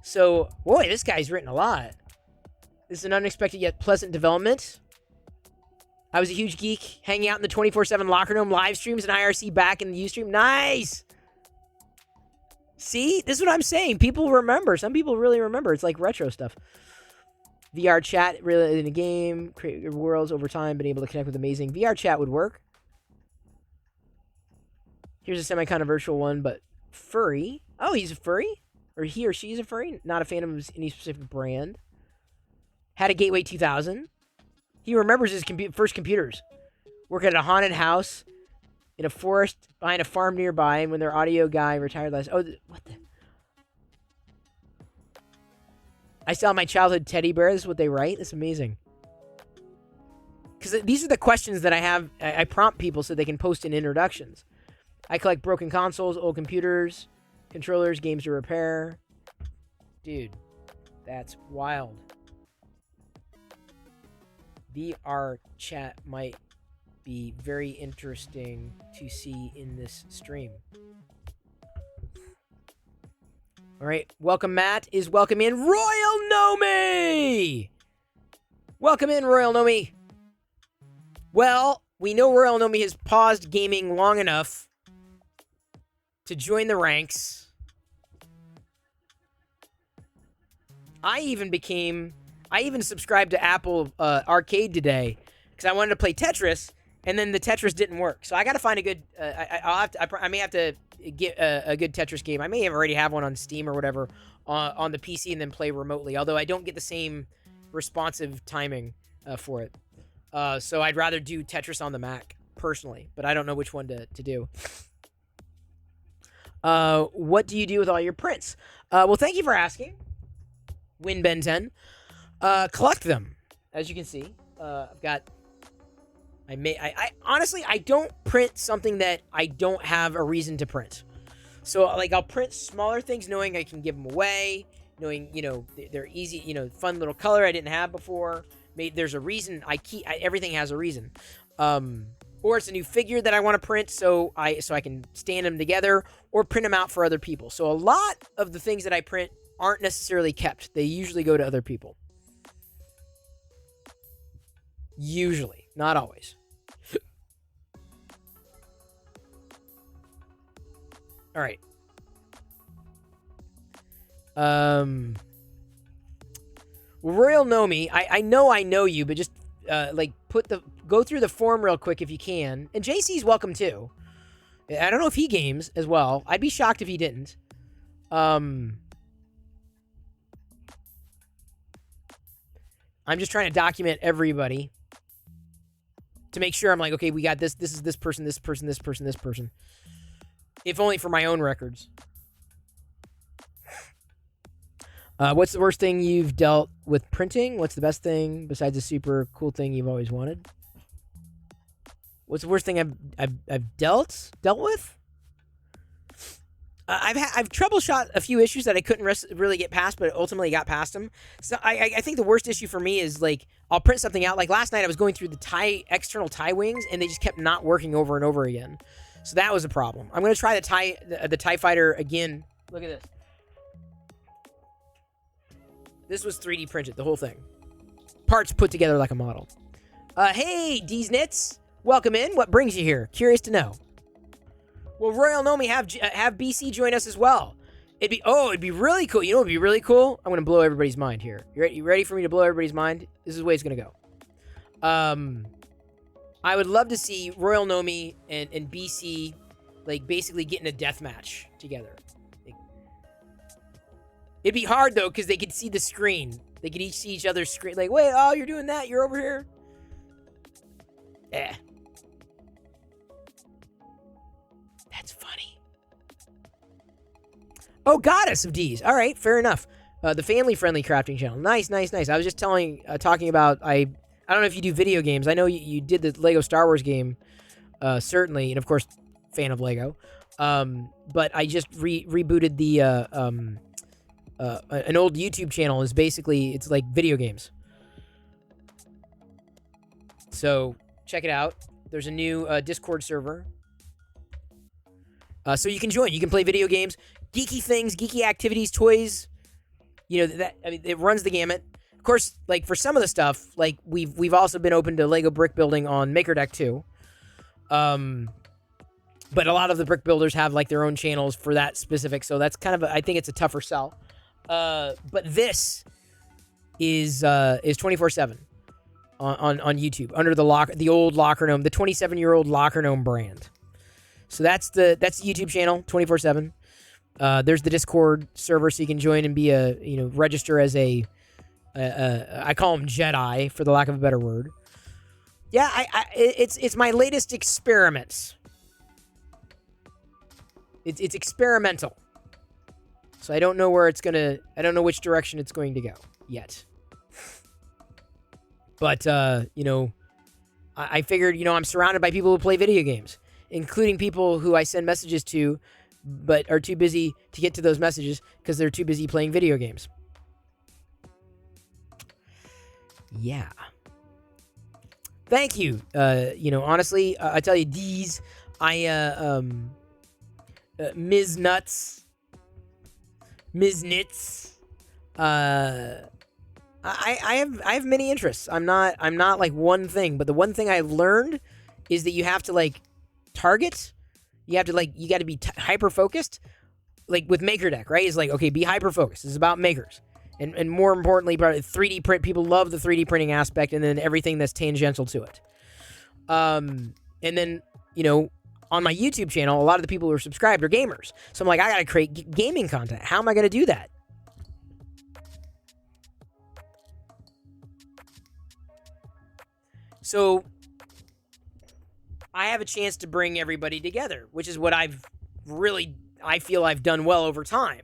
So, boy, this guy's written a lot. This is an unexpected yet pleasant development. I was a huge geek, hanging out in the 24/7 locker room, live streams and IRC back in the Ustream. Nice. See, this is what I'm saying. People remember. Some people really remember. It's like retro stuff. VR chat really in a game, create your worlds over time, been able to connect with amazing. VR chat would work. Here's a semi-controversial one, but furry. Oh, he's a furry? Or he or she's a furry? Not a fan of any specific brand. Had a Gateway 2000. He remembers his first computers. Working at a haunted house in a forest behind a farm nearby, and when their audio guy retired last... Oh, what the... I saw my childhood teddy bear. This is what they write. That's amazing. Because these are the questions that I have. I prompt people so they can post in introductions. I collect broken consoles, old computers, controllers, games to repair. Dude, that's wild. VR chat might be very interesting to see in this stream. All right, welcome, Matt. Is welcome in Royal Nomi. Welcome in, Royal Nomi. Well, we know Royal Nomi has paused gaming long enough to join the ranks. I even subscribed to Apple Arcade today because I wanted to play Tetris, and then the Tetris didn't work. So I got to find a good. I may have to get a good Tetris game. I may have already have one on Steam or whatever on the PC and then play remotely. Although I don't get the same responsive timing for it. So I'd rather do Tetris on the Mac personally, but I don't know which one to do. What do you do with all your prints? Well, thank you for asking. WinBen 10. Collect them, as you can see. I've got. I honestly, I don't print something that I don't have a reason to print. So, like, I'll print smaller things knowing I can give them away, knowing, they're easy, fun little color I didn't have before. There's a reason everything has a reason. Or it's a new figure that I want to print so I can stand them together or print them out for other people. So a lot of the things that I print aren't necessarily kept. They usually go to other people. Usually, not always. All right. Royal Nomi, I know you, but just go through the form real quick if you can. And JC's welcome too. I don't know if he games as well. I'd be shocked if he didn't. I'm just trying to document everybody to make sure I'm like, okay, we got this. This is this person, this person, this person, this person. If only for my own records. What's the worst thing you've dealt with printing? What's the best thing besides a super cool thing you've always wanted? What's the worst thing I've dealt with? I've troubleshot a few issues that I couldn't really get past, but ultimately got past them. So I think the worst issue for me is, like, I'll print something out. Like last night, I was going through the external tie wings, and they just kept not working over and over again. So that was a problem. I'm gonna try the TIE Fighter again. Look at this. This was 3D printed, the whole thing. Parts put together like a model. Hey, D's Knits. Welcome in. What brings you here? Curious to know. Well, Royal Nomi, have BC join us as well. It'd be really cool. You know what'd be really cool? I'm going to blow everybody's mind here. You ready for me to blow everybody's mind? This is the way it's going to go. I would love to see Royal Nomi and BC, like, basically get in a death match together. It'd be hard, though, because they could see the screen. They could each see each other's screen. Like, wait, oh, you're doing that? You're over here? That's funny. Oh, Goddess of D's. All right, fair enough. The family-friendly crafting channel. Nice. I was just talking about I I don't know if you do video games. I know you did the Lego Star Wars game, certainly, and of course, fan of Lego. But I just rebooted the an old YouTube channel. Is basically it's like video games. So check it out. There's a new Discord server. So you can join. You can play video games, geeky things, geeky activities, toys. You know it runs the gamut. Of course, like for some of the stuff, like we've also been open to Lego brick building on MakerDeck too. But a lot of the brick builders have like their own channels for that specific. So that's kind of I think it's a tougher sell. But this is 24/7 on YouTube under the old Locker Gnome, the 27-year-old Locker Gnome brand. So that's the YouTube channel 24/7. There's the Discord server, so you can join and be register as a I call them Jedi for the lack of a better word. Yeah, it's my latest experiment. It's experimental. So I don't know where it's gonna. I don't know which direction it's going to go yet. But I figured I'm surrounded by people who play video games, including people who I send messages to, but are too busy to get to those messages because they're too busy playing video games. Yeah. Thank you. Honestly, I tell you, Ms. Nuts, Ms. Nits. I have many interests. I'm not like one thing, but the one thing I've learned is that you have to like target. You got to be hyper focused. Like with MakerDeck, right? It's like, okay, be hyper focused. It's about makers. And more importantly, 3D print. People love the 3D printing aspect, and then everything that's tangential to it. And then on my YouTube channel, a lot of the people who are subscribed are gamers. So I'm like, I gotta create gaming content. How am I gonna do that? So I have a chance to bring everybody together, which is what I feel I've done well over time.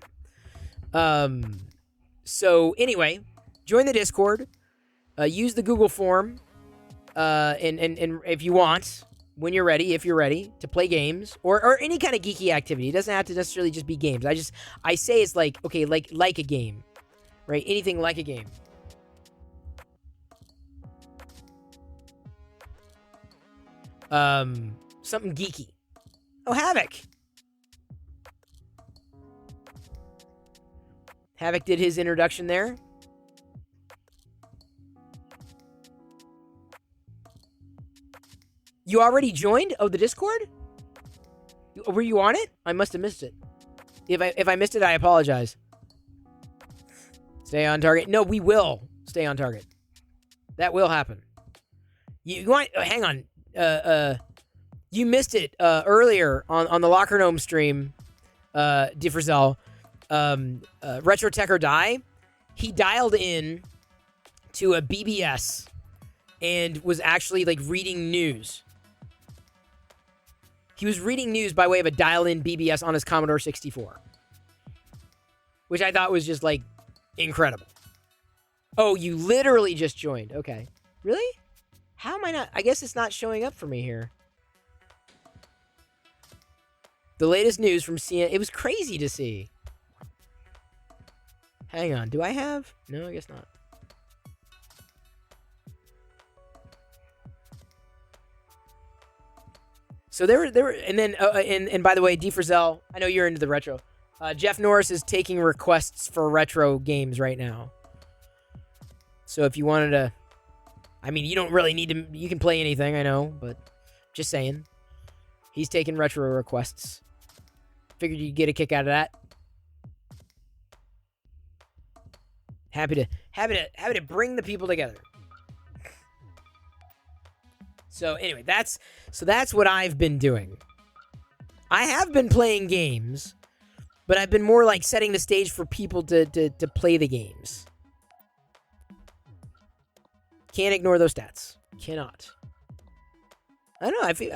So anyway, join the Discord, use the Google form, and if you want, when you're ready, if you're ready to play games or any kind of geeky activity. It doesn't have to necessarily just be games. I say it's like, okay, like a game, right? Anything like a game. Something geeky. Oh, Havoc. Havoc did his introduction there. You already joined? Oh, the Discord? Were you on it? I must have missed it. If I missed it, I apologize. Stay on target. No, we will stay on target. That will happen. You want? Hang on. You missed it earlier on the Locker Gnome stream. DeFrizel. Retro Tech or Die. He dialed in to a BBS and was actually like reading news. He was reading news by way of a dialed-in BBS on his Commodore 64. Which I thought was just, like, incredible. Oh, you literally just joined. Okay. Really? How am I not? I guess it's not showing up for me here. The latest news from CNN. It was crazy to see. Hang on. Do I have? No, I guess not. So there were, and then, and by the way, DeFrizel, I know you're into the retro. Jeff Norris is taking requests for retro games right now. So if you wanted to, I mean, you don't really need to, you can play anything, I know, but just saying. He's taking retro requests. Figured you'd get a kick out of that. Happy to bring the people together. So anyway, that's what I've been doing. I have been playing games, but I've been more like setting the stage for people to play the games. Can't ignore those stats. Cannot. I don't know. I feel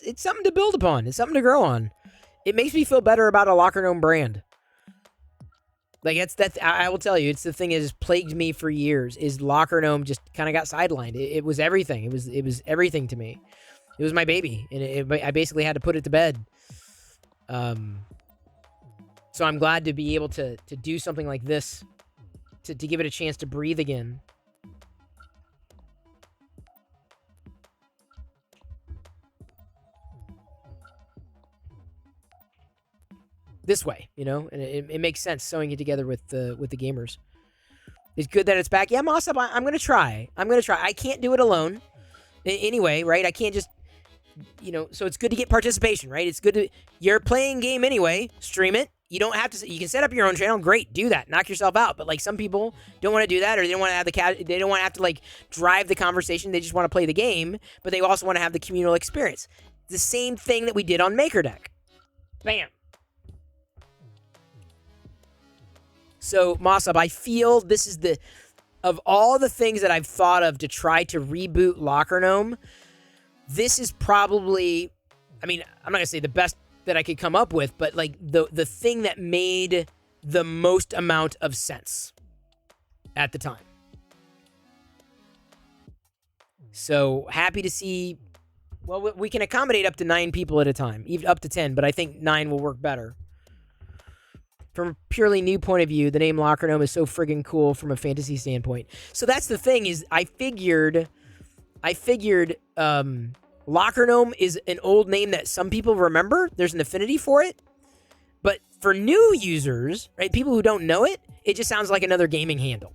it's something to build upon. It's something to grow on. It makes me feel better about a Locker Gnome brand. Like I will tell you, it's the thing that has plagued me for years. Is Locker Gnome just kind of got sidelined? It was everything. It was everything to me. It was my baby, and I basically had to put it to bed. So I'm glad to be able to do something like this, to give it a chance to breathe again. This way, you know, and it makes sense sewing it together with the gamers. It's good that it's back. Yeah, Mossab, I'm gonna try. I can't do it alone. Anyway, right? I can't just, you know. So it's good to get participation, right? It's good to you're playing game anyway. Stream it. You don't have to. You can set up your own channel. Great, do that. Knock yourself out. But like some people don't want to do that, or they don't want to have they don't want to have to like drive the conversation. They just want to play the game, but they also want to have the communal experience. The same thing that we did on MakerDeck. Bam. So, Mossab, I feel this is of all the things that I've thought of to try to reboot Locker Gnome, this is probably, I mean, I'm not going to say the best that I could come up with, but like the thing that made the most amount of sense at the time. So, happy to see, well, we can accommodate up to 9 people at a time, even up to 10, but I think 9 will work better. From a purely new point of view, the name Locker Gnome is so friggin' cool from a fantasy standpoint. So that's the thing is I figured Locker Gnome is an old name that some people remember. There's an affinity for it. But for new users, right, people who don't know it, it just sounds like another gaming handle.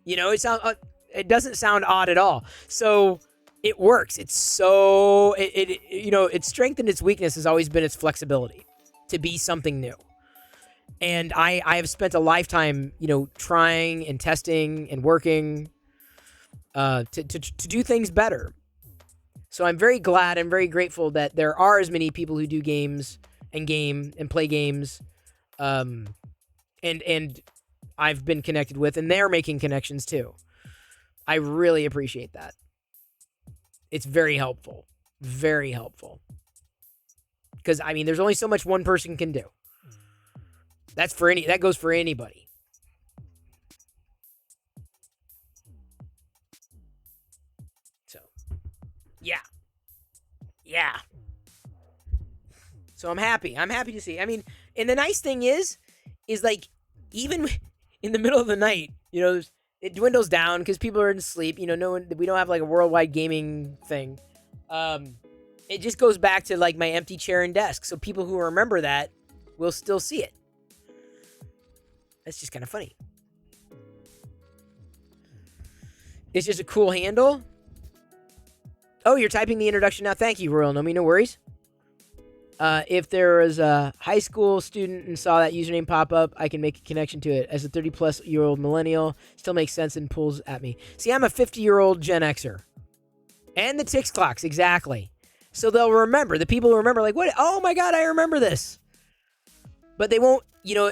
You know, it doesn't sound odd at all. So it works. It's so you know, its strength and its weakness has always been its flexibility to be something new. And I have spent a lifetime, you know, trying and testing and working to do things better. So I'm very glad and very grateful that there are as many people who do games and game and play games, and I've been connected with, and they're making connections too. I really appreciate that. It's very helpful. Very helpful. Because, I mean, there's only so much one person can do. That goes for anybody. So, yeah. Yeah. So I'm happy. I'm happy to see. I mean, and the nice thing is like, even in the middle of the night, you know, it dwindles down because people are in sleep. You know, we don't have like a worldwide gaming thing. It just goes back to like my empty chair and desk. So people who remember that will still see it. That's just kind of funny. It's just a cool handle. Oh, you're typing the introduction now. Thank you, Royal Nomi. No worries. If there was a high school student and saw that username pop up, I can make a connection to it. As a 30-plus-year-old millennial, still makes sense and pulls at me. See, I'm a 50-year-old Gen Xer. And the Tix clocks, exactly. So they'll remember. The people who remember, like, what? Oh, my God, I remember this. But they won't, you know,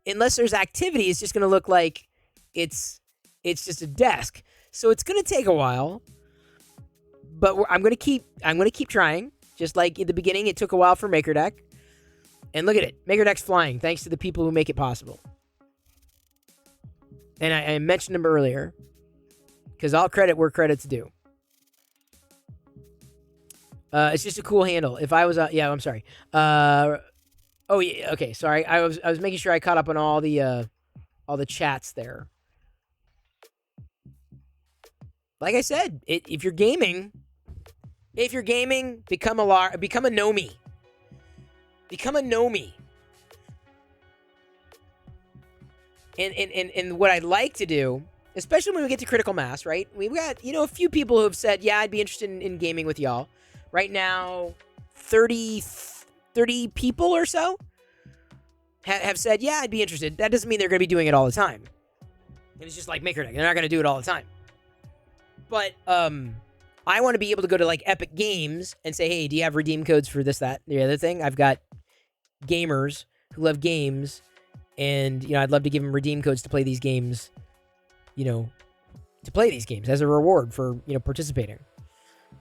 unless there's activity, it's just going to look like it's just a desk. So it's going to take a while. But I'm going to keep trying. Just like in the beginning, it took a while for MakerDeck. And look at it. MakerDeck's flying thanks to the people who make it possible. And I mentioned them earlier. Because all credit where credit's due. It's just a cool handle. If I was... yeah, I'm sorry. Oh, yeah, okay, sorry. I was making sure I caught up on all the chats there. Like I said, if you're gaming... become a Nomi. Become a Nomi. And what I'd like to do, especially when we get to critical mass, right? We've got, you know, a few people who have said, yeah, I'd be interested in gaming with y'all. Right now, 30 people or so have said, yeah, I'd be interested. That doesn't mean they're going to be doing it all the time. And it's just like MakerDeck. They're not going to do it all the time. But, I want to be able to go to like Epic Games and say, hey, do you have redeem codes for this, that, the other thing? I've got gamers who love games, and, you know, I'd love to give them redeem codes to play these games, you know, to play these games as a reward for, you know, participating.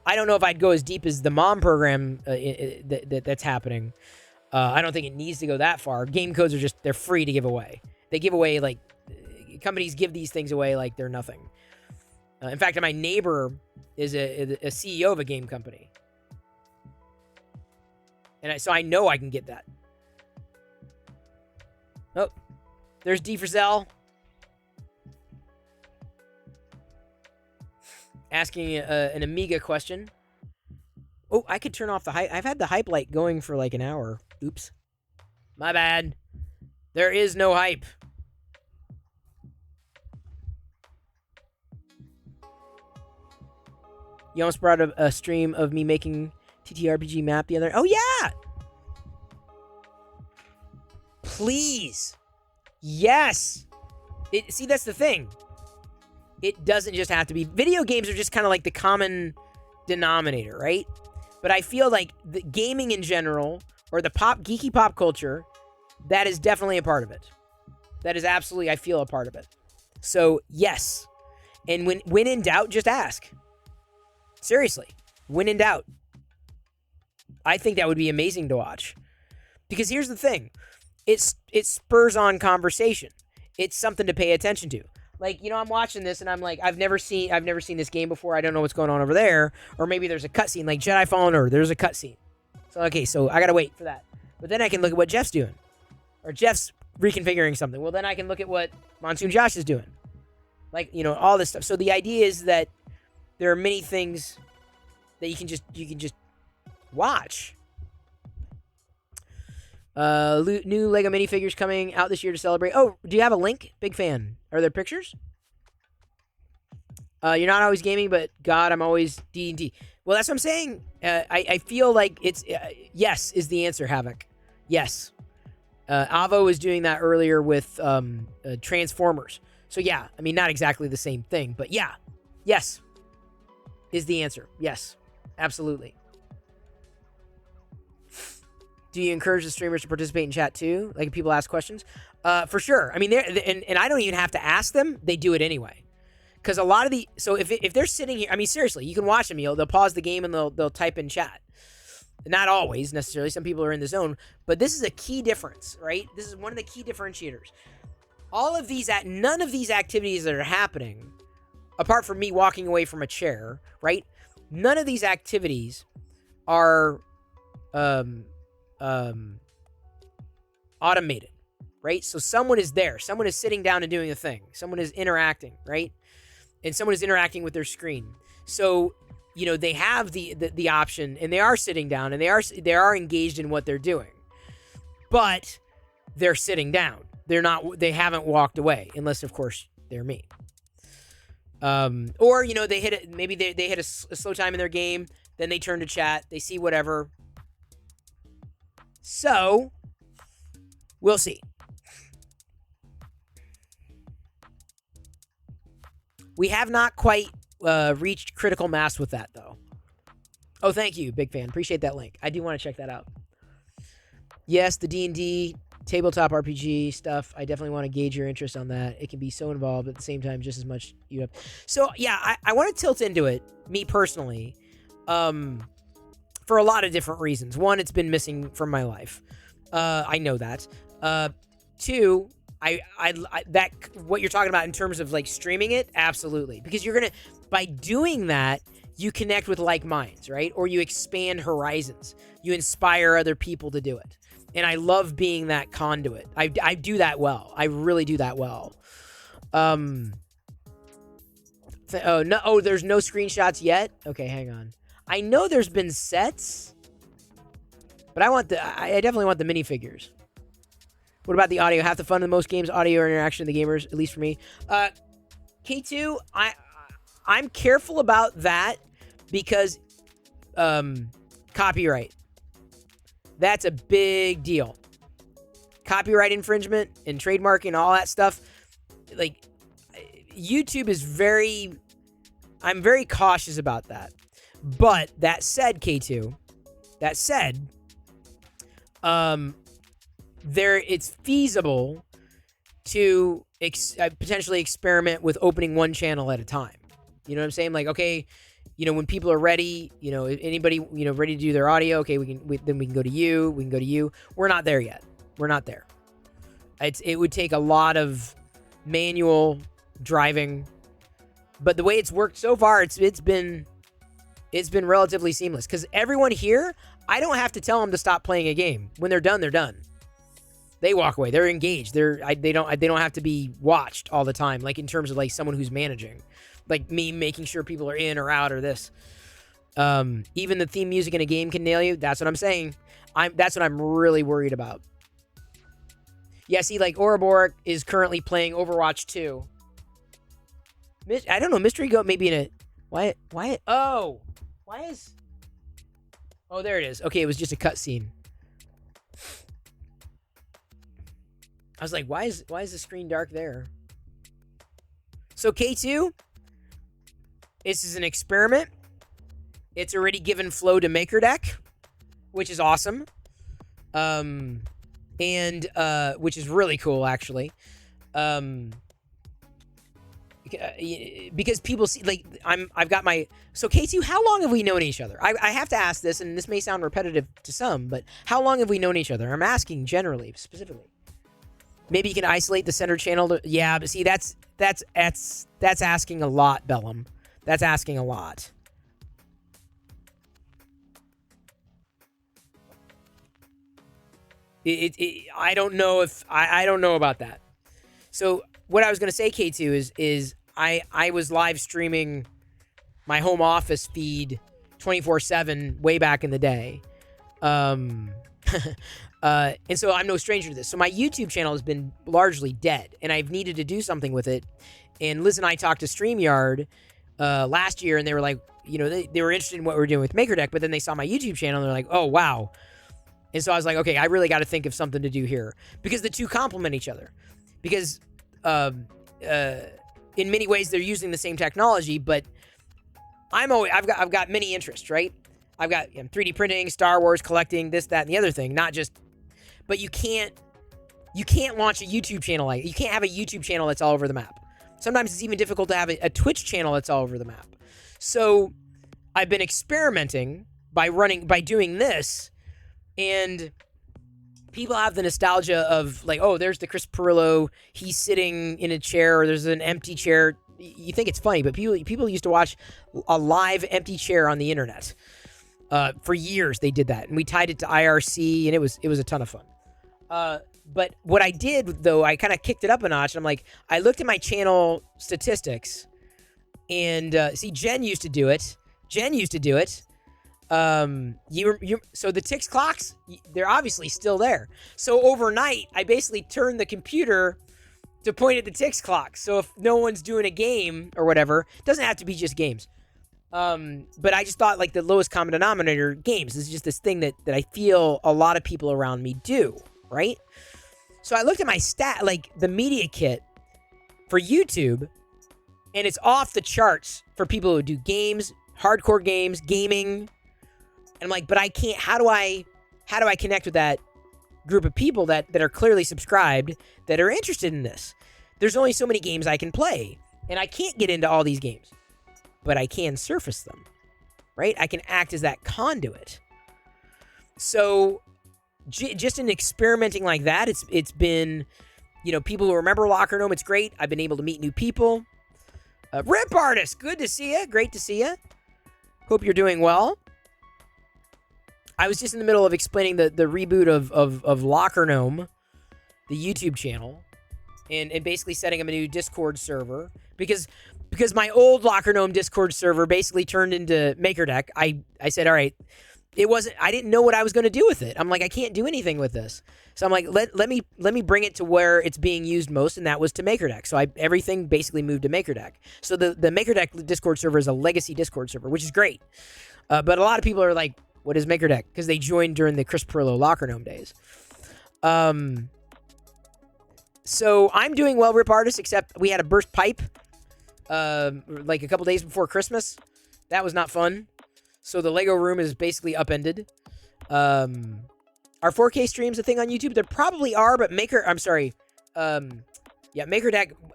I don't know if I'd go as deep as the mom program that's happening. I don't think it needs to go that far. Game codes are just, they're free to give away. They give away, like, companies give these things away like they're nothing. In fact, my neighbor is a CEO of a game company. And so I know I can get that. Oh, there's D for Zell. Asking an Amiga question. Oh, I could turn off the hype. I've had the hype light going for like an hour. Oops. My bad. There is no hype. You almost brought a stream of me making TTRPG map the other... Oh, yeah! Please. Yes. See, that's the thing. It doesn't just have to be... Video games are just kind of like the common denominator, right? But I feel like the gaming in general, or the geeky pop culture, that is definitely a part of it. That is absolutely, I feel, a part of it. So, yes. And when in doubt, just ask. Seriously. When in doubt. I think that would be amazing to watch. Because here's the thing. It spurs on conversation. It's something to pay attention to. Like, you know, I'm watching this and I'm like, I've never seen this game before. I don't know what's going on over there. Or maybe there's a cutscene, like Jedi Fallen Order. There's a cutscene. So, okay, so I gotta wait for that. But then I can look at what Jeff's doing. Or Jeff's reconfiguring something. Well, then I can look at what Monsoon Josh is doing. Like, you know, all this stuff. So the idea is that there are many things that you can just watch. New Lego minifigures coming out this year to celebrate. Oh, do you have a link? Big fan. Are there pictures? You're not always gaming, but God, I'm always D&D. Well, that's what I'm saying. I feel like it's yes is the answer, Havoc. Yes. Avo was doing that earlier with Transformers. So yeah, I mean, not exactly the same thing, but yeah. Yes is the answer. Yes. Absolutely. Do you encourage the streamers to participate in chat too? Like, if people ask questions? For sure. I mean, and I don't even have to ask them. They do it anyway. Because a lot of the... So if they're sitting here... I mean, seriously, you can watch them. They'll pause the game and they'll type in chat. Not always, necessarily. Some people are in the zone. But this is a key difference, right? This is one of the key differentiators. None of these activities that are happening, apart from me walking away from a chair, right? None of these activities are... automated, right? So someone is there. Someone is sitting down and doing a thing. Someone is interacting, right? And someone is interacting with their screen. So, you know, they have the option, and they are sitting down, and they are engaged in what they're doing. But they're sitting down. They haven't walked away, unless, of course, they're me. Or, you know, they hit a slow time in their game, then they turn to chat, they see whatever. So, we'll see. We have not quite reached critical mass with that, though. Oh, thank you, big fan. Appreciate that link. I do want to check that out. Yes, the D&D tabletop RPG stuff. I definitely want to gauge your interest on that. It can be so involved at the same time, just as much you have. So, yeah, I want to tilt into it, me personally. For a lot of different reasons. One, it's been missing from my life. I know that. Two, that what you're talking about in terms of like streaming it, absolutely. Because by doing that, you connect with like minds, right? Or you expand horizons. You inspire other people to do it. And I love being that conduit. I do that well. I really do that well. There's no screenshots yet? Okay, hang on. I know there's been sets, but I definitely want the minifigures. What about the audio? Half the fun of most games, audio or interaction of the gamers, at least for me. K2, I'm careful about that because copyright. That's a big deal. Copyright infringement and trademarking and all that stuff. Like, YouTube is I'm very cautious about that. But that said, K2, it's feasible to potentially experiment with opening one channel at a time. You know what I'm saying? Like, okay, when people are ready, if anybody, ready to do their audio, okay, then we can go to you. We can go to you. We're not there yet. We're not there. It would take a lot of manual driving, but the way it's worked so far, it's been relatively seamless. Because everyone here, I don't have to tell them to stop playing a game. When they're done, they're done. They walk away. They're engaged. They don't have to be watched all the time. Like in terms of like someone who's managing, like me making sure people are in or out or this. Even the theme music in a game can nail you. That's what I'm saying. That's what I'm really worried about. Yeah, see, like Ouroboros is currently playing Overwatch 2. I don't know. Mystery Goat maybe in a why? Oh, why is? Oh, there it is. Okay, it was just a cutscene. I was like, why is the screen dark there? So K2, this is an experiment. It's already given flow to MakerDeck, which is awesome. And which is really cool actually. Because people see, like, I've got my, so K2, how long have we known each other? I have to ask this, and this may sound repetitive to some, but how long have we known each other? I'm asking generally, specifically. Maybe you can isolate the center channel. Yeah, but see, that's asking a lot, Bellum. That's asking a lot. I don't know if I don't know about that. So what I was gonna say, K2, is I was live streaming my home office feed 24/7 way back in the day. And so I'm no stranger to this. So my YouTube channel has been largely dead, and I've needed to do something with it. And Liz and I talked to StreamYard last year, and they were like, they were interested in what we were doing with MakerDeck, but then they saw my YouTube channel, and they're like, oh, wow. And so I was like, okay, I really got to think of something to do here, because the two complement each other. Because in many ways they're using the same technology, but I've got many interests, right? I've got 3D printing, Star Wars, collecting, this, that, and the other thing. Not just, but you can't launch a YouTube channel like, you can't have a YouTube channel that's all over the map. Sometimes it's even difficult to have a Twitch channel that's all over the map. So I've been experimenting by doing this, and people have the nostalgia of like, oh, there's the Chris Pirillo, he's sitting in a chair, or there's an empty chair. You think it's funny, but people used to watch a live empty chair on the internet. For years they did that, and we tied it to IRC, and it was a ton of fun. But what I did, though, I kind of kicked it up a notch, and I'm like, I looked at my channel statistics, and see, Jen used to do it. So the ticks clocks, they're obviously still there. So overnight, I basically turned the computer to point at the ticks clock. So if no one's doing a game or whatever, it doesn't have to be just games. But I just thought, like, the lowest common denominator, games, is just this thing that I feel a lot of people around me do, right? So I looked at my like the media kit for YouTube, and it's off the charts for people who do games, hardcore games, gaming. And I'm like, but I can't, how do I connect with that group of people that are clearly subscribed, that are interested in this? There's only so many games I can play, and I can't get into all these games, but I can surface them, right? I can act as that conduit. So just in experimenting like that, it's been, people who remember Locker Gnome, it's great. I've been able to meet new people. Rip Artist, good to see you. Great to see you. Hope you're doing well. I was just in the middle of explaining the reboot of Locker Gnome, the YouTube channel, and basically setting up a new Discord server, because my old Locker Gnome Discord server basically turned into MakerDeck. I said, all right, I didn't know what I was going to do with it. I'm like, I can't do anything with this. So I'm like, let me bring it to where it's being used most, and that was to MakerDeck. So everything basically moved to MakerDeck. So the MakerDeck Discord server is a legacy Discord server, which is great. But a lot of people are like, what is MakerDeck? Because they joined during the Chris Pirillo Locker Gnome days. So I'm doing well, Rip Artist, except we had a burst pipe like a couple days before Christmas. That was not fun. So the Lego room is basically upended. Are 4K streams a thing on YouTube? There probably are, but MakerDeck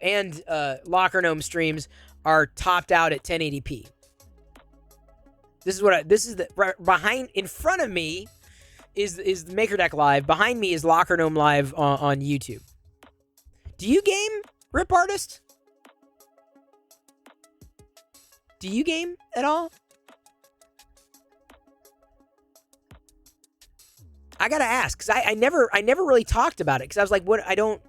and Locker Gnome streams are topped out at 1080p. This is what this is the right behind in front of me is Maker Deck Live. Behind me is Locker Gnome Live on YouTube. Do you game, Rip Artist? Do you game at all? I gotta ask, because I never really talked about it, because I was like, what, I don't,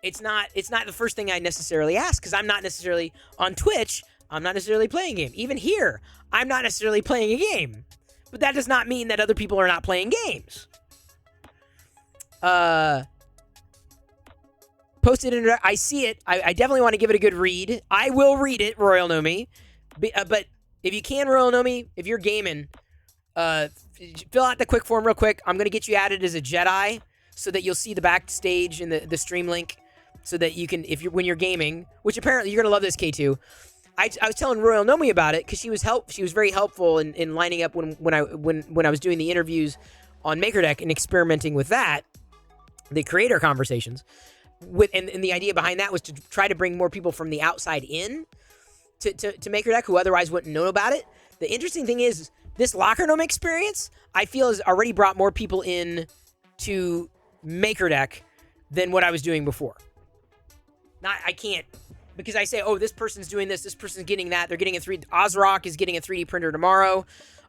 it's not the first thing I necessarily ask, because I'm not necessarily on Twitch, I'm not necessarily playing a game. Even here, I'm not necessarily playing a game. But that does not mean that other people are not playing games. Posted in, I see it. I definitely want to give it a good read. I will read it, Royal Nomi. But if you can, Royal Nomi, if you're gaming, fill out the quick form real quick. I'm going to get you added as a Jedi so that you'll see the backstage and the stream link so that you can, when you're gaming, which apparently you're going to love this, K2. I was telling Royal Nomi about it because she was very helpful in lining up when I was doing the interviews on MakerDeck and experimenting with that, the creator conversations. And the idea behind that was to try to bring more people from the outside in to MakerDeck who otherwise wouldn't know about it. The interesting thing is this Locker Gnome experience, I feel, has already brought more people in to MakerDeck than what I was doing before. I can't. Because I say, oh, this person's doing this person's getting that. They're getting a Ozrock is getting a 3D printer tomorrow.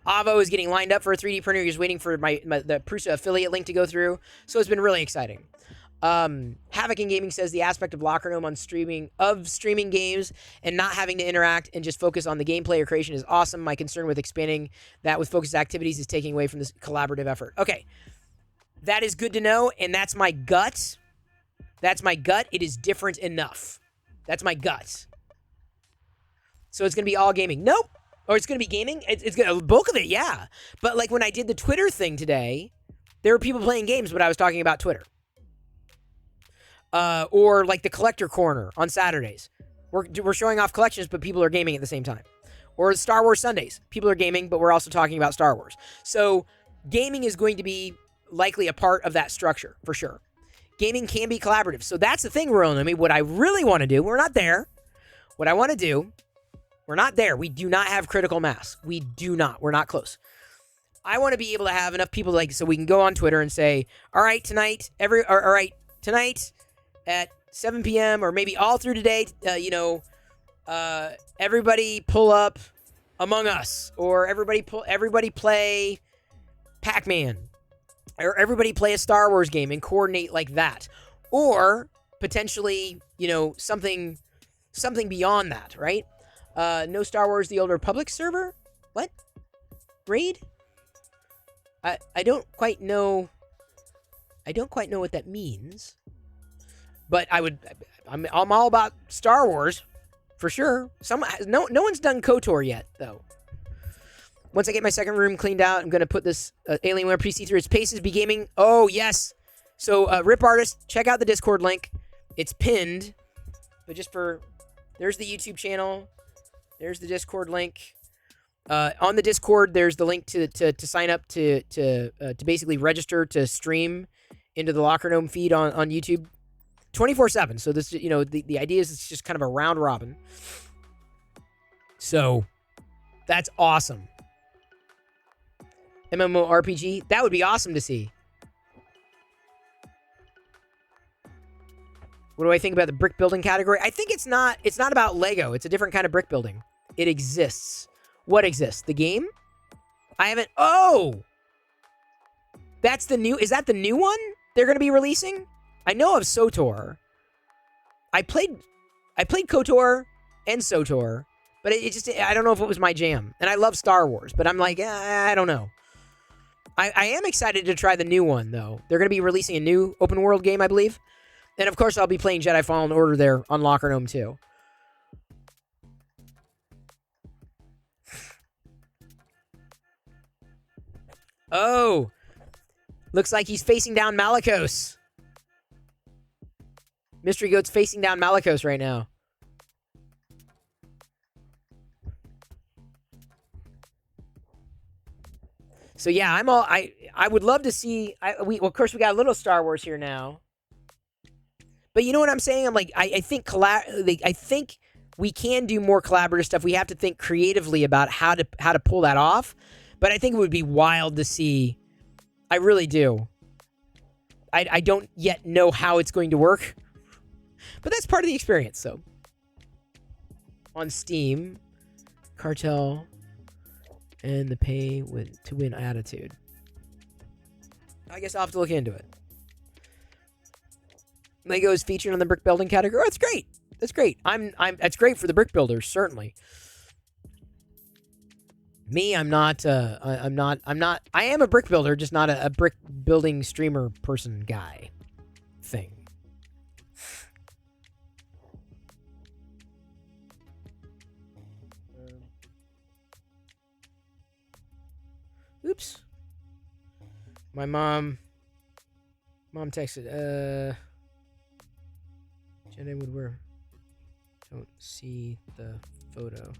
Avo is getting lined up for a 3D printer. He's waiting for the Prusa affiliate link to go through. So it's been really exciting. Havoc in Gaming says the aspect of Locker Gnome on streaming games and not having to interact and just focus on the gameplay or creation is awesome. My concern with expanding that with focused activities is taking away from this collaborative effort. Okay. That is good to know, and that's my gut. That's my gut. It is different enough. That's my gut. So it's going to be all gaming. Nope. Or it's going to be gaming. It's going to, bulk of it, yeah. But like when I did the Twitter thing today, there were people playing games, but I was talking about Twitter. Or like the Collector Corner on Saturdays. We're showing off collections, but people are gaming at the same time. Or Star Wars Sundays. People are gaming, but we're also talking about Star Wars. So gaming is going to be likely a part of that structure, for sure. Gaming can be collaborative. So that's the thing, Royal Nomi. What I really want to do, we're not there. What I want to do, we're not there. We do not have critical mass. We do not. We're not close. I want to be able to have enough people so we can go on Twitter and say, all right, tonight at 7 p.m. or maybe all through today, everybody pull up Among Us, or everybody play Pac-Man. Or everybody play a Star Wars game and coordinate like that. Or potentially, something beyond that, right? No Star Wars The Old Republic server? What? Raid? I don't quite know. I don't quite know what that means. But I'm all about Star Wars, for sure. No one's done KOTOR yet, though. Once I get my second room cleaned out, I'm going to put this Alienware PC through its paces. Be gaming. Oh, yes. So, Rip Artist, check out the Discord link. It's pinned. But there's the YouTube channel. There's the Discord link. On the Discord, there's the link to sign up to basically register to stream into the Locker Gnome feed on YouTube 24/7. So this, the idea is it's just kind of a round robin. So that's awesome. MMORPG, that would be awesome to see. What do I think about the brick building category? I think it's not about Lego. It's a different kind of brick building. It exists. What exists? The game? I haven't. Oh! That's the new. Is that the new one they're going to be releasing? I know of SOTOR. I played KOTOR and SOTOR, but I don't know if it was my jam. And I love Star Wars, but I'm like, I don't know. I am excited to try the new one, though. They're going to be releasing a new open world game, I believe. And of course, I'll be playing Jedi Fallen Order there on Locker Gnome too. Oh, looks like he's facing down Malicos. Mystery Goat's facing down Malicos right now. So yeah, I would love to see. Of course, we got a little Star Wars here now. But you know what I'm saying? I'm like, I think we can do more collaborative stuff. We have to think creatively about how to pull that off. But I think it would be wild to see. I really do. I don't yet know how it's going to work, but that's part of the experience. So on Steam, Cartel and the pay to win attitude. I guess I'll have to look into it. Lego is featured on the brick building category. Oh, that's great. That's great. That's great for the brick builders, certainly. Me, I'm not. I am a brick builder, just not a brick building streamer person guy thing. Oops. My mom texted. Jedi would wear. Don't see the photo.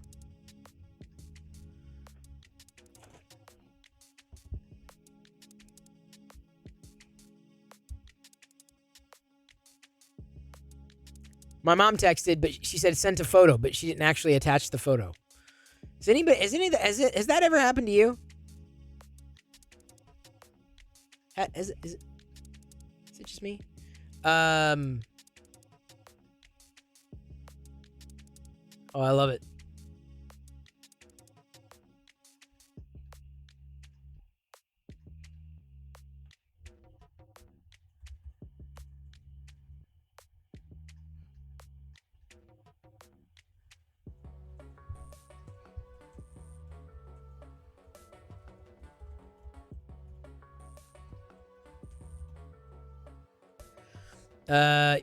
My mom texted, but she said sent a photo, but she didn't actually attach the photo. Has that ever happened to you? Is it just me? Oh, I love it.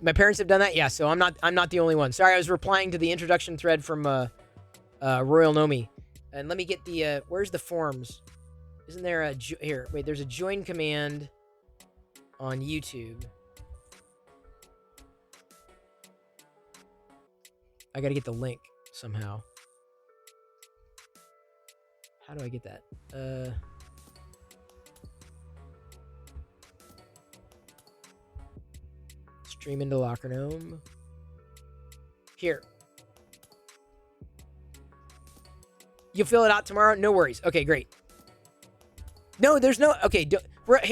My parents have done that. Yeah, so I'm not the only one. Sorry, I was replying to the introduction thread from Royal Nomi. And let me get the where's the forms? Isn't there a here? Wait, there's a join command on YouTube. I got to get the link somehow. How do I get that? Stream into Locker Gnome. Here. You'll fill it out tomorrow? No worries. Okay, great. No, there's no... Okay,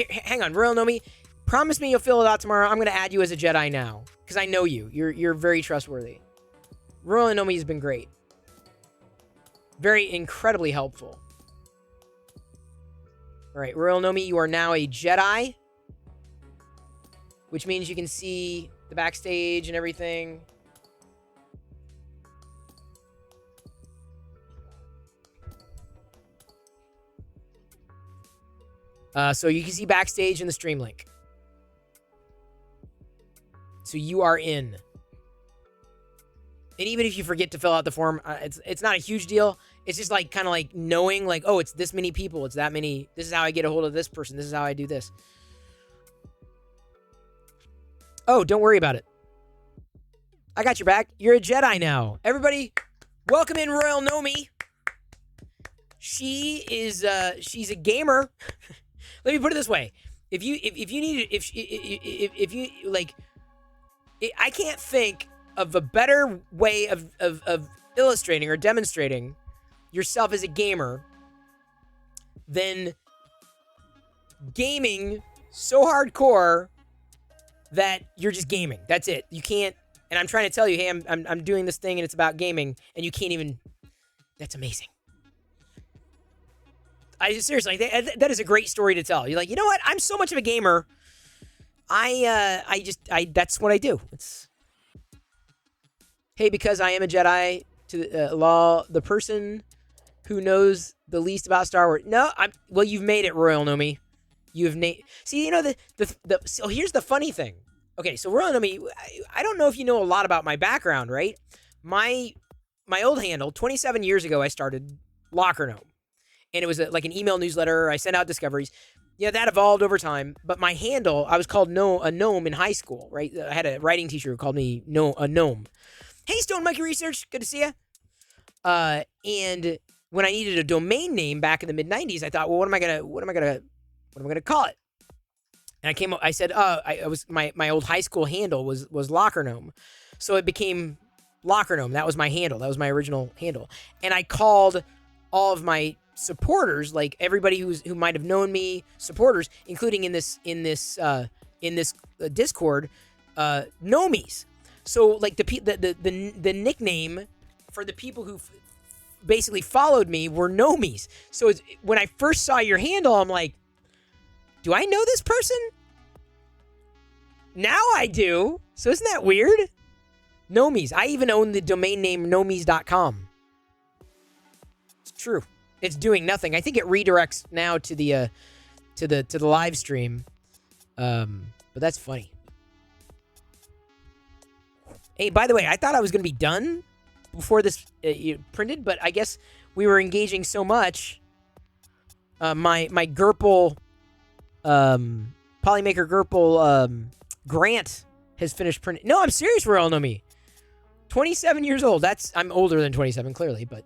hang on. Royal Nomi, promise me you'll fill it out tomorrow. I'm going to add you as a Jedi now. Because I know you. You're very trustworthy. Royal Nomi has been great. Very incredibly helpful. Alright, Royal Nomi, you are now a Jedi. Which means you can see the backstage and everything. So you can see backstage in the stream link. So you are in. And even if you forget to fill out the form, it's not a huge deal. It's just like kind of like knowing like, oh, it's this many people. It's that many. This is how I get a hold of this person. This is how I do this. Oh, don't worry about it. I got your back. You're a Jedi now. Everybody, welcome in Royal Nomi. She is she's a gamer. Let me put it this way: if you need if you like, I can't think of a better way of illustrating or demonstrating yourself as a gamer than gaming so hardcore that you're just gaming. That's it. You can't. And I'm trying to tell you, hey, I'm doing this thing and it's about gaming, and you can't even. That's amazing. Seriously, that is a great story to tell. You're like, you know what? I'm so much of a gamer. That's what I do. It's. Hey, because I am a Jedi to the person who knows the least about Star Wars. No, well, you've made it, Royal Nomi. You've see, you know so here's the funny thing. Okay, so Royal Nomi, I don't know if you know a lot about my background, right? My old handle, 27 years ago, I started Locker Gnome, and it was like an email newsletter. I sent out discoveries. Yeah, that evolved over time. But my handle, I was called a gnome in high school, right? I had a writing teacher who called me a gnome. Hey, Stone Monkey Research, good to see you. And when I needed a domain name back in the mid '90s, I thought, well, what am I gonna call it? And I said, I was my old high school handle was Locker Gnome, so it became Locker Gnome. That was my handle. That was my original handle. And I called all of my supporters, like everybody who might have known me, supporters, including in this Discord, Nomies. So like the nickname for the people who basically followed me were Nomies. So when I first saw your handle, I'm like, do I know this person? Now I do. So isn't that weird? Nomies. I even own the domain name nomies.com. It's true. It's doing nothing. I think it redirects now to the live stream. But that's funny. Hey, by the way, I thought I was going to be done before this printed, but I guess we were engaging so much. My Gerpel, Polymaker Gerpel Grant has finished printing. No, I'm serious. Royal Know Me. 27 years old. I'm older than 27, clearly, but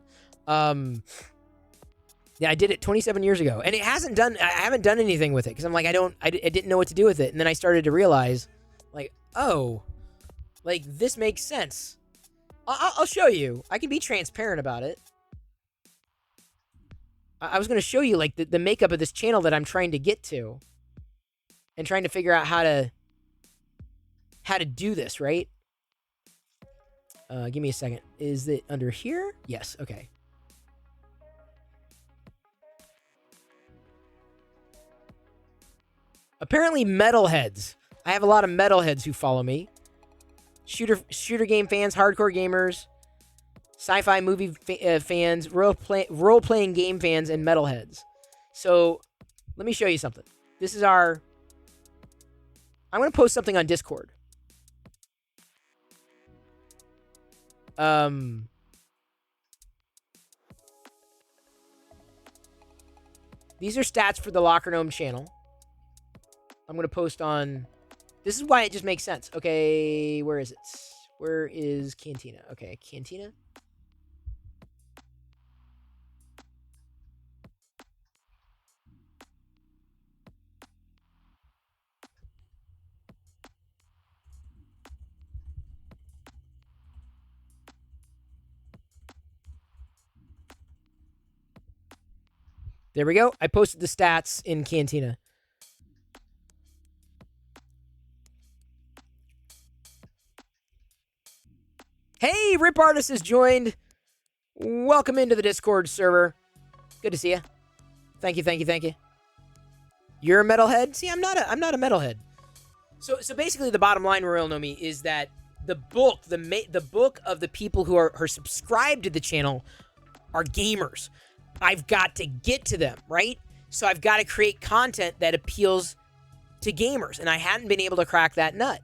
yeah, I did it 27 years ago, and I haven't done anything with it because I'm like, I didn't know what to do with it, and then I started to realize, like, oh, like this makes sense. I'll show you. I can be transparent about it. I was going to show you like the makeup of this channel that I'm trying to get to, and trying to figure out how to do this, right? Give me a second. Is it under here? Yes. Okay. Apparently metalheads. I have a lot of metalheads who follow me. Shooter game fans, hardcore gamers, sci-fi movie fans, role-playing game fans, and metalheads. So, let me show you something. This is I'm going to post something on Discord. These are stats for the Locker Gnome channel. I'm going to post on... This is why it just makes sense. Okay, where is it? Where is Cantina? Okay, Cantina. There we go. I posted the stats in Cantina. Hey, Rip Artist has joined. Welcome into the Discord server. Good to see you. Thank you. You're a metalhead? See, I'm not a metalhead. So basically, the bottom line, Royal Know Me, is that the bulk of the people who are subscribed to the channel are gamers. I've got to get to them, right? So I've got to create content that appeals to gamers, and I hadn't been able to crack that nut.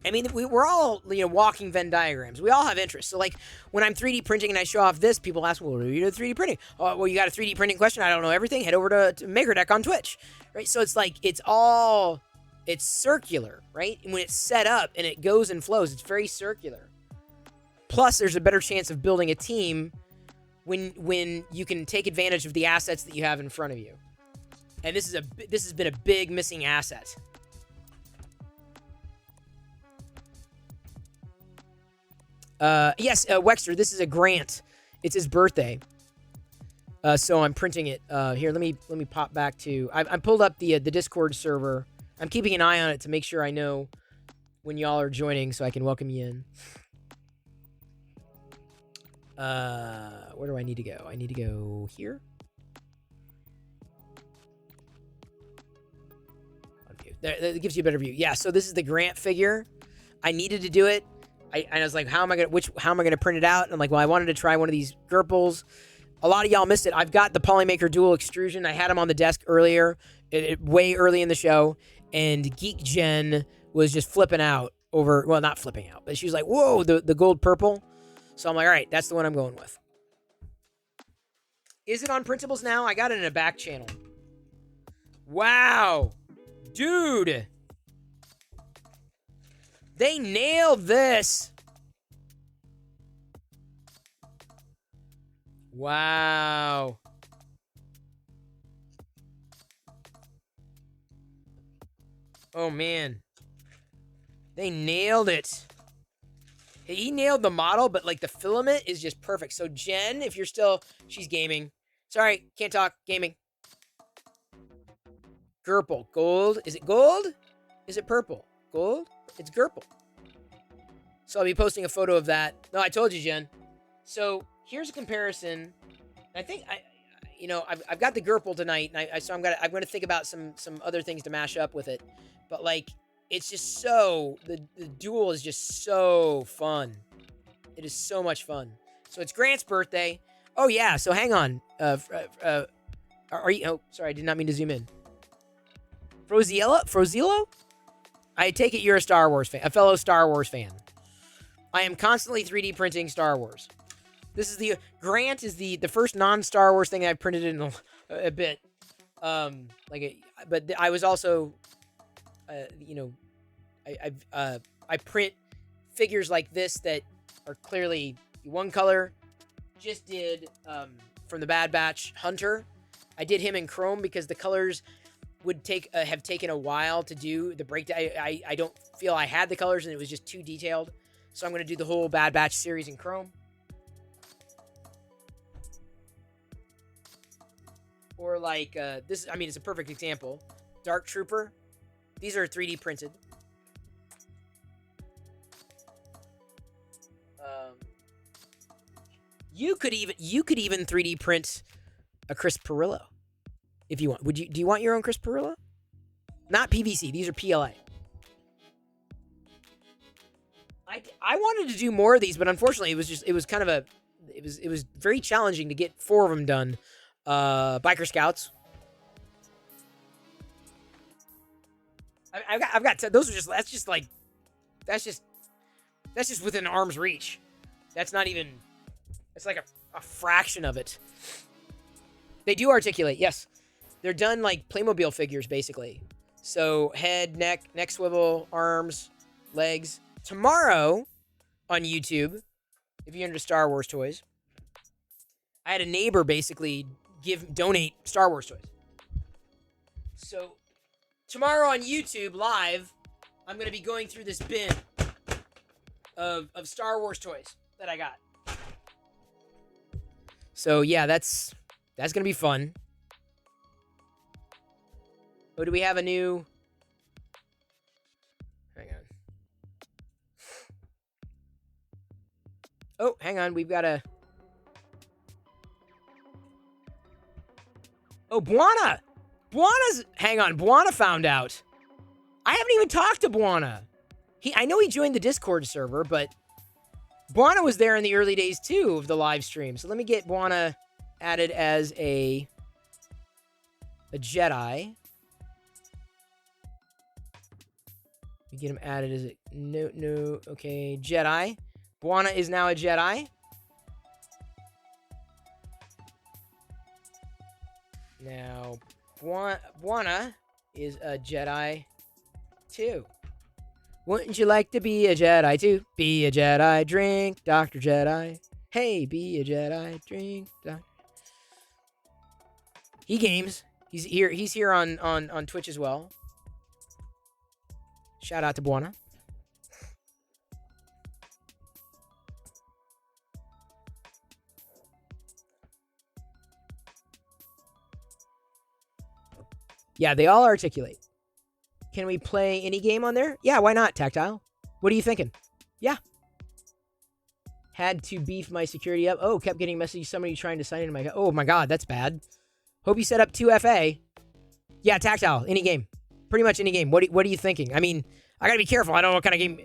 I mean, we're all, walking Venn diagrams. We all have interests. So, like, when I'm 3D printing and I show off this, people ask, well, what do you do 3D printing? Oh, well, you got a 3D printing question? I don't know everything. Head over to MakerDeck on Twitch, right? So it's like, it's circular, right? And when it's set up and it goes and flows, it's very circular. Plus, there's a better chance of building a team when you can take advantage of the assets that you have in front of you. And this has been a big missing asset. Yes, Wexter, this is a Grant. It's his birthday. So I'm printing it. Here, let me pop back to... I pulled up the Discord server. I'm keeping an eye on it to make sure I know when y'all are joining so I can welcome you in. Where do I need to go? I need to go here. That gives you a better view. Yeah, so this is the Grant figure. I needed to do it. I was like, how am I gonna print it out? And I'm like, well, I wanted to try one of these Gerpels. A lot of y'all missed it. I've got the Polymaker Dual Extrusion. I had them on the desk earlier, way early in the show, and Geek Jen was just flipping out over. Well, not flipping out, but she was like, "Whoa, the gold purple." So I'm like, all right, that's the one I'm going with. Is it on printables now? I got it in a back channel. Wow, dude. They nailed this. Wow. Oh, man. They nailed it. He nailed the model, but like the filament is just perfect. So Jen, if you're still, she's gaming. Sorry, can't talk. Gaming. Gurple. Gold. Is it gold? Is it purple? Gold? It's Gurple. So I'll be posting a photo of that. No, I told you, Jen. So here's a comparison. I think I've got the Gurple tonight, and so I'm gonna think about some other things to mash up with it. But like, it's just so the duel is just so fun. It is so much fun. So it's Grant's birthday. Oh yeah. So hang on. Are you? Oh, sorry, I did not mean to zoom in. Frozilo? I take it you're a Star Wars fan, a fellow Star Wars fan. I am constantly 3D printing Star Wars. This is Grant is the first non-Star Wars thing I've printed in a bit. But I was also, I print figures like this that are clearly one color. Just did from the Bad Batch Hunter. I did him in chrome because the colors would have taken a while to do the breakdown. I don't feel I had the colors and it was just too detailed. So I'm going to do the whole Bad Batch series in chrome. Or like this, I mean, it's a perfect example. Dark Trooper. These are 3D printed. You could even 3D print a Chris Pirillo if you want. Do you want your own Chris Pirillo? Not PVC. These are PLA. I wanted to do more of these, but unfortunately, it was very challenging to get 4 of them done. Biker Scouts. I've got those are just that's just within arm's reach. That's not even. It's like a fraction of it. They do articulate, yes. They're done like Playmobil figures, basically. So head, neck swivel, arms, legs. Tomorrow on YouTube, if you're into Star Wars toys, I had a neighbor basically donate Star Wars toys. So tomorrow on YouTube live, I'm going to be going through this bin of Star Wars toys that I got. So yeah, that's going to be fun. Oh, do we have a new... Hang on. Oh, hang on. We've got a... Oh, Buana! Buana's... Hang on. Buana found out. I haven't even talked to Buana. I know he joined the Discord server, but Buana was there in the early days, too, of the live stream. So let me get Buana added as a Jedi. We get him added as a... No, okay, Jedi. Buana is now a Jedi. Now, Buana is a Jedi, too. Wouldn't you like to be a Jedi, too? Be a Jedi, drink, Dr. Jedi. Hey, be a Jedi, drink, Dr. He games. He's here on Twitch as well. Shout out to Buana. Yeah, they all articulate. Can we play any game on there? Yeah, why not, Tactile? What are you thinking? Yeah. Had to beef my security up. Oh, kept getting messages. Somebody trying to sign into my... Oh my god, that's bad. Hope you set up 2FA. Yeah, Tactile. Any game. Pretty much any game. What are you thinking? I mean, I gotta be careful. I don't know what kind of game...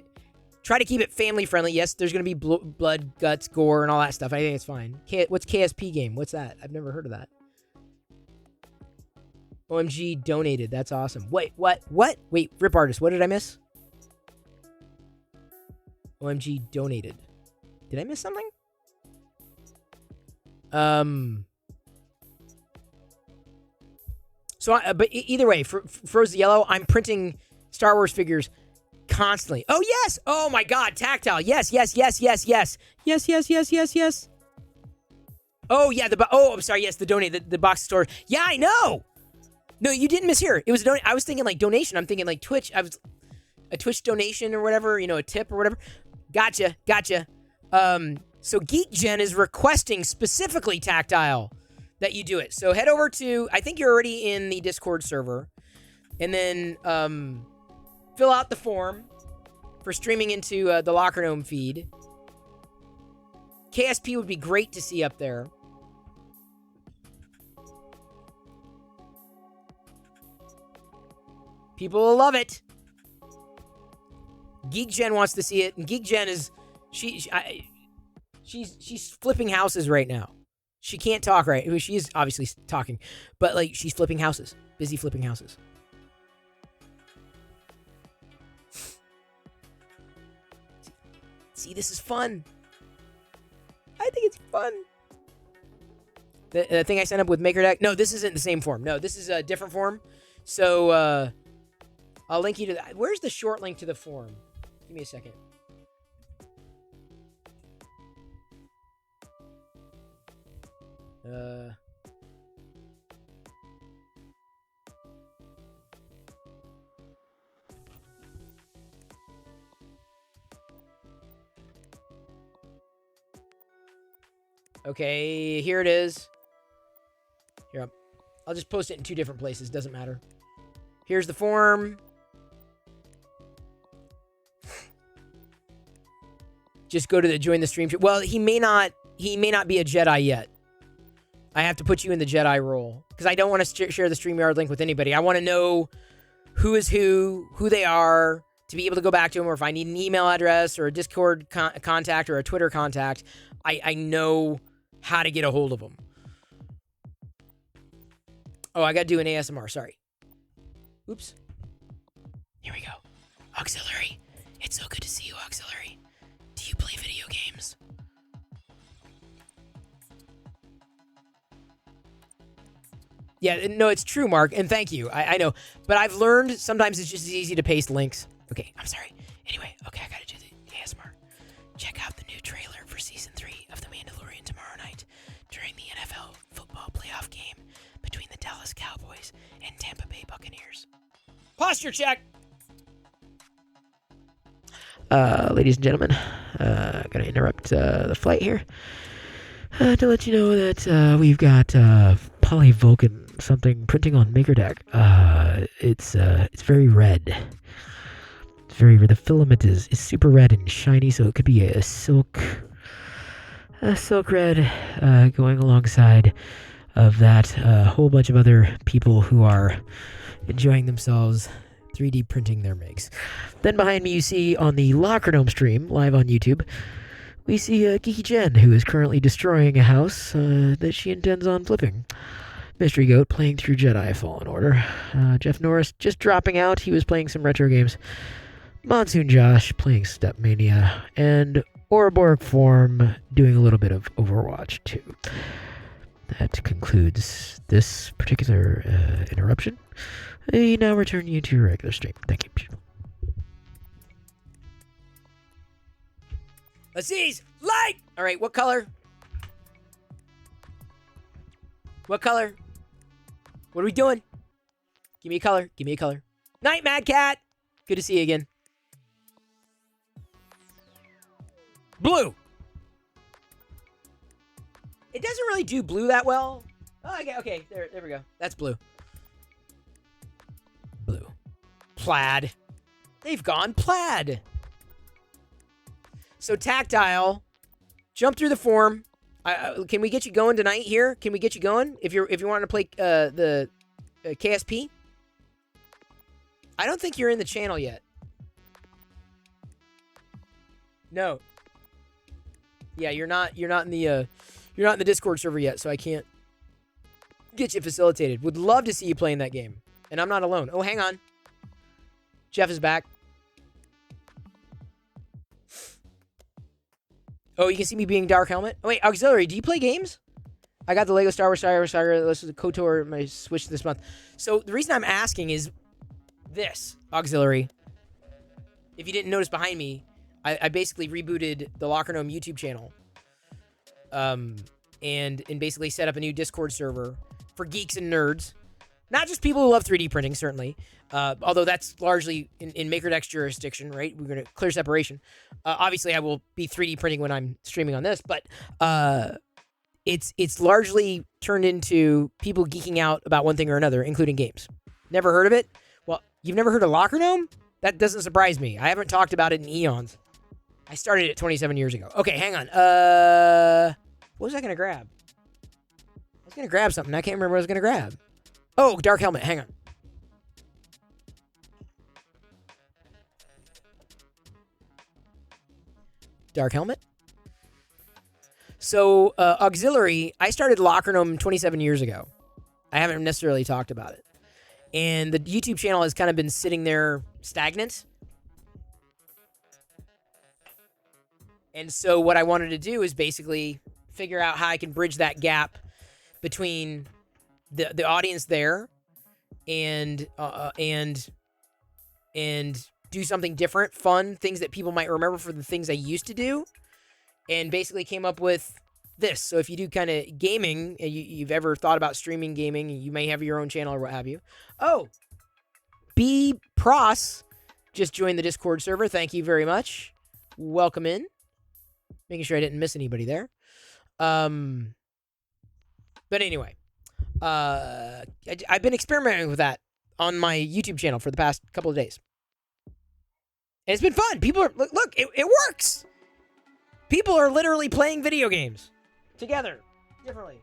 Try to keep it family friendly. Yes, there's gonna be blood, guts, gore, and all that stuff. I think it's fine. What's KSP game? What's that? I've never heard of that. OMG donated. That's awesome. Wait, what? Wait, Rip Artist, what did I miss? OMG donated. Did I miss something? So, but either way, for Frozen Yellow, I'm printing Star Wars figures constantly. Oh, yes! Oh, my God, Tactile. Yes. Yes. Oh, yeah, I'm sorry, yes, the donate, the box store. Yeah, I know! No, you didn't mishear. It was I was thinking like donation. I'm thinking like Twitch. I was a Twitch donation or whatever, a tip or whatever. Gotcha. So GeekGen is requesting specifically Tactile that you do it. So head over to, I think you're already in the Discord server, and then fill out the form for streaming into the Locker Gnome feed. KSP would be great to see up there. People will love it. GeekGen wants to see it, and GeekGen is she's flipping houses right now. She can't talk right. Well, she is obviously talking, but like she's flipping houses, busy flipping houses. See, this is fun. I think it's fun. The thing I sent up with MakerDeck. No, this isn't the same form. No, this is a different form. So I'll link you to that. Where's the short link to the form? Give me a second. Okay, here it is. Here, I'll just post it in 2 different places. Doesn't matter. Here's the form. Just go to the join the stream. Well, he may not be a Jedi yet. I have to put you in the Jedi role because I don't want to share the StreamYard link with anybody. I want to know who is who they are, to be able to go back to them, or if I need an email address or a Discord contact or a Twitter contact, I know how to get a hold of them. Oh, I got to do an ASMR. Sorry. Oops. Here we go. Auxiliary. It's so good to see you, Auxiliary. Do you play video games? Yeah, no, it's true, Mark, and thank you. I know, but I've learned sometimes it's just as easy to paste links. Okay, I'm sorry. Anyway, okay, I gotta do the ASMR. Check out the new trailer for Season 3 of The Mandalorian tomorrow night during the NFL football playoff game between the Dallas Cowboys and Tampa Bay Buccaneers. Posture check! Ladies and gentlemen, gonna interrupt the flight here to let you know that we've got polyvulcan something printing on MakerDeck. It's very red. It's very red. The filament is super red and shiny, so it could be a silk red going alongside of that. A whole bunch of other people who are enjoying themselves 3D printing their makes. Then behind me you see on the Locker Gnome stream, live on YouTube, we see Geeky Jen, who is currently destroying a house that she intends on flipping. Mystery Goat playing through Jedi Fallen Order. Jeff Norris just dropping out. He was playing some retro games. Monsoon Josh playing Step Mania. And Ouroboros Form doing a little bit of Overwatch too. That concludes this particular interruption. I now return you to your regular stream. Thank you. Aziz, light! All right, what color? What color? What are we doing? Give me a color. Give me a color. Night, Mad Cat. Good to see you again. Blue. It doesn't really do blue that well. Oh, okay. There we go. That's blue. Blue. Plaid. They've gone plaid. So Tactile, jump through the form. Can we get you going tonight here? Can we get you going if you want to play the KSP? I don't think you're in the channel yet. No. Yeah, you're not in the Discord server yet, so I can't get you facilitated. Would love to see you playing that game, and I'm not alone. Oh, hang on. Jeff is back. Oh, you can see me being Dark Helmet. Oh, wait, Auxiliary, do you play games? I got the Lego Star Wars Saga. This is a KOTOR my Switch this month. So the reason I'm asking is this, Auxiliary. If you didn't notice behind me, I basically rebooted the Locker Gnome YouTube channel. And basically set up a new Discord server for geeks and nerds. Not just people who love 3D printing, certainly. Although that's largely in MakerDeck's jurisdiction, right? We're going to clear separation. Obviously, I will be 3D printing when I'm streaming on this, but it's largely turned into people geeking out about one thing or another, including games. Never heard of it? Well, you've never heard of Locker Gnome? That doesn't surprise me. I haven't talked about it in eons. I started it 27 years ago. Okay, hang on. What was I going to grab? I was going to grab something. I can't remember what I was going to grab. Oh, Dark Helmet. Hang on. Dark Helmet. So, Auxiliary, I started Locker Gnome 27 years ago. I haven't necessarily talked about it. And the YouTube channel has kind of been sitting there stagnant. And so what I wanted to do is basically figure out how I can bridge that gap between the audience there and do something different, fun, things that people might remember for the things I used to do. And basically came up with this. So if you do kind of gaming, and you've ever thought about streaming gaming, you may have your own channel or what have you. Oh, B Pros just joined the Discord server. Thank you very much. Welcome in. Making sure I didn't miss anybody there. But anyway, I've been experimenting with that on my YouTube channel for the past couple of days. And it's been fun. People are, look, it works. People are literally playing video games together, differently.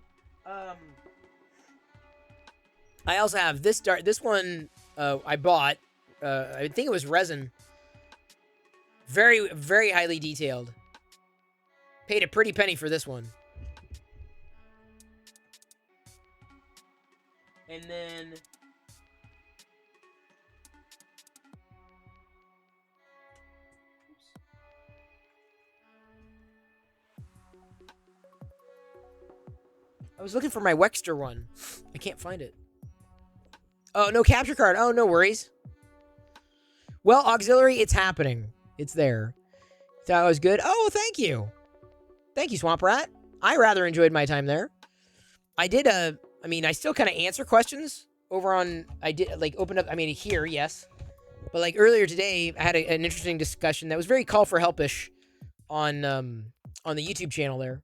I also have this one I bought. I think it was resin. Very, very highly detailed. Paid a pretty penny for this one. And then I was looking for my Wexter one. I can't find it. Oh, no capture card. Oh, no worries. Well, Auxiliary, it's happening. It's there. That was good. Oh, thank you. Thank you, Swamp Rat. I rather enjoyed my time there. I did, I still kind of answer questions over on, I did, like, open up, here, yes. But, like, earlier today, I had an interesting discussion that was very call for helpish on the YouTube channel there.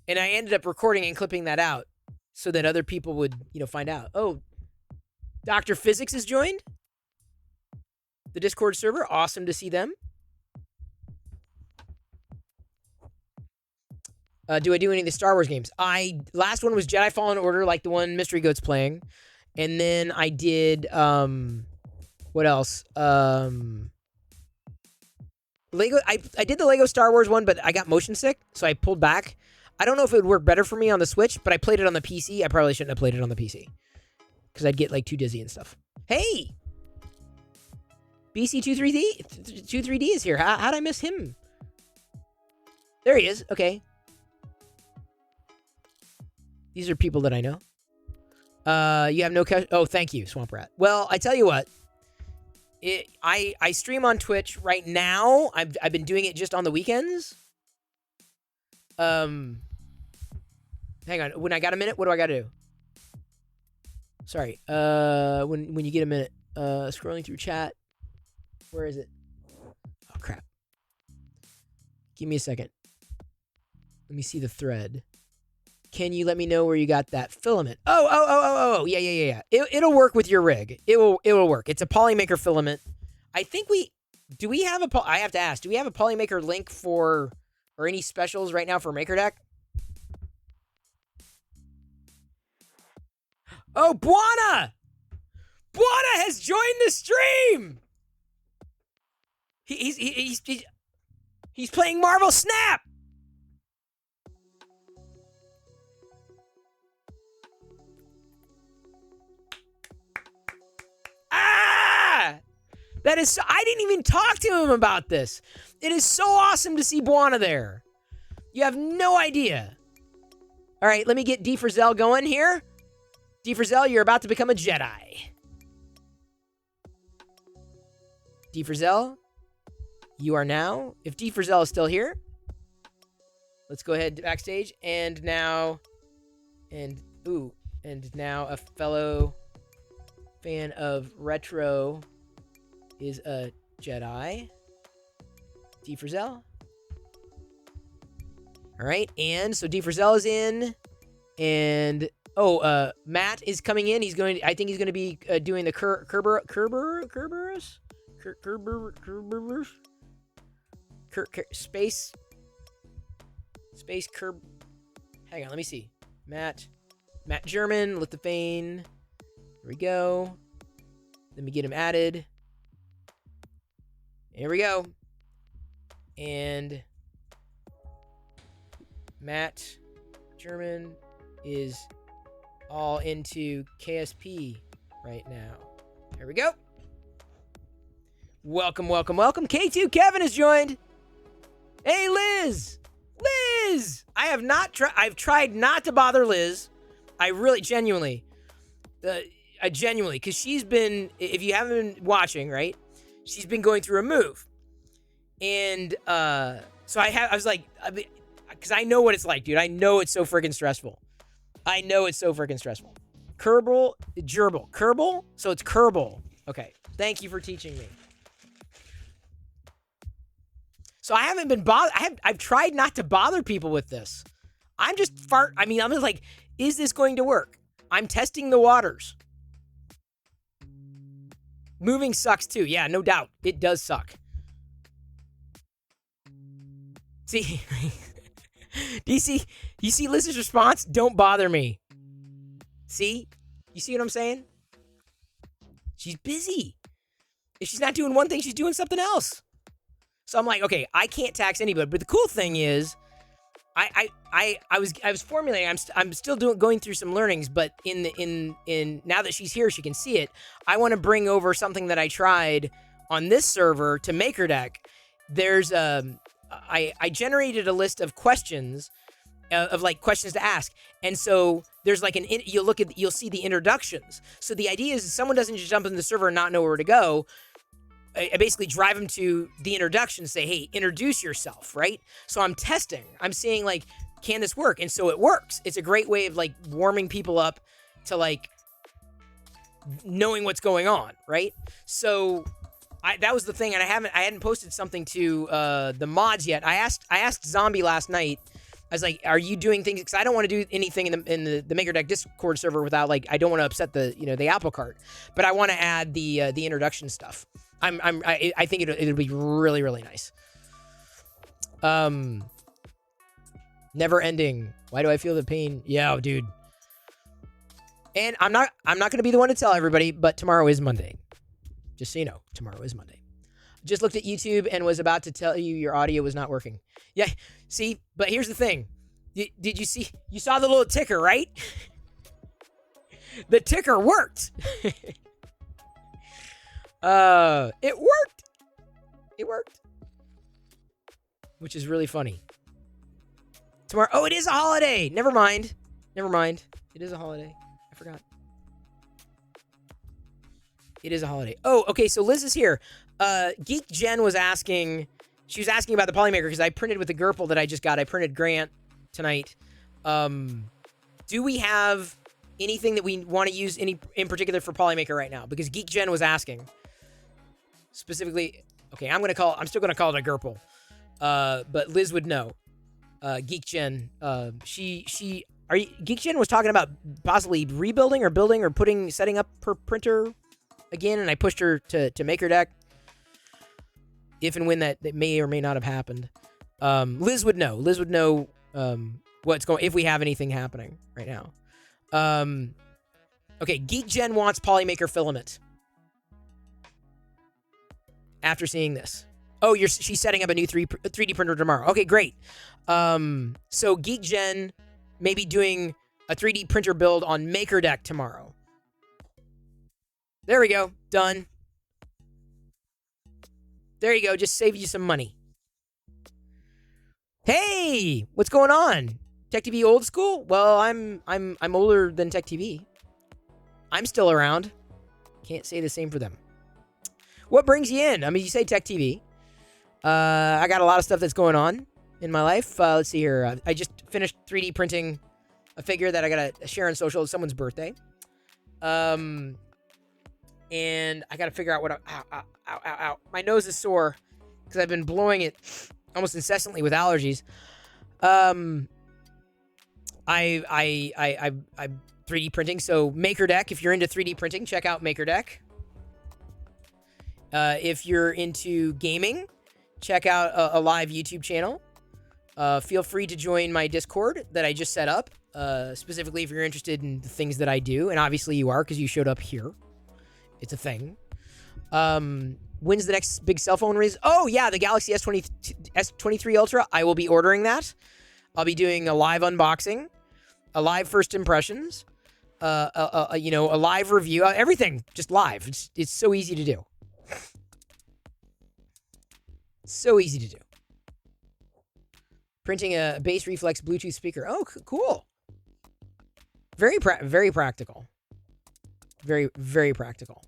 And I ended up recording and clipping that out so that other people would, find out. Oh, Dr. Physics has joined the Discord server. Awesome to see them. Do I do any of the Star Wars games? Last one was Jedi Fallen Order, like the one Mystery Goat's playing. And then I did, what else? Lego, I did the Lego Star Wars one, but I got motion sick, so I pulled back. I don't know if it would work better for me on the Switch, but I played it on the PC. I probably shouldn't have played it on the PC. Because I'd get, like, too dizzy and stuff. Hey! BC23D is here. How'd I miss him? There he is. Okay. These are people that I know. You have no... Oh, thank you, Swamp Rat. Well, I tell you what. I stream on Twitch right now. I've been doing it just on the weekends. Hang on. When I got a minute, what do I got to do? Sorry. When you get a minute, scrolling through chat. Where is it? Oh, crap. Give me a second. Let me see the thread. Can you let me know where you got that filament? Oh. Yeah. It'll work with your rig. It will work. It's a Polymaker filament. I think do we have I have to ask, do we have a Polymaker link or any specials right now for MakerDeck? Oh, Buana! Buana has joined the stream! He's playing Marvel Snap! Ah! That is so, I didn't even talk to him about this. It is so awesome to see Buana there. You have no idea. All right, let me get D for Zell going here. D for Zell, you're about to become a Jedi. D for Zell, you are now. If D for Zell is still here, let's go ahead backstage. And now a fellow fan of retro is a Jedi. D. Frizzell. All right, and so D. Frizzell is in, and Matt is coming in. I think he's going to be doing the space curb. Hang on, let me see. Matt German, Lithuane. Here we go. Let me get him added. Here we go. And Matt German is all into KSP right now. Here we go. Welcome. K2 Kevin has joined. Hey, Liz. I've tried not to bother Liz. I really genuinely, because she's been, if you haven't been watching, right? She's been going through a move. And so I was like, because I know what it's like, dude. I know it's so freaking stressful. Kerbal? So it's Kerbal. Okay. Thank you for teaching me. So I haven't been I've tried not to bother people with this. I'm just like, is this going to work? I'm testing the waters. Moving sucks too. Yeah, no doubt. It does suck. See, you see Liz's response? Don't bother me. See? You see what I'm saying? She's busy. If she's not doing one thing, she's doing something else. So I'm like, okay, I can't tax anybody. But the cool thing is, I was formulating. I'm still going through some learnings. But in now that she's here, she can see it. I want to bring over something that I tried on this server to MakerDeck. There's I generated a list of questions of like questions to ask, and so there's like you'll see the introductions. So the idea is someone doesn't just jump in the server and not know where to go. I basically drive them to the introduction, say, hey, introduce yourself, right? So I'm testing. I'm seeing, like, can this work? And so it works. It's a great way of, like, warming people up to, like, knowing what's going on, right? So that was the thing, and I hadn't posted something to the mods yet. I asked Zombie last night. I was like, are you doing things? Because I don't want to do anything in the MakerDeck Discord server without, like, I don't want to upset the apple cart. But I want to add the introduction stuff. I think it'll be really, really nice. Never ending. Why do I feel the pain? Yeah, dude. And I'm not going to be the one to tell everybody, but tomorrow is Monday. Just so you know, tomorrow is Monday. Just looked at YouTube and was about to tell you your audio was not working. Yeah, see, but here's the thing. Did you see? You saw the little ticker, right? The ticker worked. It worked. It worked. Which is really funny. Tomorrow. Oh, it is a holiday. Never mind. It is a holiday. I forgot. It is a holiday. Oh, okay. So Liz is here. Geek Jen was asking. She was asking about the Polymaker because I printed with the Gerpel that I just got. I printed Grant tonight. Do we have anything that we want to use in particular for Polymaker right now? Because Geek Jen was asking. Specifically, okay, I'm still gonna call it a Gerpel. But Liz would know. Geek Jen, Geek Jen was talking about possibly rebuilding or building or setting up her printer again, and I pushed her to MakerDeck. If and when that may or may not have happened. Liz would know. What's going, if we have anything happening right now. Okay, Geek Jen wants Polymaker filament. After seeing this. Oh, she's setting up a new 3D printer tomorrow. Okay, great. So Geek Jen may be doing a 3D printer build on MakerDeck tomorrow. There we go. Done. There you go. Just save you some money. Hey, what's going on? Tech TV old school? Well, I'm older than Tech TV. I'm still around. Can't say the same for them. What brings you in? I mean, you say Tech TV. I got a lot of stuff that's going on in my life. Let's see here. I just finished 3D printing a figure that I got to share on social. It's someone's birthday. and I got to figure out what. Ow. My nose is sore because I've been blowing it almost incessantly with allergies. I 3D printing. So MakerDeck, if you're into 3D printing, check out MakerDeck. If you're into gaming, check out a live YouTube channel. Feel free to join my Discord that I just set up, specifically if you're interested in the things that I do. And obviously you are because you showed up here. It's a thing. When's the next big cell phone release? Oh, yeah, the Galaxy S23 Ultra. I will be ordering that. I'll be doing a live unboxing, a live first impressions, a live review, everything just live. It's so easy to do. So easy to do. Printing a bass reflex Bluetooth speaker. Oh, cool. Very practical. Very, very practical.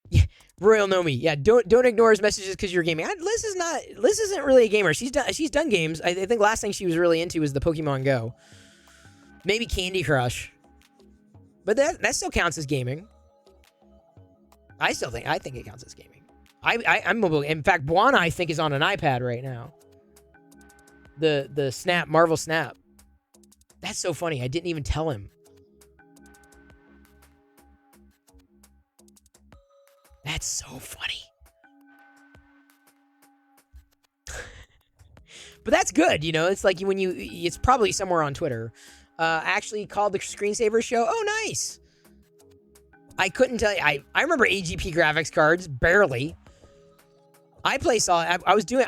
Yeah, Royal Nomi. Yeah, don't ignore his messages because you're gaming. Liz isn't really a gamer. She's done games. I think last thing she was really into was the Pokemon Go. Maybe Candy Crush. But that still counts as gaming. I think it counts as gaming. I'm mobile. In fact, Buana, I think, is on an iPad right now. The Snap, Marvel Snap. That's so funny. I didn't even tell him. That's so funny. But that's good, you know? It's like it's probably somewhere on Twitter. Actually called the Screensaver Show. Oh, nice. I couldn't tell you. I remember AGP graphics cards, barely. I play solid. I was doing.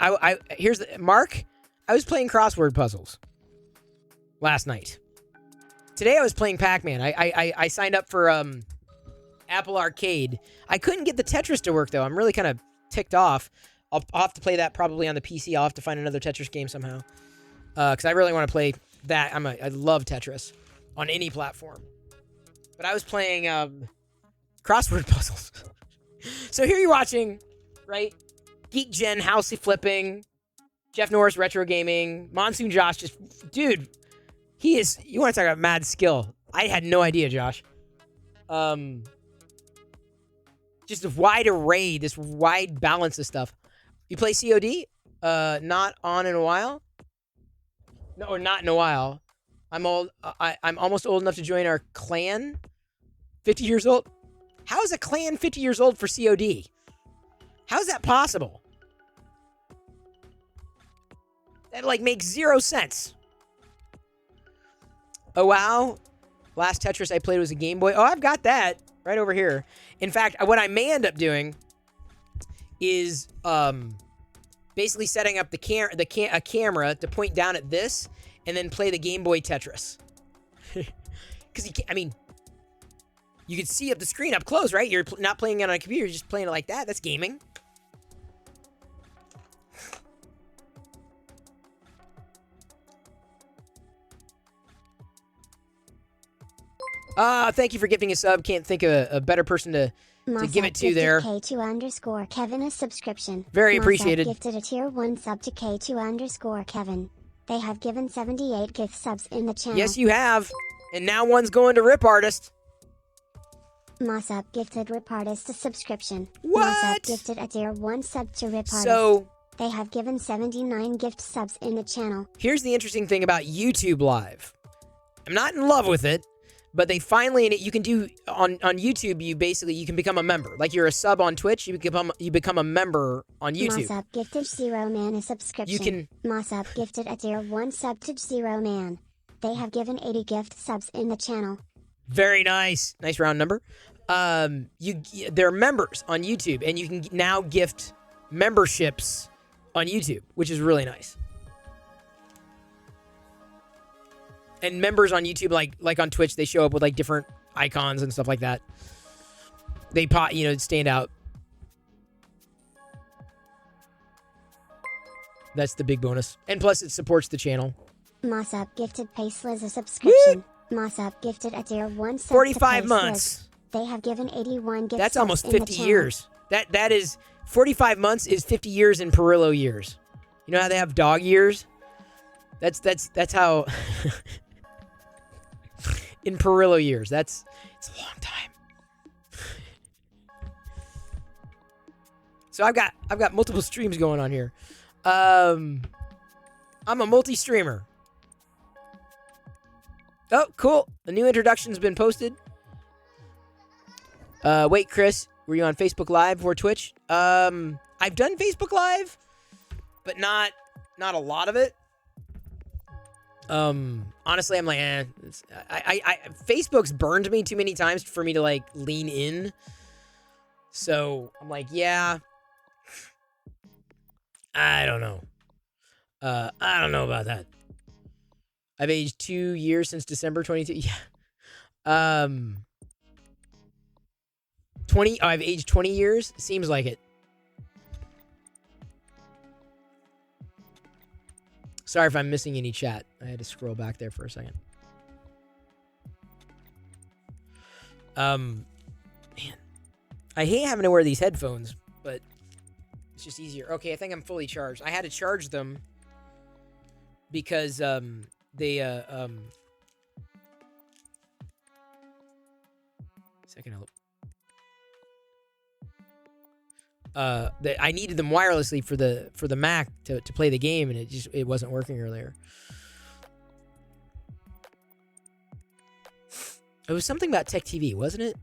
Here's the Mark. I was playing crossword puzzles last night. Today I was playing Pac-Man. I signed up for Apple Arcade. I couldn't get the Tetris to work though. I'm really kind of ticked off. I'll have to play that probably on the PC. I'll have to find another Tetris game somehow. Because I really want to play that. I love Tetris on any platform. But I was playing crossword puzzles. So here you're watching, right? Geek Gen, Housey Flipping, Jeff Norris Retro Gaming, Monsoon Josh, dude, he is, you want to talk about mad skill. I had no idea, Josh. Just a wide array, this wide balance of stuff. You play COD? Not on in a while? No, or not in a while. I'm almost old enough to join our clan. 50 years old? How is a clan 50 years old for COD? How is that possible? That, makes zero sense. Oh, wow. Last Tetris I played was a Game Boy. Oh, I've got that right over here. In fact, what I may end up doing is basically setting up a camera to point down at this and then play the Game Boy Tetris. Because you can see up the screen up close, right? You're not playing it on a computer, you're just playing it like that. That's gaming. Thank you for giving a sub. Can't think of a better person to give it to there. K2_Kevin a subscription. Very appreciated. Gifted a tier 1 sub to K2_Kevin. They have given 78 gift subs in the channel. Yes, you have. And now one's going to Rip Artist. Mossup gifted Rip Artist a subscription. What? Mossup gifted a tier 1 sub to Rip Artist. So, they have given 79 gift subs in the channel. Here's the interesting thing about YouTube Live. I'm not in love with it. But they finally, you can do on YouTube. You can become a member. Like you're a sub on Twitch, you become a member on YouTube. Mossup gifted Zero Man a subscription. You can. Mossup gifted a tier 1 sub to Zero Man. They have given 80 gift subs in the channel. Very nice, nice round number. They're members on YouTube, and you can now gift memberships on YouTube, which is really nice. And members on YouTube, like on Twitch, they show up with different icons and stuff like that. They stand out. That's the big bonus. And plus, it supports the channel. Mossop gifted Paceless a subscription. Mossop gifted a tier 1 sub 45 to months. They have given 81 gifts. That's almost 50 years. That is 45 months is 50 years in Perillo years. You know how they have dog years? That's how in Perillo years. It's It's a long time. So I've got multiple streams going on here. I'm a multi-streamer. Oh, cool. The new introduction's been posted. Wait, Chris, were you on Facebook Live or Twitch? I've done Facebook Live, but not a lot of it. Honestly, I'm like, Facebook's burned me too many times for me to like lean in. So I'm like, yeah, I don't know. I don't know about that. I've aged 2 years since December 22. Yeah. 20. Oh, I've aged 20 years. Seems like it. Sorry if I'm missing any chat. I had to scroll back there for a second. Man, I hate having to wear these headphones, but it's just easier. Okay, I think I'm fully charged. I had to charge them because I needed them wirelessly for the Mac to play the game, and it wasn't working earlier. It was something about Tech TV, wasn't it?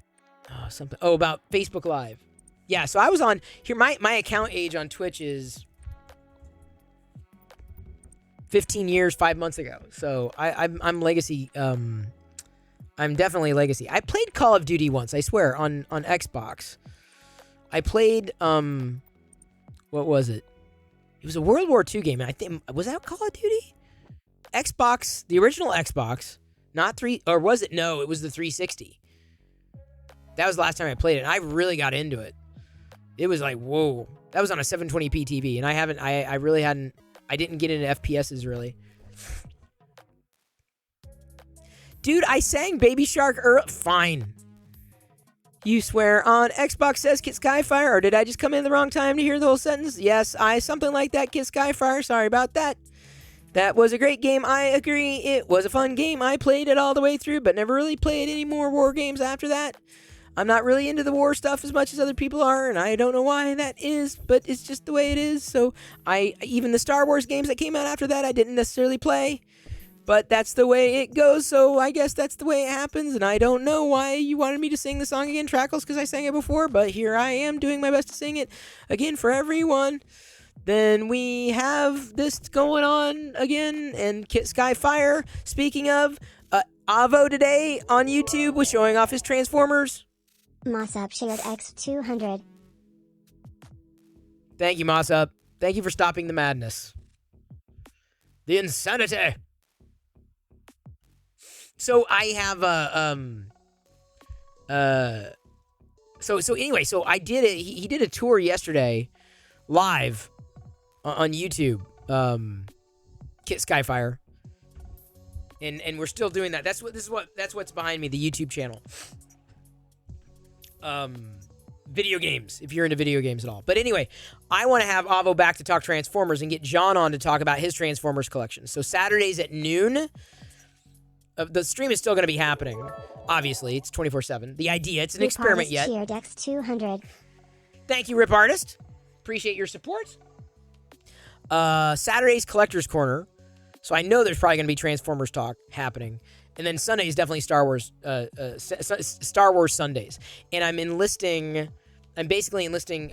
Oh, about Facebook Live. Yeah, so I was on here. My account age on Twitch is 15 years, 5 months ago. So I'm legacy. I'm definitely legacy. I played Call of Duty once, I swear, on Xbox. I played what was it? It was a World War II game. I think was that Call of Duty? Xbox, the original Xbox, not 3, or was it? No, it was the 360. That was the last time I played it. And I really got into it. It was like, whoa. That was on a 720p TV, and I really hadn't. I didn't get into FPSs really. Dude, I sang Baby Shark fine. You swear on Xbox says Kit Skyfire, or did I just come in the wrong time to hear the whole sentence? Yes, something like that, Kit Skyfire. Sorry about that. That was a great game. I agree. It was a fun game. I played it all the way through, but never really played any more war games after that. I'm not really into the war stuff as much as other people are, and I don't know why that is, but it's just the way it is. So even the Star Wars games that came out after that, I didn't necessarily play. But that's the way it goes, so I guess that's the way it happens, and I don't know why you wanted me to sing the song again, Trackles, because I sang it before, but here I am doing my best to sing it again for everyone. Then we have this going on again, and Kit Skyfire, speaking of, Avo today on YouTube was showing off his Transformers. Mossup shared X200. Thank you, Mossup. Thank you for stopping the madness. The insanity. So I have so anyway, so I did it. He did a tour yesterday, live on YouTube. Kit Skyfire, and we're still doing that. That's what's behind me. The YouTube channel. Video games, if you're into video games at all. But anyway, I want to have Avo back to talk Transformers and get John on to talk about his Transformers collection. So Saturdays at noon. The stream is still going to be happening. Obviously, it's 24/7. The idea, it's an experiment yet. Cheered X200. Thank you, Rip Artist. Appreciate your support. Saturday's Collector's Corner. So I know there's probably going to be Transformers talk happening. And then Sunday is definitely Star Wars Sundays. And I'm basically enlisting,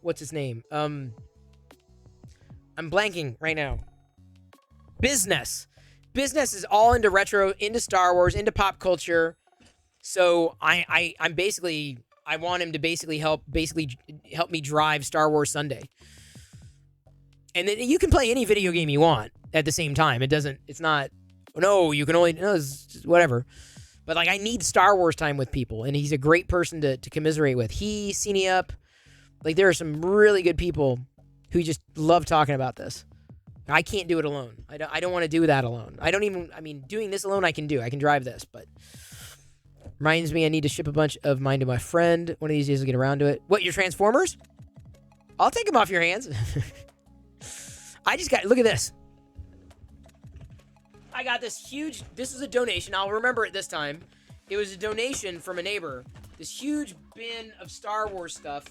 what's his name? I'm blanking right now. Business is all into retro, into Star Wars, into pop culture. So I'm basically, I want him to basically help me drive Star Wars Sunday. And then you can play any video game you want at the same time. It's not, no, you can only, no, it's just whatever. But like, I need Star Wars time with people, and he's a great person to commiserate with. He, Cine Up, like there are some really good people who just love talking about this. I can't do it alone. I don't want to do that alone. Doing this alone I can do. I can drive this, but reminds me I need to ship a bunch of mine to my friend. One of these days I'll get around to it. What, your Transformers? I'll take them off your hands. Look at this. I got this huge, this is a donation. I'll remember it this time. It was a donation from a neighbor. This huge bin of Star Wars stuff.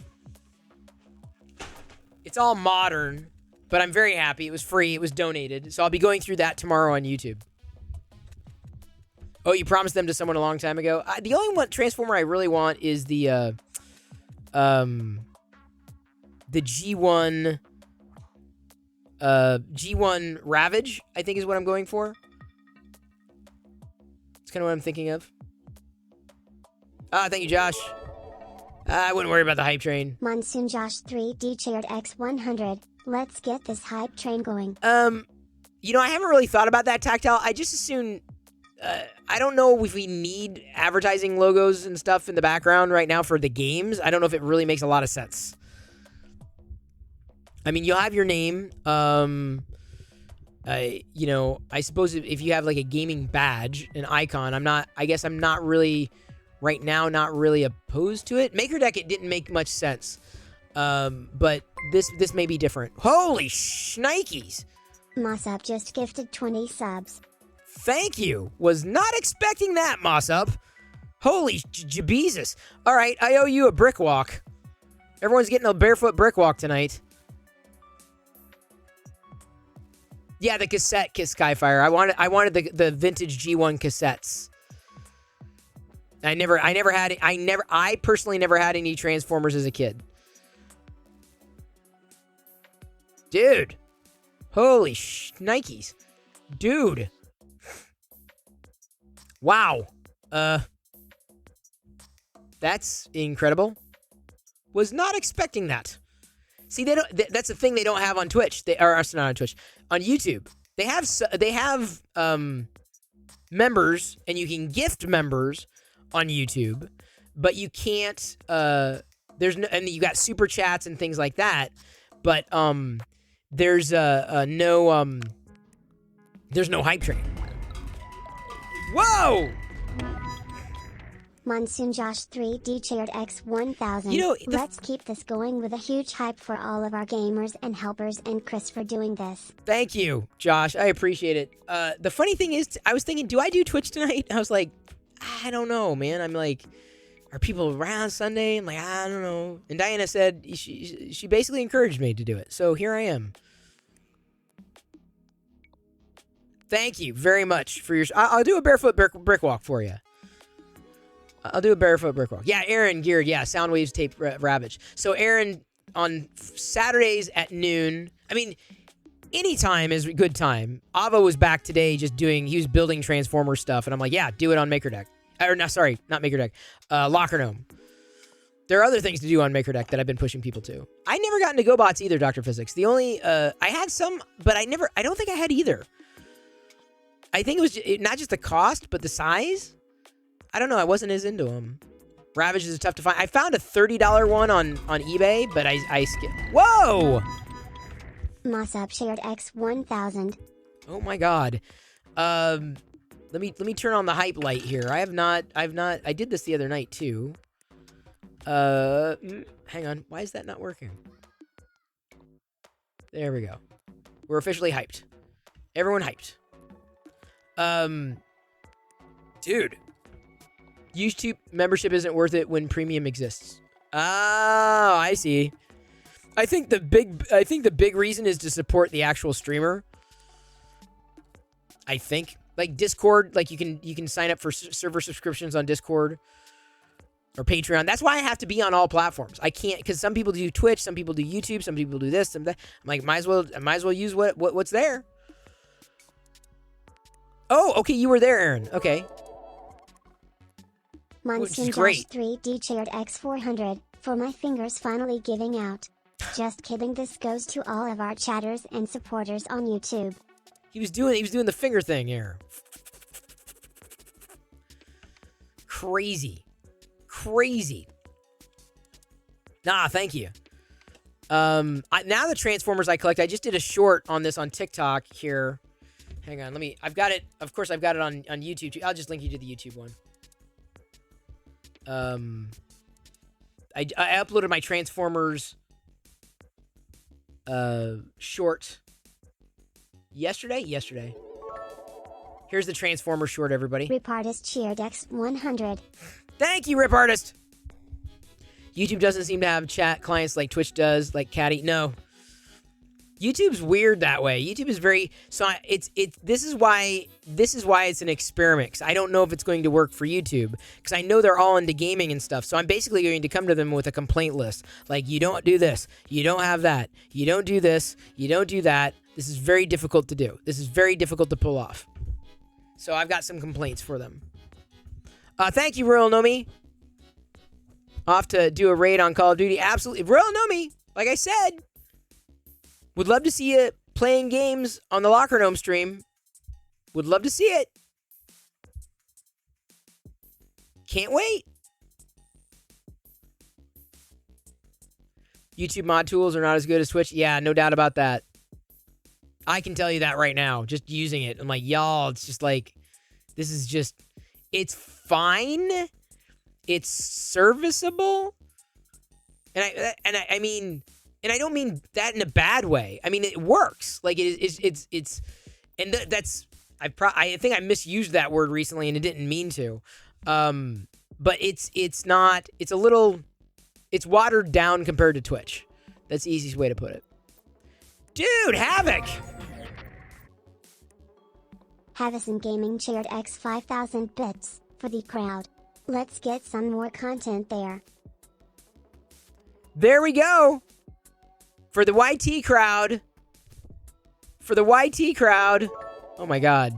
It's all modern, but I'm very happy. It was free. It was donated. So I'll be going through that tomorrow on YouTube. Oh, you promised them to someone a long time ago? The only one Transformer I really want is the G1 G1 Ravage, I think is what I'm going for. It's kind of what I'm thinking of. Thank you, Josh. I wouldn't worry about the hype train. Monsoon Josh 3D cheered X100. Let's get this hype train going. You know, I haven't really thought about that, Tactile. I just assume, I don't know if we need advertising logos and stuff in the background right now for the games. I don't know if it really makes a lot of sense. I mean, you'll have your name. You know, I suppose if you have like a gaming badge, an icon, I guess I'm not really, right now, not really opposed to it. MakerDeck, it didn't make much sense. But this may be different. Holy shnikes! Mossup just gifted 20 subs. Thank you. Was not expecting that, Mossup. Holy Jesus. All right, I owe you a brick walk. Everyone's getting a barefoot brick walk tonight. Yeah, the cassette Skyfire. I wanted the vintage G1 cassettes. I personally never had any Transformers as a kid. Dude. Holy shnikes. Dude. Wow. That's incredible. Was not expecting that. See, they don't. That's the thing they don't have on Twitch. They are not on Twitch. On YouTube, they have members, and you can gift members on YouTube, but you can't. There's no, and you got super chats and things like that, but there's no hype train. Whoa! Monsoon Josh 3D cheered X1000. You know, let's keep this going with a huge hype for all of our gamers and helpers and Chris for doing this. Thank you, Josh. I appreciate it. The funny thing is, I was thinking, do I do Twitch tonight? I was like, I don't know, man. I'm like, are people around Sunday? I'm like, I don't know. And Diana said she basically encouraged me to do it. So here I am. Thank you very much for your... I'll do a barefoot brick walk for you. I'll do a barefoot brick walk. Yeah, Aaron Geared. Yeah, Soundwaves tape Ravage. So Aaron, on Saturdays at noon... I mean, anytime is a good time. Ava was back today just doing... He was building Transformer stuff. And I'm like, yeah, do it on MakerDeck. Or, no, sorry, not MakerDeck. Locker Gnome. There are other things to do on MakerDeck that I've been pushing people to. I never got into GoBots either, Dr. Physics. The only... I had some, but I don't think I had either. I think it was not just the cost, but the size. I don't know. I wasn't as into them. Ravage is tough to find. I found a $30 one on eBay, but I skipped. Whoa! Mossup shared X1000. Oh my god. Let me turn on the hype light here. I did this the other night too. Hang on. Why is that not working? There we go. We're officially hyped. Everyone hyped. Dude. YouTube membership isn't worth it when premium exists. Oh, I see. I think the big reason is to support the actual streamer. I think. Like Discord, like you can sign up for server subscriptions on Discord or Patreon. That's why I have to be on all platforms. I can't, because some people do Twitch, some people do YouTube, some people do this, some that. I'm like, might as well use what's there. Oh, okay, you were there, Aaron. Okay. Monsoon Josh 3D cheered X400 for my fingers finally giving out. Just kidding, this goes to all of our chatters and supporters on YouTube. He was doing the finger thing here. Crazy. Nah, thank you. Now the Transformers I collect, I just did a short on this on TikTok here. Hang on, I've got it on YouTube too. I'll just link you to the YouTube one. I uploaded my Transformers short yesterday. Here's the Transformer short, everybody. Rip Artist cheered X100. Thank you, Rip Artist. YouTube doesn't seem to have chat clients like Twitch does, like Caddy. No. YouTube's weird that way. YouTube is very this is why it's an experiment, cuz I don't know if it's going to work for YouTube, cuz I know they're all into gaming and stuff. So I'm basically going to come to them with a complaint list. Like, you don't do this, you don't have that, you don't do this, you don't do that. This is very difficult to do. This is very difficult to pull off. So I've got some complaints for them. Thank you, Royal Nomi. Off to do a raid on Call of Duty. Absolutely. Royal Nomi, like I said, would love to see you playing games on the Locker Gnome stream. Would love to see it. Can't wait. YouTube mod tools are not as good as Twitch. Yeah, no doubt about that. I can tell you that right now, just using it. I'm like, y'all, it's just like, this is just, it's fine. It's serviceable. And I mean, and I don't mean that in a bad way. I mean, it works. Like, it's and that's, I think I misused that word recently and it didn't mean to. But it's not, it's a little, it's watered down compared to Twitch. That's the easiest way to put it. Dude, Havoc! Havison Gaming cheered X 5000 bits for the crowd. Let's get some more content there. There we go. For the YT crowd. For the YT crowd. Oh my god.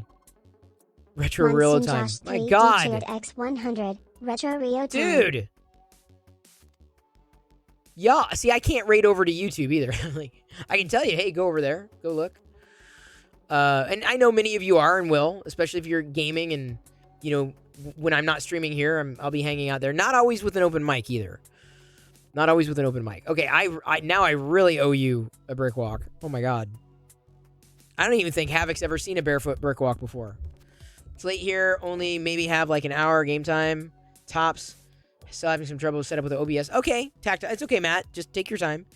Retro Real Time. My god. Cheered X 100. Retro Rio Time. Dude. Yeah, see, I can't raid over to YouTube either. Like, I can tell you, hey, go over there. Go look. And I know many of you are and will, especially if you're gaming and, you know, when I'm not streaming here, I'll be hanging out there. Not always with an open mic either. Not always with an open mic. Okay, now I really owe you a brick walk. Oh my god. I don't even think Havoc's ever seen a barefoot brick walk before. It's late here. Only maybe have like an hour game time. Tops. Still having some trouble set up with the OBS. Okay, tactile. It's okay, Matt. Just take your time.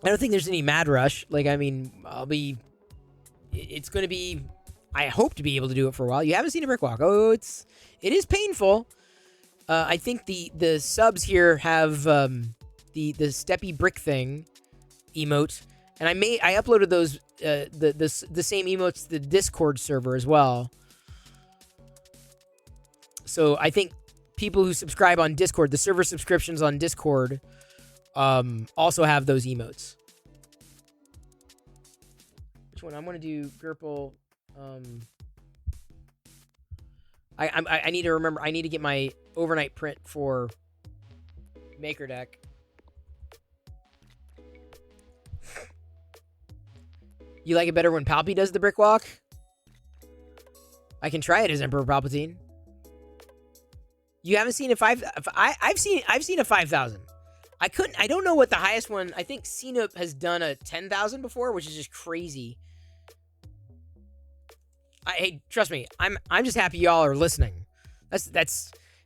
I don't think there's any mad rush. Like, I mean, it's going to be, I hope to be able to do it for a while. You haven't seen a brick walk. Oh, it is painful. I think the subs here have the steppy brick thing emote, and I uploaded those the same emotes to the Discord server as well. So I think people who subscribe on Discord, the server subscriptions on Discord, also have those emotes. Which one? I'm gonna do Gerpel. I need to remember. I need to get my overnight print for Maker Deck. You like it better when Palpy does the brick walk? I can try it as Emperor Palpatine. You haven't seen a 5? I've seen a 5,000. I don't know what the highest one. I think Cena has done a 10,000 before, which is just crazy. Hey, trust me, I'm just happy y'all are listening. That's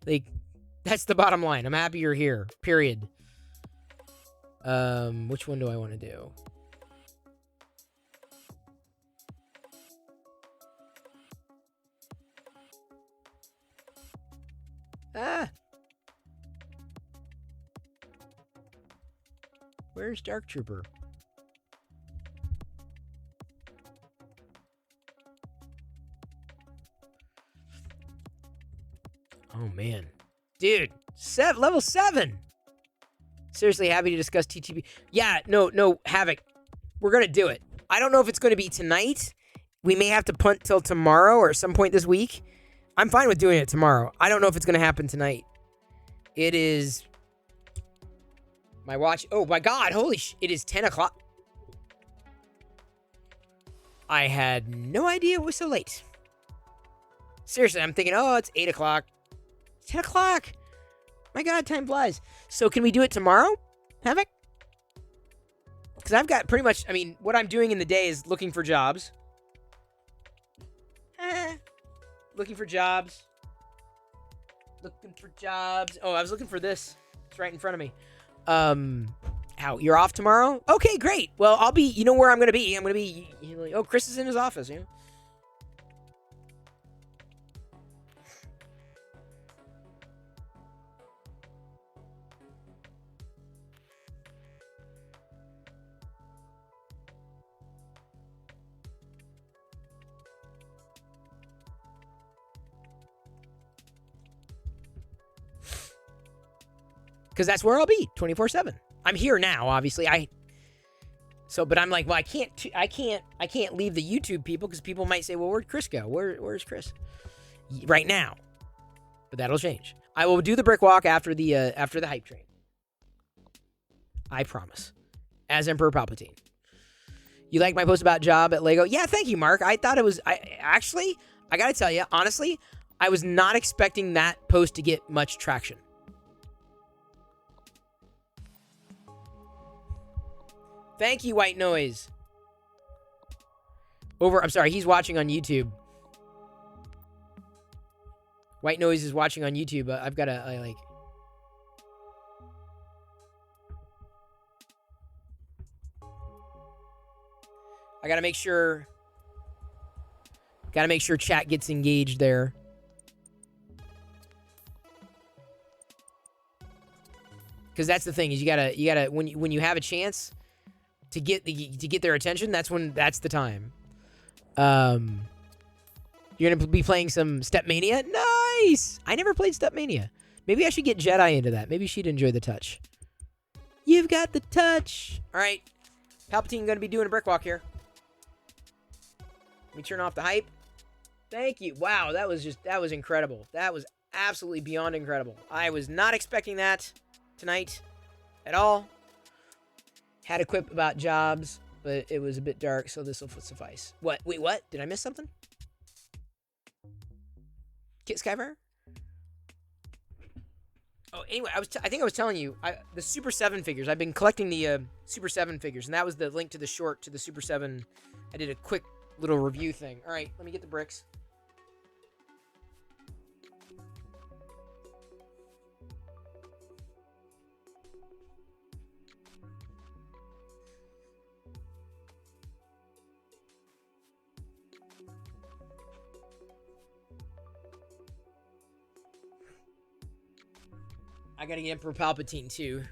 the bottom line. I'm happy you're here. Period. Which one do I want to do? Where's Dark Trooper? Oh, man. Dude, level 7. Seriously, happy to discuss TTB. Yeah, no, Havoc. We're going to do it. I don't know if it's going to be tonight. We may have to punt till tomorrow or some point this week. I'm fine with doing it tomorrow. I don't know if it's going to happen tonight. It is... My watch... Oh, my God. Holy sh... It is 10 o'clock. I had no idea it was so late. Seriously, I'm thinking, oh, it's 8 o'clock. 10 o'clock. My God, time flies. So can we do it tomorrow, Havoc? Because I've got pretty much... I mean, what I'm doing in the day is looking for jobs. Looking for jobs. Looking for jobs. Oh, I was looking for this. It's right in front of me. How? You're off tomorrow? Okay, great. Well, I'll be... You know where I'm going to be? I'm going to be... Oh, Chris is in his office, you know? because that's where I'll be 24/7. I'm here now, obviously. But I'm like, well, I can't leave the YouTube people because people might say, well, where'd Chris go? Where's Chris? Right now, but that'll change. I will do the brick walk after the hype train. I promise. As Emperor Palpatine. You like my post about job at Lego? Yeah, thank you, Mark. I thought it was. I gotta tell you, honestly, I was not expecting that post to get much traction. Thank you, White Noise. I'm sorry, he's watching on YouTube. White Noise is watching on YouTube. I've got to, I gotta make sure. Gotta make sure chat gets engaged there. Because that's the thing is you gotta when you have a chance to get their attention, that's the time. You're gonna be playing some Stepmania. Nice. I never played Stepmania. Maybe I should get Jedi into that. Maybe she'd enjoy the touch. You've got the touch. All right, Palpatine gonna be doing a brick walk here. Let me turn off the hype. Thank you. Wow, that was incredible. That was absolutely beyond incredible. I was not expecting that tonight at all. Had a quip about jobs, but it was a bit dark, so this will suffice. What? Wait, what? Did I miss something? Kit Skyfire? Oh, anyway, I think I was telling you, the Super 7 figures. I've been collecting the Super 7 figures, and that was the link to the short to the Super 7. I did a quick little review thing. All right, let me get the bricks. I gotta get Emperor Palpatine too.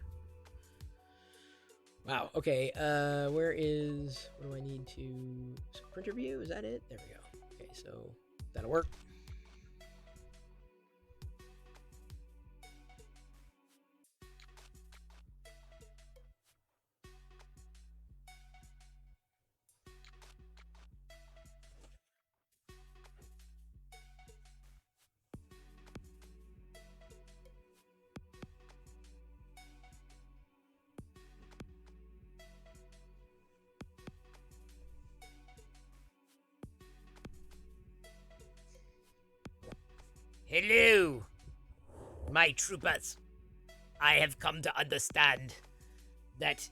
Wow. Okay. What do I need to? Printer view? Is that it? There we go. Okay, so that'll work. Hello, my troopers. I have come to understand that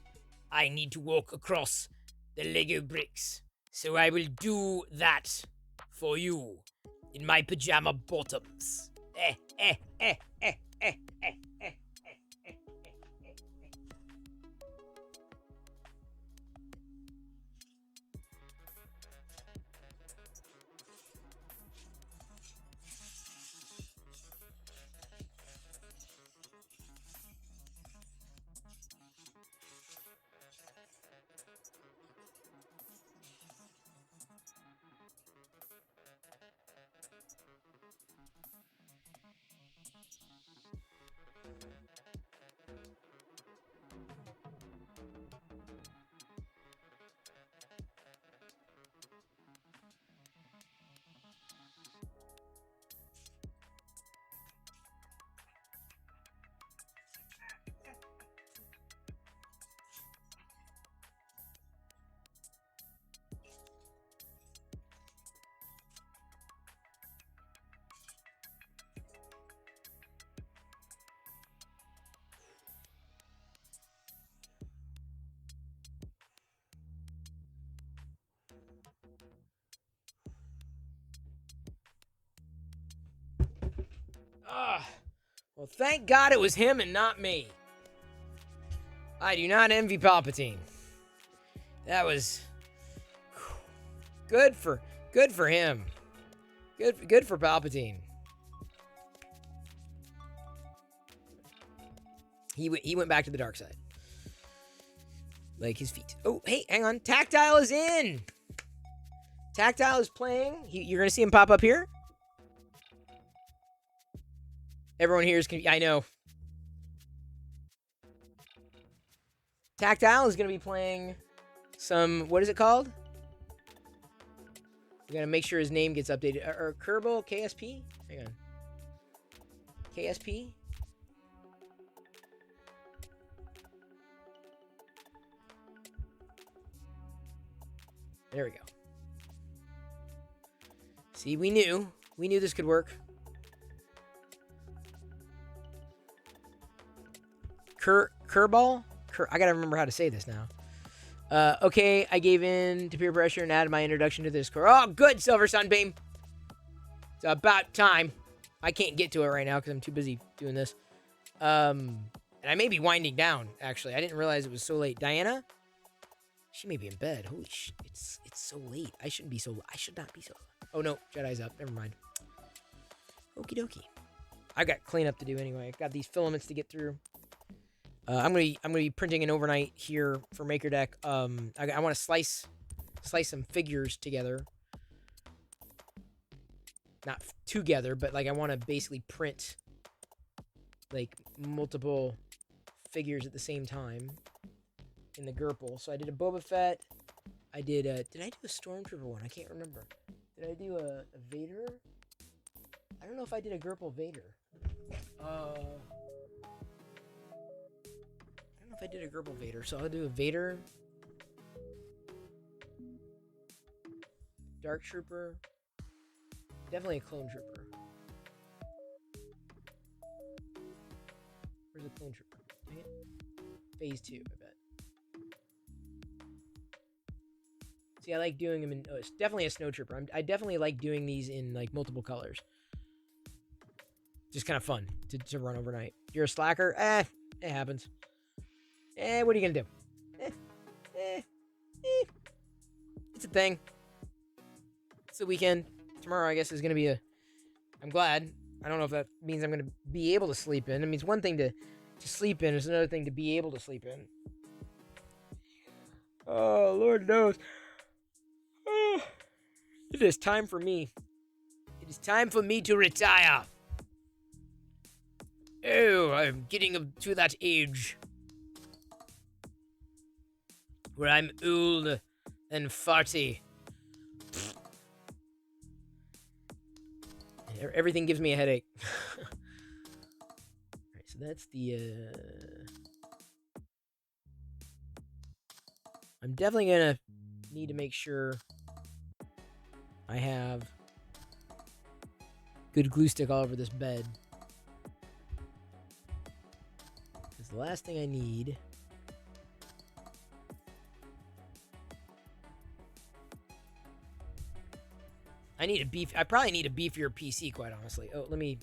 I need to walk across the Lego bricks. So I will do that for you in my pajama bottoms. Well, thank God it was him and not me. I do not envy Palpatine. That was good for him. Good for Palpatine. He went back to the dark side. Like his feet. Oh, hey, hang on. Tactile is in. Tactile is playing. You're gonna see him pop up here. Everyone here is I know. Tactile is going to be playing some, what is it called? We got to make sure his name gets updated. Or Kerbal KSP? Hang on. KSP? There we go. See, we knew. We knew this could work. Kerbal? I gotta remember how to say this now. Okay, I gave in to peer pressure and added my introduction to this core. Oh, good, Silver Sunbeam. It's about time. I can't get to it right now because I'm too busy doing this. And I may be winding down, actually. I didn't realize it was so late. Diana? She may be in bed. Holy shit. It's so late. I shouldn't be so... I should not be so... Oh, no. Jedi's up. Never mind. Okie dokie. I've got cleanup to do anyway. I've got these filaments to get through. I'm gonna be printing an overnight here for MakerDeck. I want to slice some figures together. Not together, but like I want to basically print like multiple figures at the same time in the Gerpel. So I did a Boba Fett. I did I do a Stormtrooper one? I can't remember. Did I do a Vader? I don't know if I did a Gerpel Vader. I don't know if I did a Gerpel Vader, so I'll do a Vader, Dark Trooper, definitely a Clone Trooper. Where's the Clone Trooper? Dang it. Phase 2, I bet. See, I like doing them in... Oh, it's definitely a Snow Trooper. I definitely like doing these in, like, multiple colors. Just kind of fun to run overnight. You're a slacker? It happens. What are you gonna do? It's a thing. It's the weekend. Tomorrow, I guess, is gonna be a... I'm glad. I don't know if that means I'm gonna be able to sleep in. I mean, it's one thing to sleep in. It's another thing to be able to sleep in. Oh, Lord knows. Oh, it is time for me. It is time for me to retire. Oh, I'm getting to that age where I'm old and farty. Everything gives me a headache. Alright, so that's the... I'm definitely gonna need to make sure I have good glue stick all over this bed. Because the last thing I need... I probably need a beefier PC, quite honestly. Oh, let me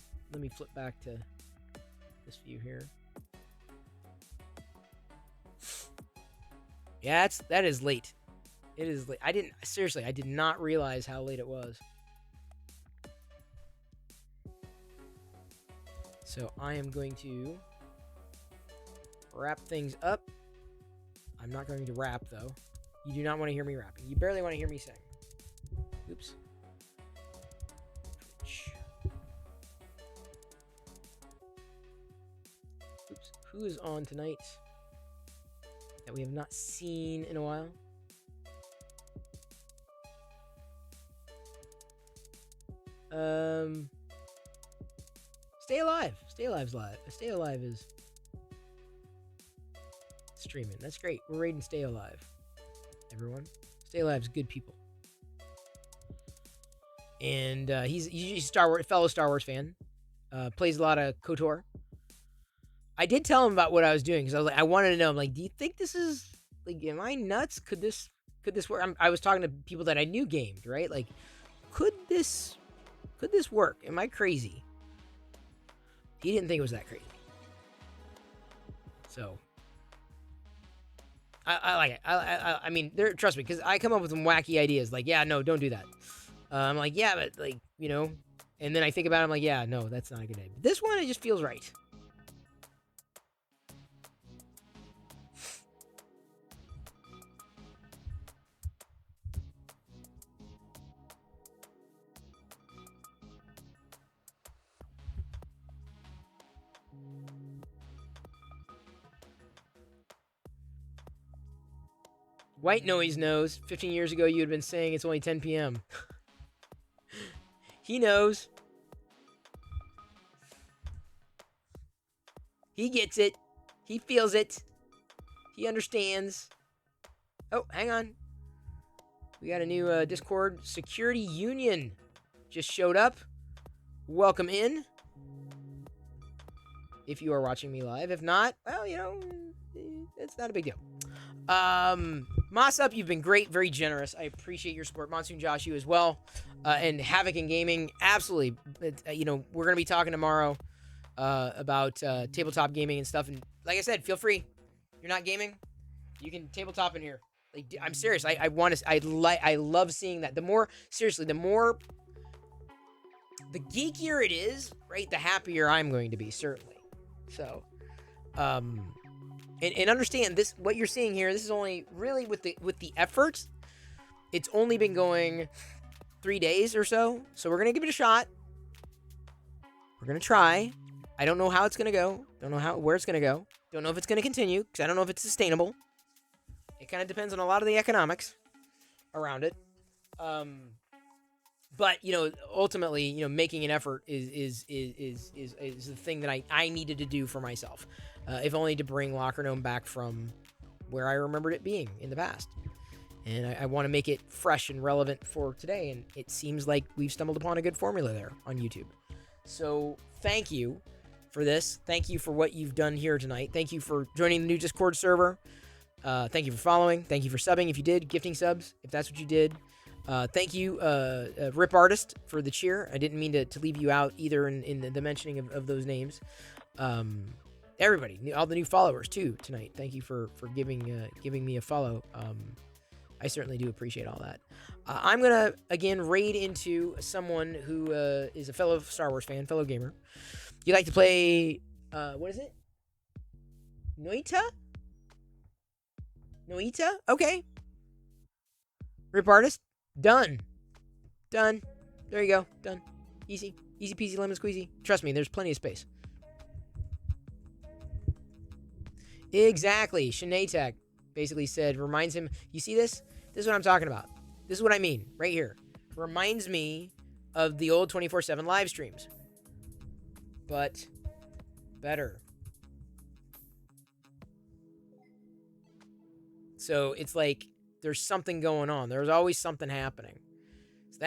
flip back to this view here. Yeah, that is late. It is late. I did not realize how late it was. So I am going to wrap things up. I'm not going to rap, though. You do not want to hear me rapping. You barely want to hear me sing. Oops. Oops. Who is on tonight that we have not seen in a while? Stay Alive. Stay Alive's live. Stay Alive is streaming. That's great. We're raiding Stay Alive. Everyone. Stay Alive's good people. And he's a fellow Star Wars fan. Plays a lot of KOTOR. I did tell him about what I was doing because I wanted to know. I'm like, do you think this is like, am I nuts? Could this work? I was talking to people that I knew gamed, right? Like, could this work? Am I crazy? He didn't think it was that crazy. So I like it. I mean, trust me, because I come up with some wacky ideas. Like, yeah, no, don't do that. I'm like, yeah, but like, you know. And then I think about it. I'm like, yeah, no, that's not a good idea. But this one, it just feels right. White Noise knows. 15 years ago, you had been saying it's only 10 p.m. He knows. He gets it. He feels it. He understands. Oh, hang on. We got a new Discord security union just showed up. Welcome in. If you are watching me live. If not, well, it's not a big deal. Moss Up, you've been great, very generous. I appreciate your support. Monsoon Josh, you as well. And Havoc in Gaming, absolutely. We're going to be talking tomorrow about tabletop gaming and stuff. And like I said, feel free. You're not gaming, you can tabletop in here. Like, I'm serious. I love seeing that. The more the geekier it is, right, the happier I'm going to be, certainly. So, and understand this, what you're seeing here, this is only really with the effort. It's only been going 3 days or so. So we're going to give it a shot. We're going to try. I don't know how it's going to go. Don't know where it's going to go. Don't know if it's going to continue because I don't know if it's sustainable. It kind of depends on a lot of the economics around it. But ultimately, making an effort is the thing that I needed to do for myself, if only to bring Locker Gnome back from where I remembered it being in the past. And I want to make it fresh and relevant for today. And it seems like we've stumbled upon a good formula there on YouTube. So thank you for this. Thank you for what you've done here tonight. Thank you for joining the new Discord server. Thank you for following. Thank you for subbing if you did, gifting subs if that's what you did. Thank you, Rip Artist, for the cheer. I didn't mean to leave you out either in the mentioning of those names. Everybody, all the new followers too tonight. Thank you for giving me a follow. I certainly do appreciate all that. I'm gonna again raid into someone who is a fellow Star Wars fan, fellow gamer. You like to play? What is it? Noita? Okay. Rip Artist. Done. There you go. Done. Easy peasy lemon squeezy. Trust me, there's plenty of space. Exactly. Shanatek basically said, reminds him, you see this? This is what I'm talking about. This is what I mean, right here. Reminds me of the old 24/7 live streams. But better. So it's like there's something going on. There's always something happening. So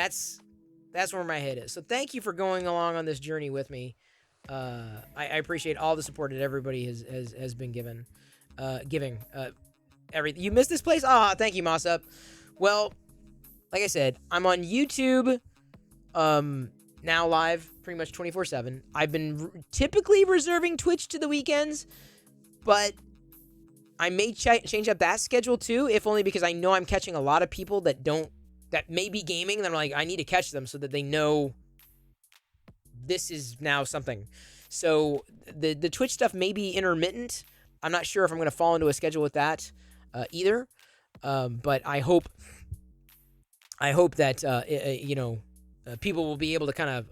that's where my head is. So thank you for going along on this journey with me. I appreciate all the support that everybody has been giving. Everything. You missed this place? Thank you, Moss Up. Well, like I said, I'm on YouTube now live pretty much 24/7. I've been typically reserving Twitch to the weekends, but I may change up that schedule too, if only because I know I'm catching a lot of people that may be gaming, and I'm like, I need to catch them so that they know this is now something. So the Twitch stuff may be intermittent. I'm not sure if I'm going to fall into a schedule with that either. But I hope that people will be able to kind of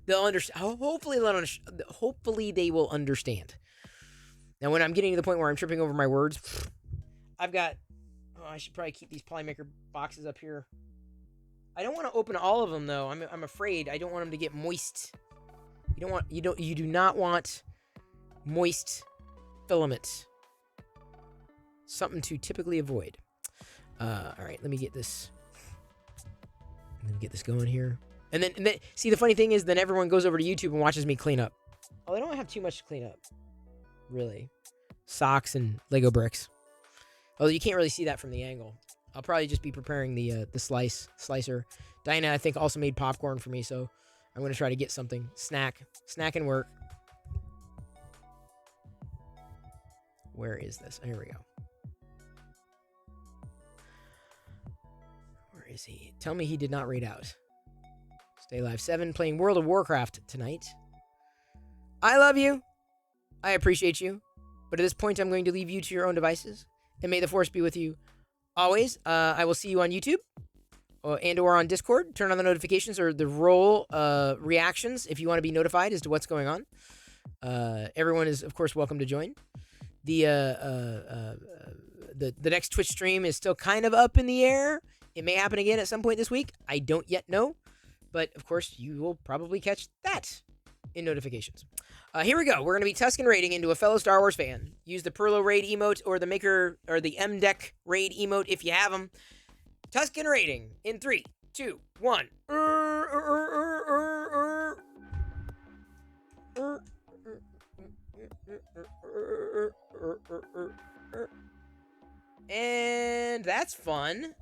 they'll understand. Hopefully they will understand. Now, when I'm getting to the point where I'm tripping over my words, I've got. I should probably keep these Polymaker boxes up here. I don't want to open all of them though. I'm afraid I don't want them to get moist. You do not want moist filament. Something to typically avoid. All right, let me get this going here. And then see, the funny thing is, then everyone goes over to YouTube and watches me clean up. Oh, I don't have too much to clean up, really. Socks and Lego bricks. Although you can't really see that from the angle. I'll probably just be preparing the slicer. Dinah, I think, also made popcorn for me, so I'm going to try to get something. Snack and work. Where is this? Here we go. Where is he? Tell me he did not raid out. Stay Live 7 playing World of Warcraft tonight. I love you. I appreciate you. But at this point, I'm going to leave you to your own devices. And may the Force be with you always. I will see you on YouTube and/or on Discord. Turn on the notifications or the roll reactions if you want to be notified as to what's going on. Everyone is, of course, welcome to join. The The next Twitch stream is still kind of up in the air. It may happen again at some point this week. I don't yet know. But, of course, you will probably catch that in notifications. Here we go. We're going to be Tuscan raiding into a fellow Star Wars fan. Use the Perlo raid emote or the Maker or the M-Deck raid emote if you have them. Tuscan raiding in 3, 2, 1. And that's fun.